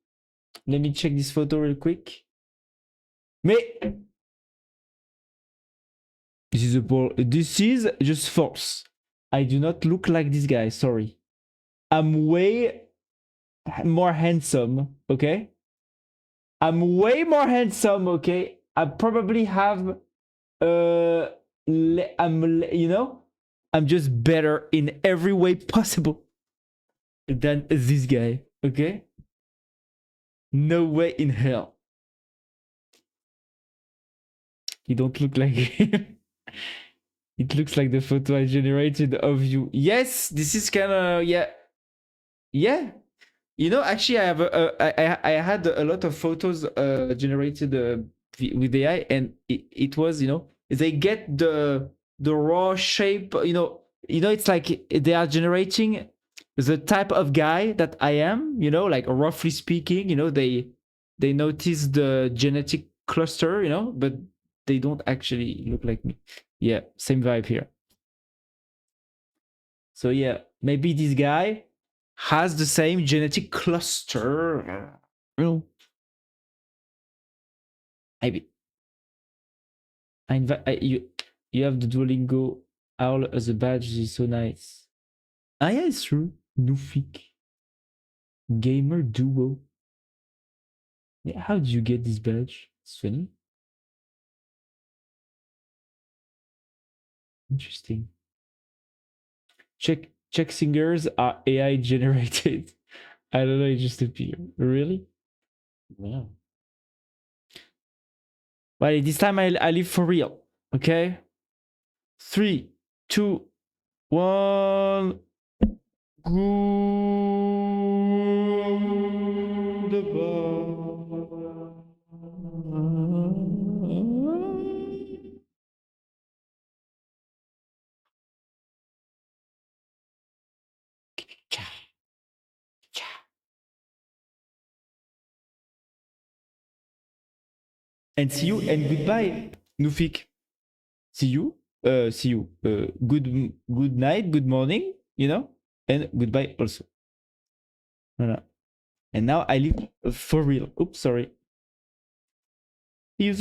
Let me check this photo real quick. Mais this is just false. I do not look like this guy. Sorry. I'm way more handsome. Okay. I'm way more handsome. Okay. I probably have. I'm just better in every way possible than this guy. Okay. No way in hell. You don't look like him. It looks like the photo I generated of you. Yes, this is kind of yeah. You know, actually, I had a lot of photos generated with AI, and it was they get the raw shape. It's like they are generating the type of guy that I am. Like roughly speaking, they notice the genetic cluster. But they don't actually look like me. Yeah, same vibe here. So yeah, maybe this guy has the same genetic cluster. Maybe. I invite you. You have the Duolingo owl as a badge. Is so nice. Ah yeah, it's true. Nufik. Gamer duo. Yeah, how did you get this badge? It's funny. Interesting. Check singers are AI generated. I don't know, it just appeared. Really? Wow. Well, this time I live for real. Okay? 3, 2, 1. And see you and goodbye, Nufik. See you. See you. Good night, good morning, and goodbye also. Voilà. And now I live for real. Oops, sorry. Use.